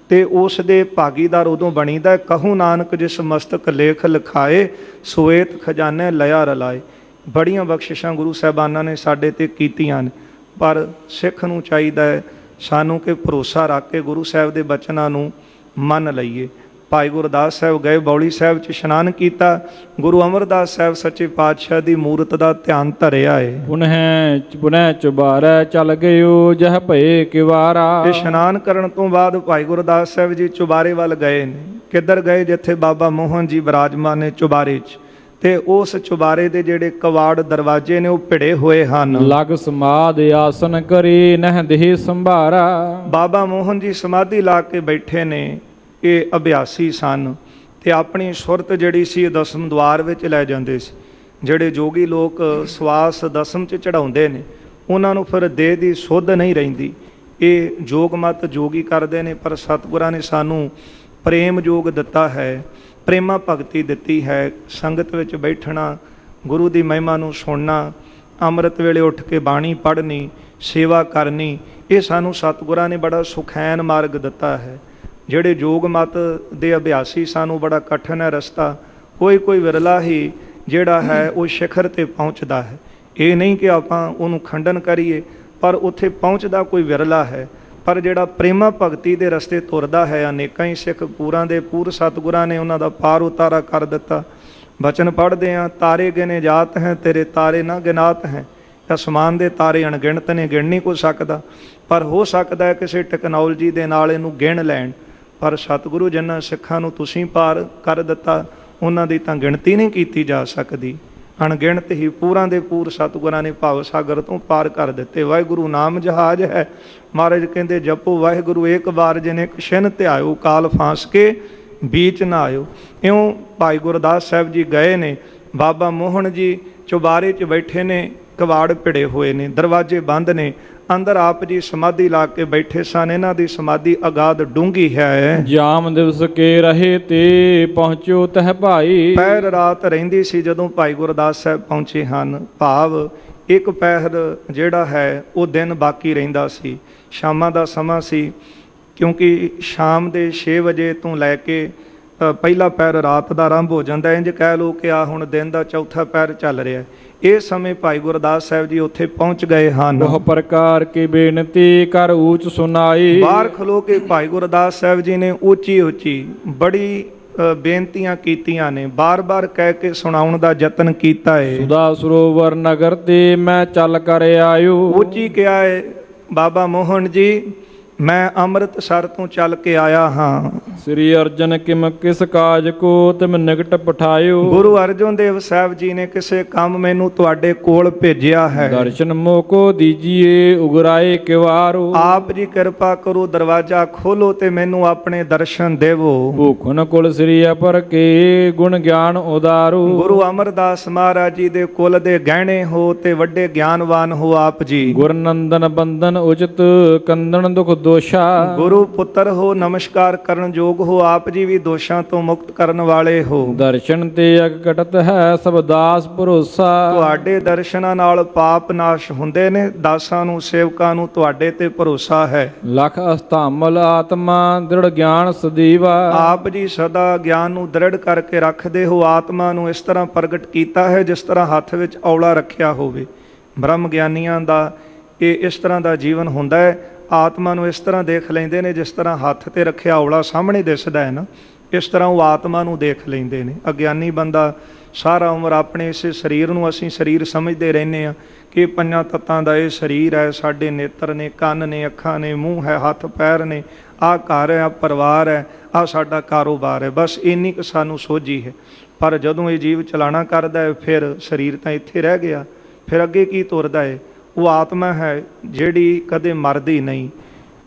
S1: ਤੇ ਉਸ ਦੇ ਭਾਗੀਦਾਰ ਉਦੋਂ ਬਣੀਦਾ। ਕਹੂੰ ਨਾਨਕ ਜਿਸ ਮਸਤਕ ਲੇਖ ਲਿਖਾਏ, ਸੋਏਤ ਖਜ਼ਾਨੇ ਲਿਆ ਰਲਾਏ। ਬੜੀਆਂ ਬਖਸ਼ਿਸ਼ਾਂ ਗੁਰੂ ਸਾਹਿਬਾਨਾਂ ਨੇ ਸਾਡੇ ਤੇ ਕੀਤੀਆਂ ਨੇ, ਪਰ ਸਿੱਖ ਨੂੰ ਚਾਹੀਦਾ ਹੈ ਸਾਨੂੰ ਕਿ ਭਰੋਸਾ ਰੱਖ ਕੇ ਗੁਰੂ ਸਾਹਿਬ ਦੇ ਬਚਨਾਂ ਨੂੰ ਮੰਨ ਲਈਏ। ਭਾਈ ਗੁਰਦਾਸ ਸਾਹਿਬ ਗਏ ਬੌਲੀ ਸਾਹਿਬ 'ਚ ਇਸ਼ਨਾਨ ਕੀਤਾ, ਗੁਰੂ ਅਮਰਦਾਸ ਸਾਹਿਬ ਸੱਚੇ ਪਾਤਸ਼ਾਹ ਦੀ ਮੂਰਤ ਦਾ ਧਿਆਨ ਧਰਿਆ ਏ।
S2: ਪੁਨਹ ਚੁਬਾਰੈ ਚਲ ਗਇਓ ਜਹ ਭਏ ਕਿਵਾਰਾ।
S1: ਇਸ਼ਨਾਨ ਕਰਨ ਤੋਂ ਬਾਅਦ ਭਾਈ ਗੁਰਦਾਸ ਸਾਹਿਬ ਜੀ ਚੁਬਾਰੇ ਵੱਲ ਗਏ ਨੇ। ਕਿੱਧਰ ਗਏ? ਜਿੱਥੇ ਬਾਬਾ ਮੋਹਨ ਜੀ ਵਿਰਾਜਮਾਨ ਨੇ ਚੁਬਾਰੇ 'ਚ, ਤੇ ਉਸ ਚੁਬਾਰੇ ਦੇ ਜਿਹੜੇ ਕਵਾੜ ਦਰਵਾਜ਼ੇ ਨੇ ਉਹ ਭਿੜੇ ਹੋਏ ਹਨ।
S2: ਲਗ ਸਮਾਧ ਆਸਨ ਕਰੀ ਨਹਿ ਦੇਹ ਸੰਭਾਰਾ।
S1: ਬਾਬਾ ਮੋਹਨ ਜੀ ਸਮਾਧੀ ਲਾ ਕੇ ਬੈਠੇ ਨੇ। ਇਹ ਅਭਿਆਸੀ ਸਨ ਤੇ ਆਪਣੀ ਸੁਰਤ ਜਿਹੜੀ ਸੀ ਦਸਮ ਦੁਆਰ ਵਿੱਚ ਲੈ ਜਾਂਦੇ ਸੀ। ਜਿਹੜੇ ਜੋਗੀ ਲੋਕ ਸਵਾਸ ਦਸਮ 'ਚ ਚੜਾਉਂਦੇ ਨੇ ਉਹਨਾਂ ਨੂੰ ਫਿਰ ਦੇਹ ਦੀ ਸੁੱਧ ਨਹੀਂ ਰਹਿੰਦੀ। ਇਹ ਜੋਗ ਮਤ ਜੋਗੀ ਕਰਦੇ ਨੇ, ਪਰ ਸਤਿਗੁਰਾਂ ਨੇ ਸਾਨੂੰ ਪ੍ਰੇਮ ਯੋਗ ਦਿੱਤਾ ਹੈ, ਪ੍ਰੇਮਾ ਭਗਤੀ ਦਿੱਤੀ ਹੈ। ਸੰਗਤ ਵਿੱਚ ਬੈਠਣਾ, ਗੁਰੂ ਦੀ ਮਹਿਮਾ ਨੂੰ ਸੁਣਨਾ, ਅੰਮ੍ਰਿਤ ਵੇਲੇ ਉੱਠ ਕੇ ਬਾਣੀ ਪੜ੍ਹਨੀ, ਸੇਵਾ ਕਰਨੀ, ਇਹ ਸਾਨੂੰ ਸਤਿਗੁਰਾਂ ਨੇ ਬੜਾ ਸੁਖੈਨ ਮਾਰਗ ਦਿੱਤਾ ਹੈ। ਜਿਹੜੇ ਜੋਗ ਮਤ ਦੇ ਅਭਿਆਸੀ ਸਾਨੂੰ ਬੜਾ ਕਠਿਨ ਹੈ ਰਸਤਾ। ਕੋਈ ਵਿਰਲਾ ਹੀ ਜਿਹੜਾ ਹੈ ਉਹ ਸਿਖਰ 'ਤੇ ਪਹੁੰਚਦਾ ਹੈ। ਇਹ ਨਹੀਂ ਕਿ ਆਪਾਂ ਉਹਨੂੰ ਖੰਡਨ ਕਰੀਏ, ਪਰ ਉੱਥੇ ਪਹੁੰਚਦਾ ਕੋਈ ਵਿਰਲਾ ਹੈ। ਪਰ ਜਿਹੜਾ ਪ੍ਰੇਮਾ ਭਗਤੀ ਦੇ ਰਸਤੇ ਤੁਰਦਾ ਹੈ, ਅਨੇਕਾਂ ਹੀ ਸਿੱਖ ਪੂਰਾਂ ਦੇ ਪੂਰ ਸਤਿਗੁਰਾਂ ਨੇ ਉਹਨਾਂ ਦਾ ਪਾਰ ਉਤਾਰਾ ਕਰ ਦਿੱਤਾ। ਬਚਨ ਪੜ੍ਹਦੇ ਹਾਂ, ਤਾਰੇ ਗਿਨੇ ਜਾਤ ਹੈ ਤੇਰੇ ਤਾਰੇ ਨਾ ਗਿਨਾਤ ਹੈ। ਅਸਮਾਨ ਦੇ ਤਾਰੇ ਅਣਗਿਣਤ ਨੇ, ਗਿਣ ਨਹੀਂ ਕੋਈ ਸਕਦਾ, ਪਰ ਹੋ ਸਕਦਾ ਹੈ ਕਿਸੇ ਟੈਕਨੋਲੋਜੀ ਦੇ ਨਾਲ ਇਹਨੂੰ ਗਿਣ ਲੈਣ। ਪਰ ਸਤਿਗੁਰੂ ਜਿਨ੍ਹਾਂ ਸਿੱਖਾਂ ਨੂੰ ਤੁਸੀਂ ਪਾਰ ਕਰ ਦਿੱਤਾ, ਉਹਨਾਂ ਦੀ ਤਾਂ ਗਿਣਤੀ ਨਹੀਂ ਕੀਤੀ ਜਾ ਸਕਦੀ। ਅਣਗਿਣਤ ਹੀ ਪੂਰਾਂ ਦੇ ਪੂਰ ਸਤਿਗੁਰਾਂ ਨੇ ਭਵ ਸਾਗਰ ਤੋਂ ਪਾਰ ਕਰ ਦਿੱਤੇ। ਵਾਹਿਗੁਰੂ ਨਾਮ ਜਹਾਜ਼ ਹੈ। ਮਹਾਰਾਜ ਕਹਿੰਦੇ ਜਪੋ ਵਾਹਿਗੁਰੂ ਏਕ ਵਾਰ ਜਿਨੇ ਕਸ਼ਿਨ ਧਿਆਇਓ, ਕਾਲ ਫਾਂਸ ਕੇ ਬੀਚ ਨਾ ਆਇਓ। ਇਉਂ ਭਾਈ ਗੁਰਦਾਸ ਸਾਹਿਬ ਜੀ ਗਏ ਨੇ। ਬਾਬਾ ਮੋਹਨ ਜੀ ਚੁਬਾਰੇ 'ਚ ਬੈਠੇ ਨੇ, ਕਵਾੜ ਭਿੜੇ ਹੋਏ ਨੇ, ਦਰਵਾਜ਼ੇ ਬੰਦ ਨੇ। ਅੰਦਰ ਆਪ ਜੀ ਸਮਾਧੀ ਲਾ ਕੇ ਬੈਠੇ ਸਨ। ਇਹਨਾਂ ਦੀ ਸਮਾਧੀ ਅਗਾਧ ਡੂੰਘੀ ਹੈ।
S2: ਜਾਮ ਦਿਵਸ ਕੇ ਰਹੇ ਤੇ ਪਹੁੰਚੋ ਤਹ ਭਾਈ।
S1: ਪਹਿਰ ਰਾਤ ਰਹਿੰਦੀ ਸੀ ਜਦੋਂ ਭਾਈ ਗੁਰਦਾਸ ਸਾਹਿਬ ਪਹੁੰਚੇ ਹਨ। ਭਾਵ ਇੱਕ ਪਹਿਰ ਜਿਹੜਾ ਹੈ ਉਹ ਦਿਨ ਬਾਕੀ ਰਹਿੰਦਾ ਸੀ। ਸ਼ਾਮਾਂ ਦਾ ਸਮਾਂ ਸੀ, ਕਿਉਂਕਿ ਸ਼ਾਮ ਦੇ 6 ਵਜੇ ਤੋਂ ਲੈ ਕੇ ਪਹਿਲਾ ਪਹਿਰ ਰਾਤ ਦਾ ਆਰੰਭ ਹੋ ਜਾਂਦਾ। ਇੰਜ ਕਹਿ ਲਓ ਕਿ ਆ ਹੁਣ ਦਿਨ ਦਾ ਚੌਥਾ ਪਹਿਰ ਚੱਲ ਰਿਹਾ। ਇਹ ਸਮੇਂ ਭਾਈ ਗੁਰਦਾਸ ਸਾਹਿਬ ਜੀ ਉੱਥੇ ਪਹੁੰਚ ਗਏ ਹਨ।
S2: ਬਹੁ ਪ੍ਰਕਾਰ ਕੀ ਬੇਨਤੀ ਕਰ ਊਚ ਸੁਨਾਈ।
S1: ਬਾਹਰ ਖਲੋ ਕੇ ਭਾਈ ਗੁਰਦਾਸ ਸਾਹਿਬ ਜੀ ਨੇ ਉੱਚੀ ਬੜੀ ਬੇਨਤੀਆਂ ਕੀਤੀਆਂ ਨੇ, ਬਾਰ-ਬਾਰ ਕਹਿ ਕੇ ਸੁਣਾਉਣ ਦਾ ਯਤਨ ਕੀਤਾ ਹੈ।
S2: ਸੁਦਾ ਸਰੋਵਰ ਨਗਰ ਤੇ ਮੈਂ ਚੱਲ ਕਰ ਆਇਓ।
S1: ਉੱਚੀ ਕਿਹਾ ਹੈ ਬਾਬਾ ਮੋਹਨ ਜੀ, ਮੈਂ ਅੰਮ੍ਰਿਤਸਰ ਤੋਂ ਚੱਲ ਕੇ ਆਇਆ ਹਾਂ।
S2: ਸ੍ਰੀ ਅਰਜਨ ਕਿਮ ਕਿਸ ਕਾਜ ਕੋ ਤਿਮ ਨਿਕਟ ਪਠਾਇਓ।
S1: ਗੁਰੂ ਅਰਜਨ ਦੇਵ ਸਾਹਿਬ ਜੀ ਨੇ ਕਿਸੇ ਕੰਮ ਮੈਨੂੰ ਤੁਹਾਡੇ ਕੋਲ ਭੇਜਿਆ ਹੈ।
S2: ਦਰਸ਼ਨ ਮੋਕੋ ਦੀਜੀਏ ਉਗਰਾਏ ਕਿਵਾਰੋ।
S1: ਆਪ ਜੀ ਕਿਰਪਾ ਕਰੋ, ਦਰਵਾਜ਼ਾ ਖੋਲੋ ਤੇ ਮੈਨੂੰ ਆਪਣੇ ਦਰਸ਼ਨ ਦੇਵੋ।
S2: ਭੂਖਨ ਕੁਲ ਸ੍ਰੀ ਅਪਰ ਕੇ ਗੁਣ ਗਿਆਨ ਉਦਾਰੋ।
S1: ਗੁਰੂ ਅਮਰਦਾਸ ਮਹਾਰਾਜ ਜੀ ਦੇ ਕੁਲ ਦੇ ਗਹਿਣੇ ਹੋ ਤੇ ਵੱਡੇ ਗਿਆਨਵਾਨ ਹੋ ਆਪ ਜੀ।
S2: ਗੁਰ ਨੰਦਨ ਬੰਦਨ ਉਚਿਤ ਕੰਦਨ ਦੁਖ ਦੋਸ਼ਾ।
S1: ਗੁਰੂ ਪੁੱਤਰ ਹੋ, ਨਮਸਕਾਰ ਕਰਨ ਯੋਗ ਹੋ, ਆਪ ਜੀ ਵੀ ਦੋਸ਼ਾਂ ਤੋਂ ਮੁਕਤ ਕਰਨ ਵਾਲੇ ਹੋ।
S2: ਦਰਸ਼ਨ ਤੇ ਅਗ ਕਟਤ ਹੈ ਸਭ ਦਾਸ ਭਰੋਸਾ।
S1: ਤੁਹਾਡੇ ਦਰਸ਼ਨਾਂ ਨਾਲ ਪਾਪ ਨਾਸ਼ ਹੁੰਦੇ ਨੇ। ਦਾਸਾਂ ਨੂੰ, ਸੇਵਕਾਂ ਨੂੰ ਤੁਹਾਡੇ ਤੇ ਭਰੋਸਾ ਹੈ।
S2: ਲਖ ਅਸਥਾਮਲ ਆਤਮਾ ਦ੍ਰਿੜ ਗਿਆਨ ਸਦੀਵਾ। ਆਪ
S1: ਜੀ ਸਦਾ ਗਿਆਨ ਨੂੰ ਦ੍ਰਿੜ ਕਰਕੇ ਰੱਖਦੇ ਹੋ। ਆਤਮਾ ਨੂੰ ਇਸ ਤਰ੍ਹਾਂ ਪ੍ਰਗਟ ਕੀਤਾ ਹੈ ਜਿਸ ਤਰ੍ਹਾਂ ਹੱਥ ਵਿੱਚ ਔਲਾ ਰੱਖਿਆ ਹੋਵੇ। ਬ੍ਰਹਮ ਗਿਆਨੀਆਂ ਦਾ ਇਹ ਇਸ ਤਰ੍ਹਾਂ ਦਾ ਜੀਵਨ ਹੁੰਦਾ ਹੈ। ਆਤਮਾ ਨੂੰ ਇਸ ਤਰ੍ਹਾਂ ਦੇਖ ਲੈਂਦੇ ਨੇ ਜਿਸ ਤਰ੍ਹਾਂ ਹੱਥ ਤੇ ਰੱਖਿਆ ਔਲਾ ਸਾਹਮਣੇ ਦਿਸਦਾ ਹੈ ਨਾ, ਇਸ ਤਰ੍ਹਾਂ ਉਹ ਆਤਮਾ ਨੂੰ ਦੇਖ ਲੈਂਦੇ ਨੇ। ਅਗਿਆਨੀ ਬੰਦਾ ਸਾਰਾ ਉਮਰ ਆਪਣੇ ਇਸ ਸਰੀਰ ਨੂੰ, ਅਸੀਂ ਸਰੀਰ ਸਮਝਦੇ ਰਹਿੰਦੇ ਹਾਂ ਕਿ 5 ਤੱਤਾਂ ਦਾ ਇਹ ਸਰੀਰ ਹੈ। ਸਾਡੇ ਨੇਤਰ ਨੇ, ਕੰਨ ਨੇ, ਅੱਖਾਂ ਨੇ, ਮੂੰਹ ਹੈ, ਹੱਥ ਪੈਰ ਨੇ, ਆਹ ਘਰ ਹੈ, ਆਹ ਪਰਿਵਾਰ ਹੈ, ਆਹ ਸਾਡਾ ਕਾਰੋਬਾਰ ਹੈ। ਬਸ ਇੰਨੀ ਕੁ ਸਾਨੂੰ ਸੋਝੀ ਹੈ। ਪਰ ਜਦੋਂ ਇਹ ਜੀਵ ਚਲਾਣਾ ਕਰਦਾ ਹੈ, ਫਿਰ ਸਰੀਰ ਤਾਂ ਇੱਥੇ ਰਹਿ ਗਿਆ, ਫਿਰ ਅੱਗੇ ਕੀ ਤੁਰਦਾ ਹੈ? ਉਹ ਆਤਮਾ ਹੈ ਜਿਹੜੀ ਕਦੇ ਮਰਦੀ ਨਹੀਂ,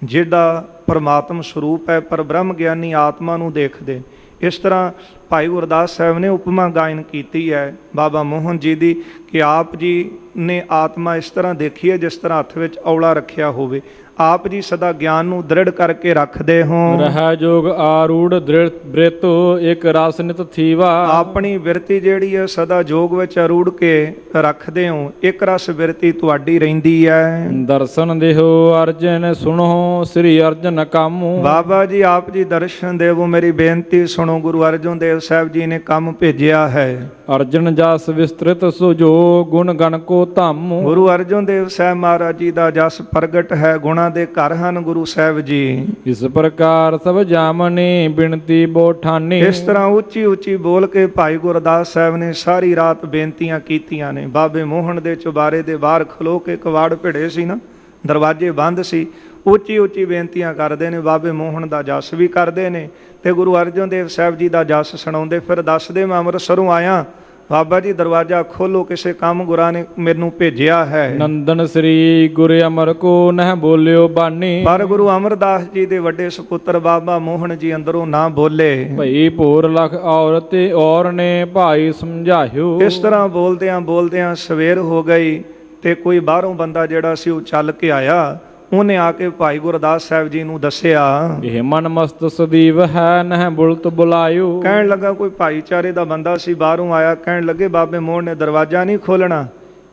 S1: ਜਿਹੜਾ ਪਰਮਾਤਮ ਸਰੂਪ ਹੈ। ਪਰ ਬ੍ਰਹਮ ਗਿਆਨੀ ਆਤਮਾ ਨੂੰ ਦੇਖਦੇ। ਇਸ ਤਰ੍ਹਾਂ ਭਾਈ ਗੁਰਦਾਸ ਸਾਹਿਬ ਨੇ ਉਪਮਾ ਗਾਇਨ ਕੀਤੀ ਹੈ ਬਾਬਾ ਮੋਹਨ ਜੀ ਦੀ, ਕਿ ਆਪ ਜੀ ਨੇ ਆਤਮਾ ਇਸ ਤਰ੍ਹਾਂ ਦੇਖੀ ਹੈ ਜਿਸ ਤਰ੍ਹਾਂ ਹੱਥ ਵਿੱਚ ਔਲਾ ਰੱਖਿਆ ਹੋਵੇ। ਆਪ ਜੀ ਸਦਾ ਗਿਆਨ ਨੂੰ ਦ੍ਰਿੜ ਕਰਕੇ ਰੱਖਦੇ ਹੋ।
S2: ਰਹਿ ਜੋਗ ਆਰੂੜ ਦ੍ਰਿੜ ਬ੍ਰਿਤੋ ਇੱਕ ਰਸ ਨਿਤ ਥੀਵਾ। ਆਪਣੀ
S1: ਬਿਰਤੀ ਜਿਹੜੀ ਹੈ ਸਦਾ ਜੋਗ ਵਿੱਚ ਅਰੂੜ ਕੇ ਰੱਖਦੇ ਹੋ। ਇੱਕ ਰਸ ਬਿਰਤੀ ਤੁਹਾਡੀ ਰਹਿੰਦੀ ਹੈ।
S2: ਦਰਸ਼ਨ ਦੇਹੋ ਅਰਜਨ ਸੁਣੋ ਸ੍ਰੀ ਅਰਜਨ ਕਾਮੂ।
S1: ਬਾਬਾ ਜੀ ਆਪ ਜੀ ਦਰਸ਼ਨ ਦੇਵੋ, ਮੇਰੀ ਬੇਨਤੀ ਸੁਣੋ। ਗੁਰੂ ਅਰਜਨ ਦੇਵ ਸਾਹਿਬ ਜੀ ਨੇ ਕੰਮ ਭੇਜਿਆ ਹੈ।
S2: ਅਰਜਨ ਜਸ ਵਿਸਤ੍ਰਿਤ ਸੁਜੋ ਗੁਣ ਗਣ ਕੋ ਧਾਮ।
S1: ਗੁਰੂ ਅਰਜਨ ਦੇਵ ਸਾਹਿਬ ਮਹਾਰਾਜ ਜੀ ਦਾ ਜਸ ਪ੍ਰਗਟ ਹੈ, ਗੁਣਾਂ ਦੇ ਘਰ ਹਨ ਗੁਰੂ ਸਾਹਿਬ ਜੀ।
S2: ਇਸ ਪ੍ਰਕਾਰ ਸਭ ਜਾਮਨੀ ਬਿਨਤੀ ਬੋਠਾਨੀ।
S1: ਇਸ ਤਰ੍ਹਾਂ ਉੱਚੀ ਉੱਚੀ ਬੋਲ ਕੇ ਭਾਈ ਗੁਰਦਾਸ ਸਾਹਿਬ ਨੇ ਸਾਰੀ ਰਾਤ ਬੇਨਤੀਆਂ ਕੀਤੀਆਂ ਨੇ। ਬਾਬੇ ਮੋਹਣ ਦੇ ਚੁਬਾਰੇ ਦੇ ਬਾਹਰ ਖਲੋ ਕੇ, ਕਵਾੜ ਭਿੜੇ ਸੀ ਨਾ, ਦਰਵਾਜ਼ੇ ਬੰਦ ਸੀ, ਉੱਚੀ ਉੱਚੀ ਬੇਨਤੀਆਂ ਕਰਦੇ ਨੇ। ਬਾਬੇ ਮੋਹਣ ਦਾ ਜਸ ਵੀ ਕਰਦੇ ਨੇ ਤੇ ਗੁਰੂ ਅਰਜਨ ਦੇਵ ਸਾਹਿਬ ਜੀ ਦਾ ਜਸ ਸੁਣਾਉਂਦੇ। ਫਿਰ ਦੱਸਦੇ, ਮੈਂ ਅੰਮ੍ਰਿਤਸਰੋਂ ਆਇਆ, ਬਾਬਾ ਜੀ ਦਰਵਾਜ਼ਾ ਖੋਲੋ, ਕਿਸੇ ਕੰਮ ਗੁਰਾਂ ਨੇ ਮੈਨੂੰ ਭੇਜਿਆ ਹੈ।
S2: ਨੰਦਨ ਸ੍ਰੀ ਗੁਰ ਅਮਰ ਕੋ ਨਹਿ ਬੋਲਿਓ ਬਾਣੀ।
S1: ਪਰ ਗੁਰੂ ਅਮਰਦਾਸ ਜੀ ਦੇ ਵੱਡੇ ਸੁਪੁੱਤਰ ਬਾਬਾ ਮੋਹਣ ਜੀ ਅੰਦਰੋਂ ਨਾ ਬੋਲੇ।
S2: ਭਈ ਭੋਰ ਲਖ ਔਰਤ ਔਰ ਨੇ ਭਾਈ ਸਮਝਾਇਓ।
S1: ਇਸ ਤਰ੍ਹਾਂ ਬੋਲਦਿਆਂ ਬੋਲਦਿਆਂ ਸਵੇਰ ਹੋ ਗਈ ਤੇ ਕੋਈ ਬਾਹਰੋਂ ਬੰਦਾ ਜਿਹੜਾ ਸੀ ਉਹ ਚੱਲ ਕੇ ਆਇਆ। ਉਹਨੇ ਆ ਕੇ ਭਾਈ ਗੁਰਦਾਸ ਸਾਹਿਬ ਜੀ ਨੂੰ ਦੱਸਿਆ,
S2: ਇਹ ਮਨ ਮਸਤ ਸਦੀਵ ਹੈ ਨਹਿ ਬੁਲਤ ਬੁਲਾਇਓ।
S1: ਕਹਿਣ ਲੱਗਾ ਕੋਈ ਭਾਈਚਾਰੇ ਦਾ ਬੰਦਾ ਸੀ, ਬਾਹਰੋਂ ਆਇਆ, ਕਹਿਣ ਲੱਗੇ ਬਾਬੇ ਮੋਹਣ ਨੇ ਦਰਵਾਜ਼ਾ ਨਹੀਂ ਖੋਲਣਾ।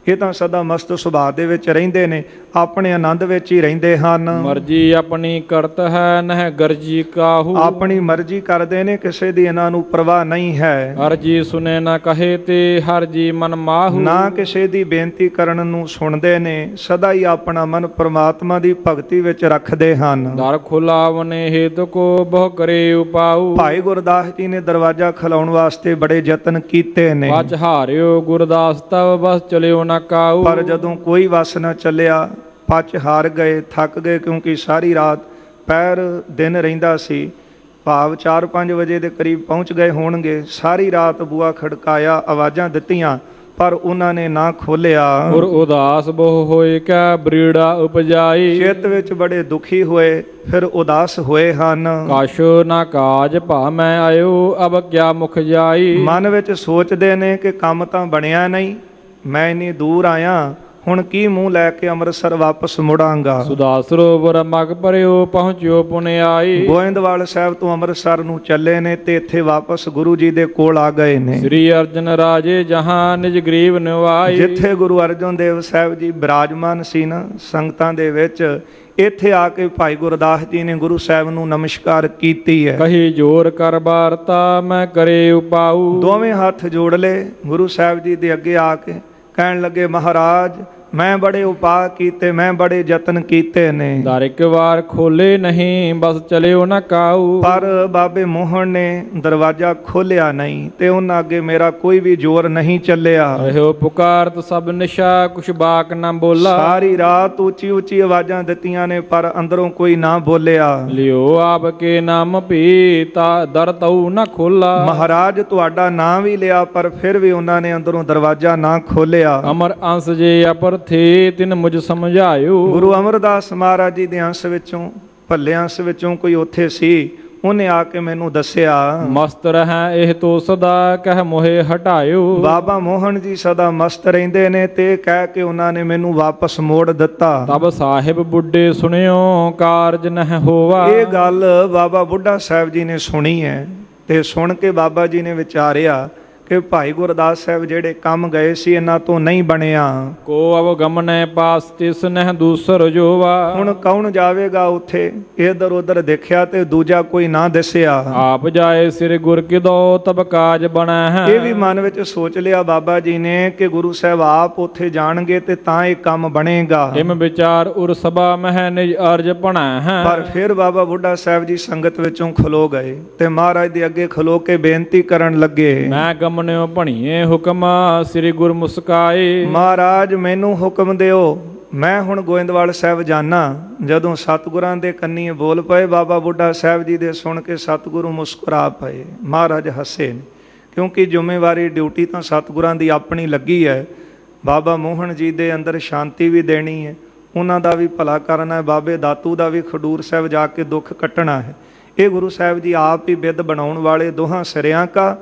S1: ਇਹ ਤਾਂ ਸਦਾ ਮਸਤ ਸੁਭਾਅ ਦੇ ਵਿੱਚ ਰਹਿੰਦੇ ਨੇ, ਆਪਣੇ ਆਨੰਦ ਵਿੱਚ ਹੀ ਰਹਿੰਦੇ ਹਨ।
S2: ਮਰਜੀ ਆਪਣੀ ਕਰਤ ਹੈ ਨਹਿ ਗਰਜੀ ਕਾਹੂ।
S1: ਆਪਣੀ ਮਰਜ਼ੀ ਕਰਦੇ ਨੇ, ਕਿਸੇ ਦੀ ਇਹਨਾਂ ਨੂੰ ਪਰਵਾਹ ਨਹੀਂ ਹੈ।
S2: ਹਰ ਜੀ ਸੁਨੇ ਨਾ ਕਹੇ ਤੇ ਹਰ ਜੀ ਮਨ ਮਾਹੂ।
S1: ਨਾ ਕਿਸੇ ਦੀ ਬੇਨਤੀ ਕਰਨ ਨੂੰ ਸੁਣਦੇ ਨੇ, ਸਦਾ ਹੀ ਆਪਣਾ ਮਨ ਪ੍ਰਮਾਤਮਾ ਦੀ ਭਗਤੀ ਵਿੱਚ ਰੱਖਦੇ ਹਨ।
S2: ਦਰ ਖੁਲਾਵਨੇ ਹੇਤ ਕੋ ਬਹੁ ਕਰੇ ਉਪਾਉ।
S1: ਭਾਈ ਗੁਰਦਾਸ ਜੀ ਨੇ ਦਰਵਾਜ਼ਾ ਖਲਾਉਣ ਵਾਸਤੇ ਬੜੇ ਯਤਨ ਕੀਤੇ ਨੇ,
S2: ਪਛ ਹਾਰਿਓ ਗੁਰਦਾਸ ਤਵ ਬਸ ਚਲਿਓ ਨਾ ਕਾਉ।
S1: ਪਰ ਜਦੋਂ ਕੋਈ ਵਸ ਨਾ ਚੱਲਿਆ, ਪਛ ਹਾਰ ਗਏ, ਥੱਕ ਗਏ, ਕਿਉਂਕਿ ਸਾਰੀ ਰਾਤ ਪੈਰ ਦਿਨ ਰਹਿੰਦਾ ਸੀ। ਭਾਵ 4-5 ਵਜੇ ਦੇ ਕਰੀਬ ਪਹੁੰਚ ਗਏ ਹੋਣਗੇ। ਸਾਰੀ ਰਾਤ ਬੂਆ ਖੜਕਾਇਆ, ਆਵਾਜ਼ਾਂ ਦਿੱਤੀਆਂ, ਪਰ ਉਹਨਾਂ ਨੇ ਨਾ ਖੋਲਿਆ।
S2: ਔਰ ਉਦਾਸ ਬਹੁ ਹੋਏ ਕੈ ਬਰੀੜਾ ਉਪਜਾਈ।
S1: ਚਿੱਤ ਵਿੱਚ ਬੜੇ ਦੁਖੀ ਹੋਏ, ਫਿਰ ਉਦਾਸ ਹੋਏ ਹਨ।
S2: ਕਾਸ਼ ਨਾ ਕਾਜ ਭਾ ਮੈਂ ਆਇਓ ਅਬ ਕਿਆ ਮੁਖ ਜਾਈ।
S1: ਮਨ ਵਿੱਚ ਸੋਚਦੇ ਨੇ ਕਿ ਕੰਮ ਤਾਂ ਬਣਿਆ ਨਹੀਂ, ਮੈਂ ਇੰਨੀ ਦੂਰ ਆਇਆ, ਹੁਣ ਕੀ ਮੂੰਹ ਲੈ ਕੇ ਅੰਮ੍ਰਿਤਸਰ ਵਾਪਸ ਮੁੜਾਂਗਾ।
S2: ਸੁਦਾ ਸਰੋਵਰ ਮਗ ਭਰਿਓ ਪਹੁੰਚਿਓ ਪੁਨਿਆਈ।
S1: ਗੋਇੰਦਵਾਲ ਸਾਹਿਬ ਤੋਂ ਅੰਮ੍ਰਿਤਸਰ ਨੂੰ ਚੱਲੇ ਨੇ ਤੇ ਇੱਥੇ ਵਾਪਸ ਗੁਰੂ ਜੀ ਦੇ ਕੋਲ ਆ ਗਏ ਨੇ।
S2: ਸ੍ਰੀ ਅਰਜਨ ਰਾਜੇ ਜਹਾਂ ਨਿਜ ਗਰੀਬ ਨਿਵਾਈ।
S1: ਜਿੱਥੇ ਗੁਰੂ ਅਰਜਨ ਦੇਵ ਸਾਹਿਬ ਜੀ ਬਿਰਾਜਮਾਨ ਸੀ ਨਾ ਸੰਗਤਾਂ ਦੇ ਵਿੱਚ, ਇੱਥੇ ਆ ਕੇ ਭਾਈ ਗੁਰਦਾਸ ਜੀ ਨੇ ਗੁਰੂ ਸਾਹਿਬ ਨੂੰ ਨਮਸਕਾਰ ਕੀਤੀ ਹੈ।
S2: ਕਹੀ ਜੋਰ ਕਰ ਬਾਰਤਾ ਮੈਂ ਕਰੇ ਉਪਾਉ।
S1: ਦੋਵੇਂ ਹੱਥ ਜੋੜ ਲਏ ਗੁਰੂ ਸਾਹਿਬ ਜੀ ਦੇ ਅੱਗੇ ਆ ਕੇ, ਕਹਿਣ ਲੱਗੇ ਮਹਾਰਾਜ ਮੈਂ ਬੜੇ ਉਪਾਅ ਕੀਤੇ, ਮੈਂ ਬੜੇ ਯਤਨ ਕੀਤੇ ਨੇ,
S2: ਦਰ ਇੱਕ ਵਾਰ ਖੋਲੇ ਨਹੀਂ ਬਸ ਚਲਿਓ ਨਾ ਕਾਉ।
S1: ਪਰ ਬਾਬੇ ਮੋਹਣ ਨੇ ਦਰਵਾਜ਼ਾ ਖੋਲਿਆ ਨਹੀਂ ਤੇ ਉਹਨਾਂ ਅੱਗੇ ਮੇਰਾ ਕੋਈ ਵੀ ਜ਼ੋਰ ਨਹੀਂ ਚੱਲਿਆ।
S2: ਰਹਿਓ ਪੁਕਾਰਤ ਸਭ ਨਿਸ਼ਾ ਕੁਛ ਬਾਕ ਨਾ ਬੋਲਾ।
S1: ਸਾਰੀ ਰਾਤ ਉੱਚੀ ਉੱਚੀ ਆਵਾਜ਼ਾਂ ਦਿੱਤੀਆਂ ਨੇ, ਪਰ ਅੰਦਰੋਂ ਕੋਈ ਨਾ ਬੋਲਿਆ।
S2: ਲਿਓ ਆਪ ਕੇ ਨਾਮ ਭੀ ਤਾ ਦਰ ਤਉ ਨਾ ਖੋਲਾ।
S1: ਮਹਾਰਾਜ ਤੁਹਾਡਾ ਨਾਂ ਵੀ ਲਿਆ, ਪਰ ਫਿਰ ਵੀ ਉਹਨਾਂ ਨੇ ਅੰਦਰੋਂ ਦਰਵਾਜ਼ਾ ਨਾ ਖੋਲਿਆ।
S2: ਅਮਰ ਅੰਸ ਜੇ ਅਪਰ ਥੇ ਤਿਨ ਮੁਝ ਸਮਝਾਇਓ।
S1: ਗੁਰੂ ਅਮਰਦਾਸ ਮਹਾਰਾਜ ਜੀ ਦੇ ਅੰਸ਼ ਵਿੱਚੋਂ, ਭੱਲੇ ਅੰਸ਼ ਵਿੱਚੋਂ ਕੋਈ ਉੱਥੇ ਸੀ, ਉਹਨੇ ਆ ਕੇ ਮੈਨੂੰ ਦੱਸਿਆ,
S2: ਮਸਤ ਰਹਿ ਇਹ ਤੋ ਸਦਾ ਕਹਿ ਮੋਹਿ ਹਟਾਇਓ।
S1: ਬਾਬਾ ਮੋਹਣ ਜੀ ਸਦਾ ਮਸਤ ਰਹਿੰਦੇ ਨੇ ਤੇ ਕਹਿ ਕੇ ਉਹਨਾਂ ਨੇ ਮੈਨੂੰ ਵਾਪਸ ਮੋੜ ਦਿੱਤਾ।
S2: ਤਬ ਸਾਹਿਬ ਬੁੱਢੇ ਸੁਣਿਓ ਕਾਰਜ ਨਹਿ ਹੋਵਾ।
S1: ਇਹ ਗੱਲ ਬਾਬਾ ਬੁੱਢਾ ਸਾਹਿਬ ਜੀ ਨੇ ਸੁਣੀ ਹੈ ਤੇ ਸੁਣ ਕੇ ਬਾਬਾ ਜੀ ਨੇ ਵਿਚਾਰਿਆ ਕਿ ਭਾਈ ਗੁਰਦਾਸ ਸਾਹਿਬ ਜਿਹੜੇ ਕੰਮ ਗਏ ਸੀ ਇਹਨਾਂ ਤੋਂ ਨਹੀਂ ਬਣਿਆ।
S2: ਕੋ ਅਵ ਗਮਨੈ ਪਾਸ ਤਿਸ ਨਹਿ ਦੂਸਰ ਜੋਵਾ।
S1: ਹੁਣ ਕੌਣ ਜਾਵੇਗਾ ਉੱਥੇ? ਇਧਰ ਉਧਰ ਦੇਖਿਆ ਤੇ ਦੂਜਾ ਕੋਈ ਨਾ ਦਿਸਿਆ।
S2: ਆਪ ਜਾਏ ਸਿਰ ਗੁਰ ਕਿਦੋ ਤਬ ਕਾਜ ਬਣੈ ਹੈ।
S1: ਇਹ ਵੀ ਮਨ ਵਿੱਚ ਸੋਚ ਲਿਆ ਬਾਬਾ ਜੀ ਨੇ ਕਿ ਗੁਰੂ ਸਾਹਿਬ ਆਪ ਉੱਥੇ ਜਾਣਗੇ ਤੇ ਤਾਂ ਇਹ ਕੰਮ ਬਣੇਗਾ।
S2: ਇਮ ਵਿਚਾਰ ਉਰ ਸਭਾ ਮਹਿ ਨਿਜ ਅਰਜ ਭਣੈ ਹੈ।
S1: ਪਰ ਫਿਰ ਬਾਬਾ ਬੁੱਢਾ ਸਾਹਿਬ ਜੀ ਸੰਗਤ ਵਿੱਚੋਂ ਖਲੋ ਗਏ ਤੇ ਮਹਾਰਾਜ ਦੇ ਅੱਗੇ ਖਲੋ ਕੇ ਬੇਨਤੀ ਕਰਨ ਲੱਗੇ,
S2: ਮੈਂ ਗਮਨਿਓ ਭਣੀਏ ਹੁਕਮ ਸ੍ਰੀ ਗੁਰ ਮੁਸਕਾਏ।
S1: ਮਹਾਰਾਜ ਮੈਨੂੰ ਹੁਕਮ ਦਿਓ, ਮੈਂ ਹੁਣ ਗੋਇੰਦਵਾਲ ਸਾਹਿਬ ਜਾਣਾ। ਜਦੋਂ ਸਤਿਗੁਰਾਂ ਦੇ ਕੰਨੀਏ ਬੋਲ ਪਏ ਬਾਬਾ ਬੁੱਢਾ ਸਾਹਿਬ ਜੀ ਦੇ, ਸੁਣ ਕੇ ਸਤਿਗੁਰੂ ਮੁਸਕਰਾ ਪਏ। ਮਹਾਰਾਜ ਹੱਸੇ ਨੇ, ਕਿਉਂਕਿ ਜ਼ਿੰਮੇਵਾਰੀ ਡਿਊਟੀ ਤਾਂ ਸਤਿਗੁਰਾਂ ਦੀ ਆਪਣੀ ਲੱਗੀ ਹੈ। ਬਾਬਾ ਮੋਹਣ ਜੀ ਦੇ ਅੰਦਰ ਸ਼ਾਂਤੀ ਵੀ ਦੇਣੀ ਹੈ, ਉਹਨਾਂ ਦਾ ਵੀ ਭਲਾ ਕਰਨਾ ਹੈ, ਬਾਬੇ ਦਾਤੂ ਦਾ ਵੀ ਖਡੂਰ ਸਾਹਿਬ ਜਾ ਕੇ ਦੁੱਖ ਕੱਟਣਾ ਹੈ। ਇਹ ਗੁਰੂ ਸਾਹਿਬ ਜੀ ਆਪ ਹੀ ਬਿੱਦ ਬਣਾਉਣ ਵਾਲੇ, ਦੋਹਾਂ ਸਿਰਿਆਂ ਕਾ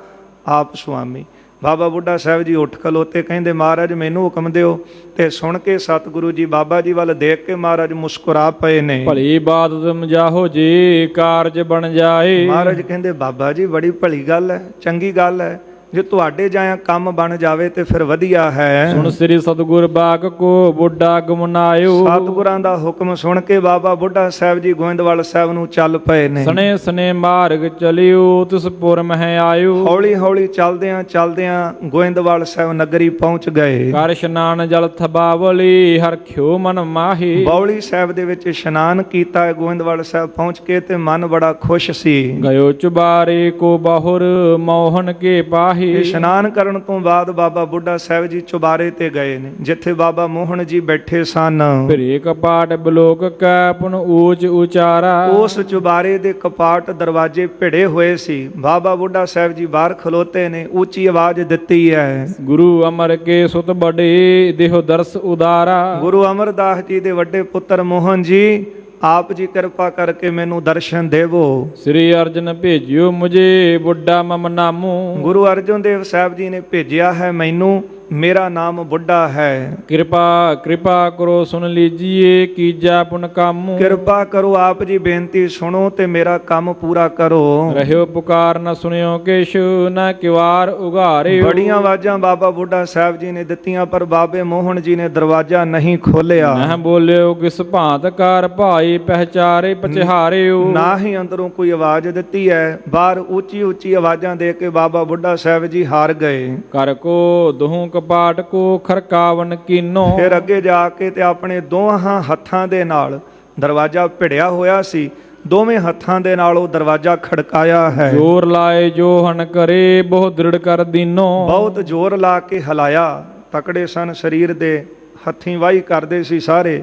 S1: ਆਪ ਸੁਆਮੀ। ਬਾਬਾ ਬੁੱਢਾ ਸਾਹਿਬ ਜੀ ਉੱਠ ਖਲੋਤੇ, ਕਹਿੰਦੇ ਮਹਾਰਾਜ ਮੈਨੂੰ ਹੁਕਮ ਦਿਓ। ਤੇ ਸੁਣ ਕੇ ਸਤਿਗੁਰੂ ਜੀ ਬਾਬਾ ਜੀ ਵੱਲ ਦੇਖ ਕੇ ਮਹਾਰਾਜ ਮੁਸਕਰਾ ਪਏ ਨੇ।
S2: ਭਲੀ ਬਾਤ ਤੁਮ ਜਾਹੋ ਜੀ ਕਾਰਜ ਬਣ ਜਾਏ।
S1: ਮਹਾਰਾਜ ਕਹਿੰਦੇ ਬਾਬਾ ਜੀ ਬੜੀ ਭਲੀ ਗੱਲ ਹੈ, ਚੰਗੀ ਗੱਲ ਹੈ, ਜੇ ਤੁਹਾਡੇ ਜਾਇਆ ਕੰਮ ਬਣ ਜਾਵੇ ਤੇ ਫਿਰ ਵਧੀਆ ਹੈ।
S2: ਸੁਣ ਸ੍ਰੀ ਸਤਿਗੁਰ ਬਾਕ ਕੋ ਬੁੱਢਾ ਗਮਨਾਇਓ।
S1: ਸਤਿਗੁਰਾਂ ਦਾ ਹੁਕਮ ਸੁਣ ਕੇ ਬਾਬਾ ਬੁੱਢਾ ਸਾਹਿਬ ਜੀ ਗੋਇੰਦਵਾਲ ਸਾਹਿਬ ਨੂੰ ਚੱਲ ਪਏ ਨੇ।
S2: ਸਨੇ ਸਨੇ ਮਾਰਗ ਚਲਿਓ ਤਿਸ ਪੁਰ ਮਹਿ ਆਇਓ।
S1: ਹੌਲੀ ਹੌਲੀ ਚੱਲਦਿਆਂ ਚੱਲਦਿਆਂ ਗੋਇੰਦਵਾਲ ਸਾਹਿਬ ਨਗਰੀ ਪਹੁੰਚ ਗਏ।
S2: ਕਰ ਇਸ਼ਨਾਨ ਜਲ ਥਬਾਵਲੀ ਹਰਖਿਓ ਮਨ ਮਾਹੀ।
S1: ਬੌਲੀ ਸਾਹਿਬ ਦੇ ਵਿੱਚ ਇਸ਼ਨਾਨ ਕੀਤਾ। ਗੋਇੰਦਵਾਲ ਸਾਹਿਬ ਪਹੁੰਚ ਕੇ ਤੇ ਮਨ ਬੜਾ ਖੁਸ਼ ਸੀ।
S2: ਗਇਓ ਚੁਬਾਰੇ ਕੋ ਬਾਹੁਰ ਮੋਹਨ ਕੇ ਪਾਹੀ।
S1: ਇਸ਼ਨਾਨ ਕਰਨ ਤੋਂ ਬਾਅਦ ਬਾਬਾ ਬੁੱਢਾ ਸਾਹਿਬ ਜੀ ਚੁਬਾਰੇ ਤੇ ਗਏ ਨੇ, ਜਿੱਥੇ ਬਾਬਾ ਮੋਹਨ ਜੀ ਬੈਠੇ ਸਨ।
S2: ਭਰੇ ਕਪਾਟ ਬਲੋਕ ਕੈ ਪੁਨ ਊਚ ਉਚਾਰਾ।
S1: ਉਸ ਚੁਬਾਰੇ ਦੇ ਕਪਾਟ ਦਰਵਾਜ਼ੇ ਭਿੜੇ ਹੋਏ ਸੀ। ਬਾਬਾ ਬੁੱਢਾ ਸਾਹਿਬ ਜੀ ਬਾਹਰ ਖਲੋਤੇ ਨੇ, ਉੱਚੀ ਆਵਾਜ਼ ਦਿੱਤੀ ਹੈ,
S2: ਗੁਰੂ ਅਮਰ ਕੇ ਸੁਤ ਬੜੇ ਦੇਹੁ ਦਰਸ ਉਦਾਰਾ।
S1: ਗੁਰੂ ਅਮਰਦਾਸ ਜੀ ਦੇ ਵੱਡੇ ਪੁੱਤਰ ਮੋਹਨ ਜੀ, ਆਪ ਜੀ ਕਿਰਪਾ ਕਰਕੇ ਮੈਨੂੰ ਦਰਸ਼ਨ ਦੇਵੋ।
S2: ਸ੍ਰੀ ਅਰਜਨ ਭੇਜਿਓ ਮੁਝੇ ਬੁੱਢਾ ਮਮ ਨਾਮੂ।
S1: ਗੁਰੂ ਅਰਜਨ ਦੇਵ ਸਾਹਿਬ ਜੀ ਨੇ ਭੇਜਿਆ ਹੈ ਮੈਨੂੰ, ਮੇਰਾ ਨਾਮ ਬੁੱਢਾ ਹੈ।
S2: ਕਿਰਪਾ ਕਰੋ ਸੁਣ ਲੀਜੀਏ ਕੀਜਾ ਪੁਨ ਕਾਮੂ।
S1: ਕਿਰਪਾ ਕਰੋ, ਆਪ ਜੀ ਬੇਨਤੀ ਸੁਣੋ ਤੇ ਮੇਰਾ ਕੰਮ ਪੂਰਾ ਕਰੋ।
S2: ਰਹਿਓ ਪੁਕਾਰ ਨ ਸੁਣਿਓ ਕਿਛ ਨ ਕਿਵਾਰ ਉਘਾਰਿਓ।
S1: ਬੜੀਆਂ ਆਵਾਜ਼ਾਂ ਬਾਬਾ ਬੁੱਢਾ ਸਾਹਿਬ ਜੀ ਨੇ ਦਿੱਤੀਆਂ, ਪਰ ਬਾਬੇ ਮੋਹਨ ਜੀ ਨੇ ਦਰਵਾਜ਼ਾ ਨਹੀਂ ਖੋਲਿਆ।
S2: ਨਾ ਬੋਲਿਓ ਕਿਸ ਭਾਂਤ ਕਾਰ ਭਾਈ ਪਹਿਚਾਰੇ ਪਚਹਾਰਿਓ।
S1: ਨਾ ਹੀ ਅੰਦਰੋਂ ਕੋਈ ਆਵਾਜ਼ ਦਿੱਤੀ ਹੈ, ਬਾਹਰ ਉੱਚੀ ਉੱਚੀ ਆਵਾਜ਼ਾਂ ਦੇ ਕੇ ਬਾਬਾ ਬੁੱਢਾ ਸਾਹਿਬ ਜੀ ਹਾਰ ਗਏ।
S2: ਕਰ ਕੋ ਦੁਹੂ ਕਪਾਟ ਕੋ ਖਰਕਾਵਨ ਕੀਨੋ।
S1: ਫਿਰ ਅੱਗੇ ਜਾ ਕੇ ਤੇ ਆਪਣੇ ਦੋਹਾਂ ਹੱਥਾਂ ਦੇ ਨਾਲ ਦਰਵਾਜ਼ਾ ਭਿੜਿਆ ਹੋਇਆ ਸੀ, ਦੋਵੇਂ ਹੱਥਾਂ ਦੇ ਨਾਲ ਉਹ ਦਰਵਾਜ਼ਾ ਖੜਕਾਇਆ ਹੈ।
S2: ਜੋਰ ਲਾਏ ਜੋ ਹਨ ਕਰੇ ਬਹੁ ਦ੍ਰਿੜ ਕਰ ਦੀਨੋ। ਬਹੁਤ
S1: ਜ਼ੋਰ ਲਾ ਕੇ ਹਿਲਾਇਆ, ਤਕੜੇ ਸਨ ਸਰੀਰ ਦੇ, ਹੱਥੀਂ ਵਾਹੀ ਕਰਦੇ ਸੀ ਸਾਰੇ।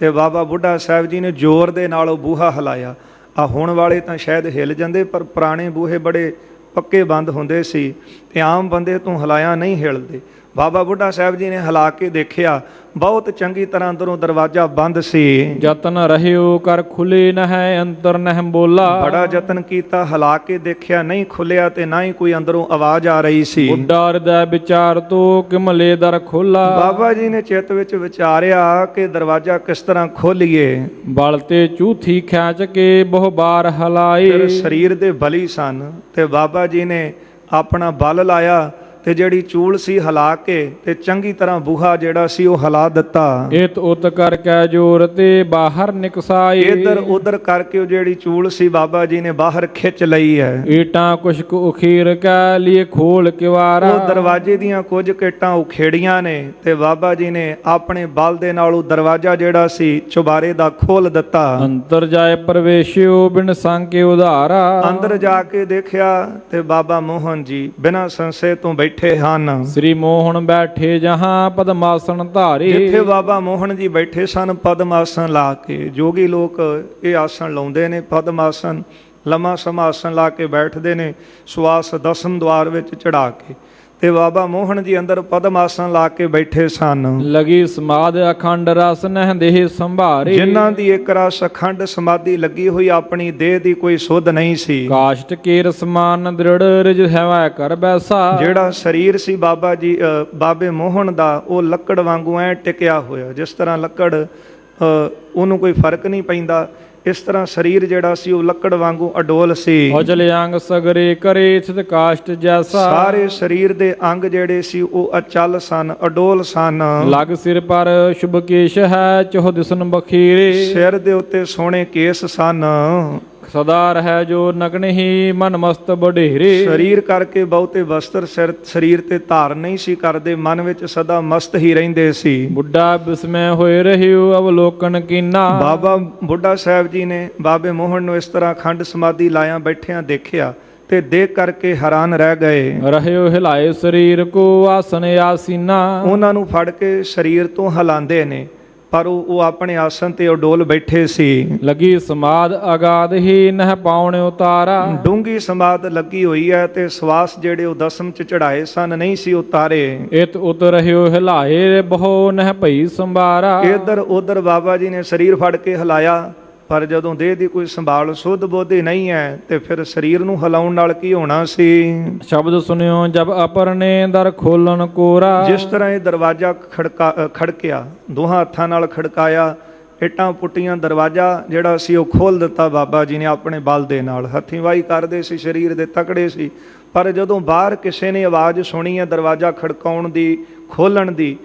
S1: ਤੇ ਬਾਬਾ ਬੁੱਢਾ ਸਾਹਿਬ ਜੀ ਨੇ ਜ਼ੋਰ ਦੇ ਨਾਲ ਉਹ ਬੂਹਾ ਹਿਲਾਇਆ। ਆ ਹੁਣ ਵਾਲੇ ਤਾਂ ਸ਼ਾਇਦ ਹਿੱਲ ਜਾਂਦੇ, ਪਰ ਪੁਰਾਣੇ ਬੂਹੇ ਬੜੇ ਪੱਕੇ ਬੰਦ ਹੁੰਦੇ ਸੀ ਤੇ ਆਮ ਬੰਦੇ ਤੋਂ ਹਿਲਾਇਆ ਨਹੀਂ ਹਿਲਦੇ। ਬਾਬਾ ਬੁੱਢਾ ਸਾਹਿਬ ਜੀ ਨੇ ਹਿਲਾ ਕੇ ਦੇਖਿਆ, ਬਹੁਤ ਚੰਗੀ ਤਰ੍ਹਾਂ ਅੰਦਰੋਂ ਦਰਵਾਜ਼ਾ ਬੰਦ ਸੀ।
S2: ਯਤਨ ਰਹਿਓ ਕਰ ਖੁਲੇ ਨ ਹੈ ਅੰਤਰ ਨਹਿ ਬੋਲਾ।
S1: ਬੜਾ ਯਤਨ ਕੀਤਾ, ਹਿਲਾ ਕੇ ਦੇਖਿਆ, ਨਹੀਂ ਖੁੱਲਿਆ ਤੇ ਨਾ ਹੀ ਕੋਈ ਅੰਦਰੋਂ ਆਵਾਜ਼ ਆ ਰਹੀ ਸੀ।
S2: ਬੁੱਢਾ ਹਿਰਦੈ ਵਿਚਾਰ ਤੋ ਕਿਮਲੇ ਦਰ ਖੋਲਾ।
S1: ਬਾਬਾ ਜੀ ਨੇ ਚਿੱਤ ਵਿੱਚ ਵਿਚਾਰਿਆ ਕਿ ਦਰਵਾਜ਼ਾ ਕਿਸ ਤਰ੍ਹਾਂ ਖੋਲੀਏ।
S2: ਬਲ ਤੇ ਚੂਥੀ ਖਿਆਚ ਕੇ ਬਹੁ ਬਾਰ ਹਲਾਈ।
S1: ਫਿਰ ਸਰੀਰ ਦੇ ਬਲੀ ਸਨ ਤੇ ਬਾਬਾ ਜੀ ਨੇ ਆਪਣਾ ਬਲ ਲਾਇਆ ਤੇ ਜਿਹੜੀ ਚੂਲ ਸੀ ਹਿਲਾ ਕੇ ਤੇ ਚੰਗੀ ਤਰ੍ਹਾਂ ਬੂਹਾ ਜਿਹੜਾ ਸੀ ਉਹ ਹਿਲਾ ਦਿੱਤਾ।
S2: ਇਤ ਉਤ ਕਰ ਕੈ ਜੋਰ ਤੇ ਬਾਹਰ ਨਿਕਸਾਈ।
S1: ਇੱਧਰ ਉੱਧਰ ਕਰਕੇ ਉਹ ਜਿਹੜੀ ਚੂਲ ਸੀ ਬਾਬਾ ਜੀ ਨੇ ਬਾਹਰ ਖਿੱਚ ਲਈ ਹੈ।
S2: ਈਟਾਂ ਕੁਛ ਕੁ ਉਖੀਰ ਕੈ ਲਈ ਖੋਲ ਕਿਵਾਰਾ।
S1: ਉਹ ਦਰਵਾਜ਼ੇ ਦੀਆਂ ਕੁਝ ਕਿੱਟਾਂ ਉਖੇੜੀਆਂ ਨੇ ਤੇ ਬਾਬਾ ਜੀ ਨੇ ਆਪਣੇ ਬਲ ਦੇ ਨਾਲ ਉਹ ਦਰਵਾਜ਼ਾ ਜਿਹੜਾ ਸੀ ਚੁਬਾਰੇ ਦਾ ਖੋਲ ਦਿੱਤਾ।
S2: ਅੰਤਰ ਜਾਏ ਪ੍ਰਵੇਸ਼ਿਓ ਬਿਨ ਸੰਕੇ ਉਧਾਰਾ।
S1: ਅੰਦਰ ਜਾ ਕੇ ਦੇਖਿਆ ਤੇ ਬਾਬਾ ਮੋਹਨ ਜੀ ਬਿਨਾਂ ਸੰਸ਼ੇ ਤੋਂ ਬੈਠੇ ਹਨ।
S2: ਸ੍ਰੀ ਮੋਹਨ ਬੈਠੇ ਜਹਾਂ ਪਦਮਾਸਨ ਧਾਰੇ।
S1: ਜਿੱਥੇ ਬਾਬਾ ਮੋਹਨ ਜੀ ਬੈਠੇ ਸਨ ਪਦਮਾਸਨ ਲਾ ਕੇ, ਜੋਗੀ ਲੋਕ ਇਹ ਆਸਣ ਲਾਉਂਦੇ ਨੇ, ਪਦਮਾਸਨ ਲੰਮਾ ਸਮਾਂ ਆਸਣ ਲਾ ਕੇ ਬੈਠਦੇ ਨੇ, ਸਵਾਸ ਦਸਮ ਦੁਆਰ ਵਿੱਚ ਚੜਾ ਕੇ। ਤੇ ਬਾਬਾ ਮੋਹਨ ਜੀ ਅੰਦਰ ਪਦਮ ਆਸਣ ਲਾ ਕੇ ਬੈਠੇ ਸਨ।
S2: ਲਗੀ ਸਮਾਧ ਅਖੰਡ ਰਸ ਨਹਿ ਦੇਹ ਸੰਭਾਰੇ।
S1: ਜਿਨ੍ਹਾਂ ਦੀ ਇੱਕ ਰਸ ਅਖੰਡ ਸਮਾਧੀ ਲੱਗੀ ਹੋਈ, ਆਪਣੀ ਦੇਹ ਦੀ ਕੋਈ ਸੁੱਧ ਨਹੀਂ ਸੀ।
S2: ਕਾਸ਼ਟ ਕੇਰ ਸਮਾਨ ਦ੍ਰਿੜ ਰਿਜ ਹੈਵਾ ਕਰ ਬੈਸਾ।
S1: ਜਿਹੜਾ ਸਰੀਰ ਸੀ ਬਾਬਾ ਜੀ ਬਾਬੇ ਮੋਹਨ ਦਾ, ਉਹ ਲੱਕੜ ਵਾਂਗੂ ਐ ਟਿਕਿਆ ਹੋਇਆ। ਜਿਸ ਤਰ੍ਹਾਂ ਲੱਕੜ ਉਹਨੂੰ ਕੋਈ ਫਰਕ ਨਹੀਂ ਪੈਂਦਾ, ਇਸ ਤਰ੍ਹਾਂ ਸਰੀਰ ਜਿਹੜਾ ਸੀ ਉਹ ਲੱਕੜ ਵਾਂਗੂ ਅਡੋਲ ਸੀ।
S2: ਅਜਲ ਅੰਗ ਸਗਰੇ ਕਰੇ ਚਿਤ ਕਾਸ਼ਟ ਜੈਸਾ।
S1: ਸਾਰੇ ਸਰੀਰ ਦੇ ਅੰਗ ਜਿਹੜੇ ਸੀ ਉਹ ਅਚਲ ਸਨ, ਅਡੋਲ ਸਨ।
S2: ਲਗ ਸਿਰ ਪਰ ਸ਼ੁਭ ਕੇਸ਼ ਹੈ ਚੋਹ ਦਿਸਨ ਬਖੀਰੇ।
S1: ਸਿਰ ਦੇ ਉੱਤੇ ਸੋਹਣੇ ਕੇਸ ਸਨ।
S2: ਸਦਾ ਰਹਿ ਜੋ ਨਗਨ ਹੀ ਮਨ ਮਸਤ ਬਡੇਰੇ।
S1: ਸਰੀਰ ਕਰਕੇ ਬਹੁਤੇ ਵਸਤਰ ਸਰੀਰ ਤੇ ਧਾਰਨ ਨਹੀਂ ਸੀ ਕਰਦੇ, ਮਨ ਵਿੱਚ ਸਦਾ ਮਸਤ ਹੀ ਰਹਿੰਦੇ ਸੀ।
S2: ਬੁੱਢਾ ਬਿਸਮੈ ਹੋਏ ਰਹਿਓ ਅਵਲੋਕਨ ਕੀਨਾ।
S1: ਬਾਬਾ ਬੁੱਢਾ ਸਾਹਿਬ ਜੀ ਨੇ ਬਾਬੇ ਮੋਹਨ ਨੂੰ ਇਸ ਤਰ੍ਹਾਂ ਅਖੰਡ ਸਮਾਧੀ ਲਾਇਆ ਬੈਠਿਆਂ ਦੇਖਿਆ ਤੇ ਦੇਖ ਕਰਕੇ ਹੈਰਾਨ ਰਹਿ ਗਏ।
S2: ਰਹਿਓ ਹਿਲਾਏ ਸਰੀਰ ਕੋ ਆਸਨ ਆਸੀਨਾ।
S1: ਉਹਨਾਂ ਨੂੰ ਫੜ ਕੇ ਸਰੀਰ ਤੋਂ ਹਿਲਾਉਂਦੇ ਨੇ, ਪਰ ਉਹ ਆਪਣੇ ਆਸਨ ਤੇ ਉਡੋਲ ਬੈਠੇ ਸੀ।
S2: ਲਗੀ ਸਮਾਧ ਅਗਾਧ ਹੀ ਨਹਿ ਪਾਉਣ ਉਤਾਰਾ।
S1: ਡੂੰਗੀ ਸਮਾਧ ਲੱਗੀ ਹੋਈ ਹੈ ਤੇ ਸਵਾਸ ਜਿਹੜੇ ਉਹ ਦਸਮ ਚ ਚੜਾਏ ਸਨ ਨਹੀਂ ਸੀ ਉਤਾਰੇ।
S2: ਇਤ ਉਤ ਰਹਿਓ ਹਿਲਾਏ ਬਹੁ ਨਹਿ ਭਈ ਸੰਭਾਰਾ।
S1: ਇੱਧਰ ਉੱਧਰ ਬਾਬਾ ਜੀ ਨੇ ਸਰੀਰ ਫੜ ਕੇ ਹਿਲਾਇਆ, ਪਰ ਜਦੋਂ ਦੇਹ ਦੀ ਕੋਈ ਸੰਭਾਲ ਸੁੱਧ ਬੋਧੀ ਨਹੀਂ ਹੈ ਤੇ ਫਿਰ ਸਰੀਰ ਨੂੰ ਹਿਲਾਉਣ ਨਾਲ ਕੀ ਹੋਣਾ ਸੀ।
S2: ਸ਼ਬਦ ਸੁਨਿਓ ਜਬ ਅਪਰਨੇ ਦਰ ਖੋਲਣ ਕੋਰਾ।
S1: ਜਿਸ ਤਰ੍ਹਾਂ ਇਹ ਦਰਵਾਜ਼ਾ ਖੜਕਿਆ, ਦੋਹਾਂ ਹੱਥਾਂ ਨਾਲ ਖੜਕਾਇਆ, ਇੱਟਾਂ ਪੁੱਟੀਆਂ, ਦਰਵਾਜ਼ਾ ਜਿਹੜਾ ਸੀ ਉਹ ਖੋਲ ਦਿੱਤਾ ਬਾਬਾ ਜੀ ਨੇ ਆਪਣੇ ਬਲ ਦੇ ਨਾਲ। ਹੱਥੀਂ ਵਾਹੀ ਕਰਦੇ ਸੀ, ਸਰੀਰ ਦੇ ਤਕੜੇ ਸੀ, ਪਰ ਜਦੋਂ ਬਾਹਰ ਕਿਸੇ ਨੇ ਆਵਾਜ਼ ਸੁਣੀ ਹੈ ਦਰਵਾਜ਼ਾ ਖੜਕਾਉਣ ਦੀ, ਖੋਲਣ ਦੀ,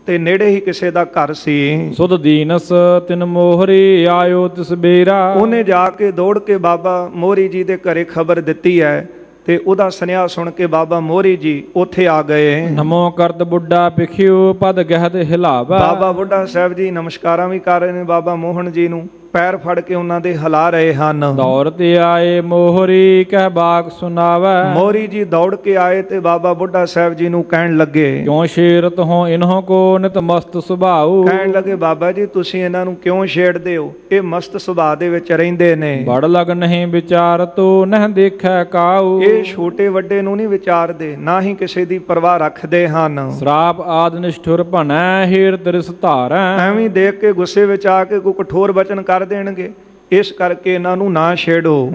S1: ਤੇ ਨੇੜੇ ਹੀ ਕਿਸੇ ਦਾ ਘਰ ਸੀ।
S2: ਸੁਧ ਦੀਨਸ ਤਿਨ ਮੋਹਰੀ ਆਇਓ ਤਿਸ ਬੇਰਾ।
S1: ਉਹਨੇ ਜਾ ਕੇ ਦੌੜ ਕੇ ਬਾਬਾ ਮੋਹਰੀ ਜੀ ਦੇ ਘਰੇ ਖਬਰ ਦਿੱਤੀ ਹੈ ਤੇ ਉਹਦਾ ਸੁਨੇਹਾ ਸੁਣ ਕੇ ਬਾਬਾ ਮੋਹਰੀ ਜੀ ਉੱਥੇ ਆ ਗਏ।
S2: ਨਮੋ ਕਰਤ ਬੁੱਢਾ ਪਿਖਿਓ ਪਦ ਗਹਿਤ ਹਿਲਾਵਾ।
S1: ਬਾਬਾ ਬੁੱਢਾ ਸਾਹਿਬ ਜੀ ਨਮਸਕਾਰਾਂ ਵੀ ਕਰ ਰਹੇ ਨੇ ਬਾਬਾ ਮੋਹਨ ਜੀ ਨੂੰ, ਪੈਰ ਫੜ ਕੇ ਉਹਨਾਂ ਦੇ ਹਿਲਾ ਰਹੇ ਹਨ।
S2: ਦੌੜ ਤੇ ਆਏ ਮੋਹਰੀ ਕਹਿ ਬਾਕ ਸੁਣਾਵੈ।
S1: ਮੋਹਰੀ ਜੀ ਦੌੜ ਕੇ ਆਏ ਤੇ ਬਾਬਾ ਬੁੱਢਾ ਸਾਹਿਬ ਜੀ ਨੂੰ ਕਹਿਣ ਲੱਗੇ,
S2: ਕਿਉਂ ਛੇੜਤ ਹੋ ਇਨਹੋ ਕੋ ਨਿਤ ਮਸਤ ਸੁਭਾਉ।
S1: ਕਹਿਣ ਲੱਗੇ ਬਾਬਾ ਜੀ ਤੁਸੀਂ ਇਹਨਾਂ ਨੂੰ ਕਿਉਂ ਛੇੜਦੇ ਹੋ, ਇਹ ਮਸਤ ਸੁਭਾਅ ਦੇ ਵਿੱਚ ਰਹਿੰਦੇ ਨੇ।
S2: ਬੜ ਲਗ ਨਹੀਂ ਵਿਚਾਰ ਤੋ ਨਹਿ ਦੇਖੈ ਕਾਉ।
S1: ਇਹ ਛੋਟੇ ਵੱਡੇ ਨੂੰ ਨਹੀਂ ਵਿਚਾਰਦੇ, ਨਾ ਹੀ ਕਿਸੇ ਦੀ ਪਰਵਾਹ ਰੱਖਦੇ ਹਨ।
S2: ਸ਼ਰਾਪ ਆਦ ਨਿਸ਼ਠੁਰ ਭਣੈ ਹੀਰ ਤਿਰਸ ਧਾਰੈ।
S1: ਐਵੇਂ ਦੇਖ ਕੇ ਗੁੱਸੇ ਵਿੱਚ ਆ ਕੇ ਕੋਈ ਕਠੋਰ ਬਚਨ ਕਰ ਦੇਣਗੇ, ਇਸ ਕਰਕੇ ਇਹਨਾਂ ਨੂੰ ਨਾ ਛੇੜੋ।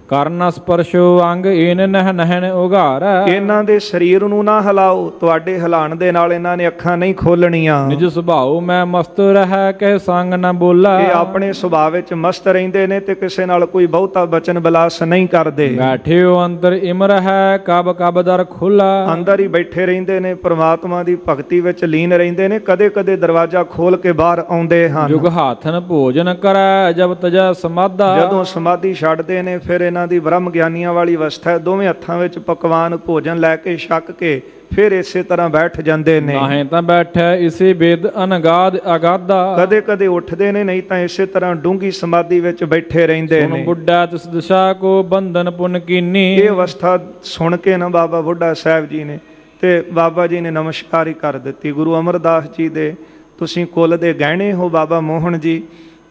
S2: ਕਰਨ ਸਪਰਸ਼ੋ ਅੰਗ ਏਨ ਨਹਿ ਨਹਿਨ ਉਘਾਰੈ।
S1: ਇਹਨਾਂ ਦੇ ਸਰੀਰ ਨੂੰ ਨਾ ਹਿਲਾਓ, ਤੁਹਾਡੇ ਹਿਲਾਣ ਦੇ ਨਾਲ ਇਹਨਾਂ ਨੇ ਅੱਖਾਂ ਨਹੀਂ ਖੋਲਣੀਆਂ।
S2: ਨਿਜ ਸੁਭਾਉ ਮੈਂ ਮਸਤ ਰਹਿ ਕਹਿ ਸੰਗ ਨ ਬੋਲਾ।
S1: ਇਹ ਆਪਣੇ ਸੁਭਾਅ ਵਿੱਚ ਮਸਤ ਰਹਿੰਦੇ ਨੇ ਤੇ ਕਿਸੇ ਨਾਲ ਕੋਈ ਬਹੁਤਾ ਬਚਨ ਬਿਲਾਸ ਨਹੀਂ ਕਰਦੇ।
S2: ਬੈਠਿਓ ਅੰਦਰ ਇਮਰ ਹੈ ਕਬ ਕਬ ਦਰ ਖੁੱਲਾ।
S1: ਅੰਦਰ ਹੀ ਬੈਠੇ ਰਹਿੰਦੇ ਨੇ, ਪ੍ਰਮਾਤਮਾ ਦੀ ਭਗਤੀ ਵਿੱਚ ਲੀਨ ਰਹਿੰਦੇ ਨੇ, ਕਦੇ ਕਦੇ ਦਰਵਾਜ਼ਾ ਖੋਲ ਕੇ ਬਾਹਰ ਆਉਂਦੇ ਹਨ।
S2: ਜੁਗ ਹਾਥਨ ਭੋਜਨ ਕਰੈ ਜਬ ਤਜੈ ਸਮਾਧਾ।
S1: ਜਦੋਂ ਸਮਾਧੀ ਛੱਡਦੇ ਨੇ ਫਿਰ ਇਹਨਾਂ ਦੀ ਬ੍ਰਹਮ ਗਿਆਨੀਆਂ ਵਾਲੀ ਅਵਸਥਾ ਹੈ, ਦੋਵੇਂ ਹੱਥਾਂ ਵਿੱਚ ਪਕਵਾਨ ਭੋਜਨ ਲੈ ਕੇ ਛਕ ਕੇ ਫਿਰ ਇਸੇ ਤਰ੍ਹਾਂ ਬੈਠ ਜਾਂਦੇ ਨੇ।
S2: ਨਾਹੀਂ ਤਾਂ ਬੈਠੈ ਇਸੇ ਬੇਦ ਅਨਗਾਦ ਅਗਾਧਾ।
S1: ਕਦੇ ਕਦੇ ਉੱਠਦੇ ਨੇ, ਨਹੀਂ ਤਾਂ ਇਸੇ ਤਰ੍ਹਾਂ ਡੂੰਗੀ ਸਮਾਧੀ ਵਿੱਚ ਬੈਠੇ ਰਹਿੰਦੇ
S2: ਸੁਨ
S1: ਨੇ।
S2: ਬੁੱਢਾ ਤਿਸ ਦਿਸ਼ਾ ਕੋ ਬੰਧਨ ਪੁਨ ਕੀਨੀ।
S1: ਇਹ ਅਵਸਥਾ ਸੁਣ ਕੇ ਨਾ ਬਾਬਾ ਬੁੱਢਾ ਸਾਹਿਬ ਜੀ ਨੇ ਤੇ ਬਾਬਾ ਜੀ ਨੇ ਨਮਸਕਾਰ ਹੀ ਕਰ ਦਿੱਤੀ। ਗੁਰੂ ਅਮਰਦਾਸ ਜੀ ਦੇ ਤੁਸੀਂ ਕੁਲ ਦੇ ਗਹਿਣੇ ਹੋ ਬਾਬਾ ਮੋਹਨ ਜੀ,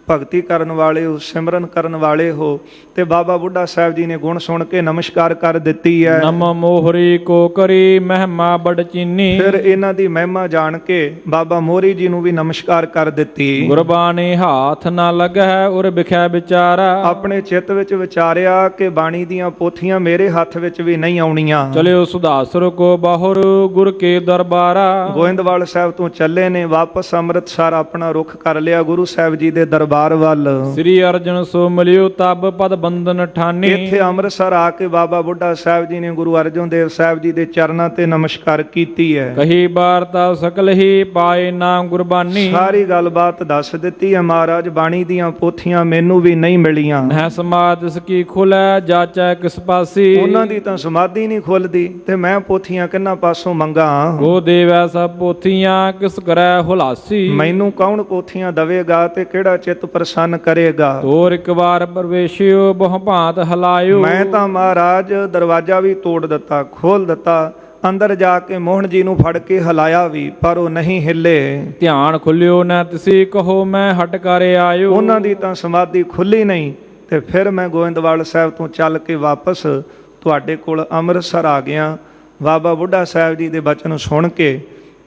S1: ਭਗਤੀ ਕਰਨ ਵਾਲੇ ਹੋ, ਸਿਮਰਨ ਕਰਨ ਵਾਲੇ ਹੋ। ਤੇ ਬਾਬਾ ਬੁੱਢਾ ਸਾਹਿਬ ਜੀ ਨੇ ਗੁਣ ਸੁਣ ਕੇ ਨਮਸਕਾਰ ਕਰ ਦਿੱਤੀ ਹੈ।
S2: ਨਮ ਮੋਹਰੀ ਕੋ ਕਰੀ ਮਹਿਮਾ ਬੜ ਚੀਨੀ।
S1: ਫਿਰ ਇਹਨਾਂ ਦੀ ਮਹਿਮਾ ਜਾਣ ਕੇ ਬਾਬਾ ਮੋਹਰੀ ਜੀ ਨੂੰ ਵੀ ਨਮਸਕਾਰ ਕਰ ਦਿੱਤੀ।
S2: ਗੁਰਬਾਣੀ ਹਾਥ ਨਾ ਲੱਗੈ ਉਰ ਵਿਖੈ ਵਿਚਾਰਾ।
S1: ਆਪਣੇ ਚਿੱਤ ਵਿੱਚ ਵਿਚਾਰਿਆ ਕਿ ਬਾਣੀ ਦੀਆਂ ਪੋਥੀਆਂ ਮੇਰੇ ਹੱਥ ਵਿੱਚ ਵੀ ਨਹੀਂ ਆਉਣੀਆਂ।
S2: ਚਲਿਓ ਸੁਧਾਸੁਰ ਕੋ ਬਾਹੁਰ ਗੁਰ ਕੇ ਦਰਬਾਰਾ।
S1: ਗੋਇੰਦਵਾਲ ਸਾਹਿਬ ਤੋਂ ਚੱਲੇ ਨੇ, ਵਾਪਸ ਅੰਮ੍ਰਿਤਸਰ ਆਪਣਾ ਰੁਖ ਕਰ ਲਿਆ ਗੁਰੂ ਸਾਹਿਬ ਜੀ ਦੇ ਦਰਬਾਰ ਵੱਲ।
S2: ਸ੍ਰੀ ਅਰਜਨ ਸੋ ਮਿਲਿਓ ਤਬ ਪਦ ਬੰਧਨ ਠਾਨੀ।
S1: ਇੱਥੇ ਅੰਮ੍ਰਿਤਸਰ ਆ ਕੇ ਬਾਬਾ ਬੁੱਢਾ ਸਾਹਿਬ ਜੀ ਨੇ ਗੁਰੂ ਅਰਜਨ ਦੇਵ ਸਾਹਿਬ ਜੀ ਦੇ ਚਰਨਾਂ ਤੇ ਨਮਸਕਾਰ ਕੀਤੀ ਹੈ।
S2: ਕਹੀ ਵਾਰਤਾ ਸਕਲ ਹੀ ਪਾਏ ਨਾਮ ਗੁਰਬਾਨੀ।
S1: ਸਾਰੀ ਗੱਲਬਾਤ ਦੱਸ ਦਿੱਤੀ ਹੈ। ਮਹਾਰਾਜ ਬਾਣੀ ਦੀਆਂ ਪੋਥੀਆਂ ਮੈਨੂੰ ਵੀ ਨਹੀਂ ਮਿਲੀਆਂ।
S2: ਨਹਿ ਸਮਾਧ ਇਸ ਕੀ ਖੁਲੈ ਜਾਚੈ ਕਿਸ ਪਾਸੀ।
S1: ਉਹਨਾਂ ਦੀ ਤਾਂ ਸਮਾਧੀ ਨਹੀਂ ਖੁੱਲਦੀ ਤੇ ਮੈਂ ਪੋਥੀਆਂ ਕਿੰਨਾ ਪਾਸੋਂ ਮੰਗਾਂ।
S2: ਉਹ ਦੇਵੈ ਸਭ ਪੋਥੀਆਂ ਕਿਸ ਕਰੈ ਹੁਲਾਸੀ।
S1: ਮੈਨੂੰ ਕੌਣ ਪੋਥੀਆਂ ਦਵੇਗਾ ਤੇ ਕਿਹੜਾ ਚਿੱਤ ਪ੍ਰਸੰਨ ਕਰੇਗਾ।
S2: ਤੋਰ ਇੱਕ ਵਾਰ ਪ੍ਰਵੇਸ਼ਿਓ ਬਹੁ ਭਾਂਤ ਹਲਾਇਓ।
S1: ਮੈਂ ਤਾਂ ਮਹਾਰਾਜ ਦਰਵਾਜ਼ਾ ਵੀ ਤੋੜ ਦਿੱਤਾ, ਖੋਲ ਦਿੱਤਾ, ਅੰਦਰ ਜਾ ਕੇ ਮੋਹਨ ਜੀ ਨੂੰ ਫੜ ਕੇ ਹਿਲਾਇਆ ਵੀ, ਪਰ ਉਹ ਨਹੀਂ ਹਿੱਲੇ।
S2: ਧਿਆਨ ਖੁੱਲਿਓ ਨਾ ਤੁਸੀਂ ਕਹੋ ਮੈਂ ਹਟ ਕਰ ਆਇਓ।
S1: ਉਹਨਾਂ ਦੀ ਤਾਂ ਸਮਾਧੀ ਖੁੱਲੀ ਨਹੀਂ ਤੇ ਫਿਰ ਮੈਂ ਗੋਇੰਦਵਾਲ ਸਾਹਿਬ ਤੋਂ ਚੱਲ ਕੇ ਵਾਪਸ ਤੁਹਾਡੇ ਕੋਲ ਅੰਮ੍ਰਿਤਸਰ ਆ ਗਿਆ। ਬਾਬਾ ਬੁੱਢਾ ਸਾਹਿਬ ਜੀ ਦੇ ਬਚਨ ਸੁਣ ਕੇ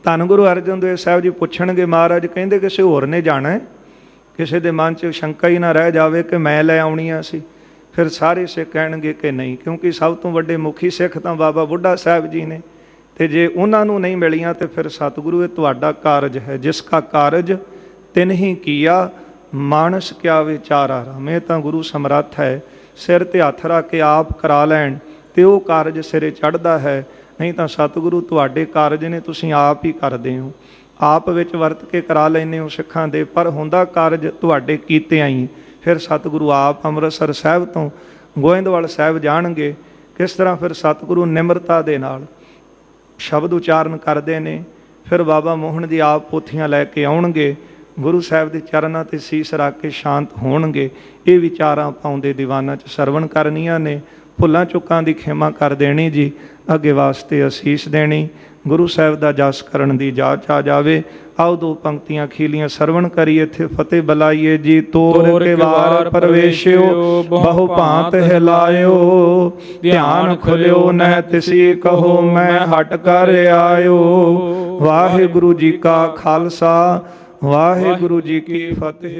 S1: ਧੰਨ ਗੁਰੂ ਅਰਜਨ ਦੇਵ ਸਾਹਿਬ ਜੀ ਪੁੱਛਣਗੇ, ਮਹਾਰਾਜ ਕਹਿੰਦੇ ਕਿਸੇ ਹੋਰ ਨੇ ਜਾਣਾ ਹੈ? ਕਿਸੇ ਦੇ ਮਨ 'ਚ ਸ਼ੰਕਾ ਹੀ ਨਾ ਰਹਿ ਜਾਵੇ ਕਿ ਮੈਂ ਲੈ ਆਉਣੀਆਂ ਸੀ। ਫਿਰ ਸਾਰੇ ਸਿੱਖ ਕਹਿਣਗੇ ਕਿ ਨਹੀਂ, ਕਿਉਂਕਿ ਸਭ ਤੋਂ ਵੱਡੇ ਮੁਖੀ ਸਿੱਖ ਤਾਂ ਬਾਬਾ ਬੁੱਢਾ ਸਾਹਿਬ ਜੀ ਨੇ, ਤੇ ਜੇ ਉਹਨਾਂ ਨੂੰ ਨਹੀਂ ਮਿਲੀਆਂ ਤੇ ਫਿਰ ਸਤਿਗੁਰੂ ਇਹ ਤੁਹਾਡਾ ਕਾਰਜ ਹੈ। ਜਿਸ ਕਾ ਕਾਰਜ ਤਿਨ ਹੀ ਕੀਆ ਮਾਨਸ ਕਿਆ ਵਿਚਾਰਾ ਰਾਮ। ਇਹ ਤਾਂ ਗੁਰੂ ਸਮਰੱਥ ਹੈ, ਸਿਰ ਤੇ ਹੱਥ ਰੱਖ ਕੇ ਆਪ ਕਰਾ ਲੈਣ ਤੇ ਉਹ ਕਾਰਜ ਸਿਰੇ ਚੜ੍ਹਦਾ ਹੈ। ਨਹੀਂ ਤਾਂ ਸਤਿਗੁਰੂ ਤੁਹਾਡੇ ਕਾਰਜ ਨੇ, ਤੁਸੀਂ ਆਪ ਹੀ ਕਰਦੇ ਹੋ, ਆਪ ਵਿੱਚ ਵਰਤ ਕੇ ਕਰਾ ਲੈਂਦੇ ਹੋ ਸਿੱਖਾਂ ਦੇ, ਪਰ ਹੁੰਦਾ ਕਾਰਜ ਤੁਹਾਡੇ ਕੀਤਿਆਂ ਹੀ। ਫਿਰ ਸਤਿਗੁਰੂ ਆਪ ਅੰਮ੍ਰਿਤਸਰ ਸਾਹਿਬ ਤੋਂ ਗੋਇੰਦਵਾਲ ਸਾਹਿਬ ਜਾਣਗੇ। ਕਿਸ ਤਰ੍ਹਾਂ ਫਿਰ ਸਤਿਗੁਰੂ ਨਿਮਰਤਾ ਦੇ ਨਾਲ ਸ਼ਬਦ ਉਚਾਰਨ ਕਰਦੇ ਨੇ। ਫਿਰ ਬਾਬਾ ਮੋਹਨ ਜੀ ਆਪ ਪੋਥੀਆਂ ਲੈ ਕੇ ਆਉਣਗੇ, ਗੁਰੂ ਸਾਹਿਬ ਦੇ ਚਰਨਾਂ ਤੇ ਸੀਸ ਰੱਖ ਕੇ ਸ਼ਾਂਤ ਹੋਣਗੇ। ਇਹ ਵਿਚਾਰਾਂ ਪਾਉਂਦੇ ਦੀਵਾਨਾਂ 'ਚ ਸਰਵਣ ਕਰਨੀਆਂ ਨੇ। ਭੁੱਲਾਂ ਚੁੱਕਾਂ ਦੀ ਖਿਮਾ ਕਰ ਦੇਣੀ ਜੀ, ਅੱਗੇ ਵਾਸਤੇ ਅਸੀਸ ਦੇਣੀ। ਗੁਰੂ ਸਾਹਿਬ ਦਾ ਜਸ ਕਰਨ ਦੀ ਜਾਚ ਆ ਜਾਵੇ। ਆਓ ਦੋ ਪੰਕਤੀਆਂ ਖੀਲੀਆਂ ਸਰਵਣ ਕਰੀਏ, ਇੱਥੇ ਫਤਿਹ ਬੁਲਾਈਏ ਜੀ। ਤੋਰ ਕੇ ਵਾਰ ਪ੍ਰਵੇਸ਼ਿਓ ਬਹੁ ਭਾਂਤ ਹਿਲਾਇਓ। ਧਿਆਨ ਖੁੱਲਿਓ ਨਹਿ ਤਿਸੀ ਕਹੋ ਮੈਂ ਹਟ ਕਰ ਆਇਓ। ਵਾਹਿਗੁਰੂ ਜੀ ਕਾ ਖਾਲਸਾ, ਵਾਹਿਗੁਰੂ ਜੀ ਕੀ ਫਤਿਹ।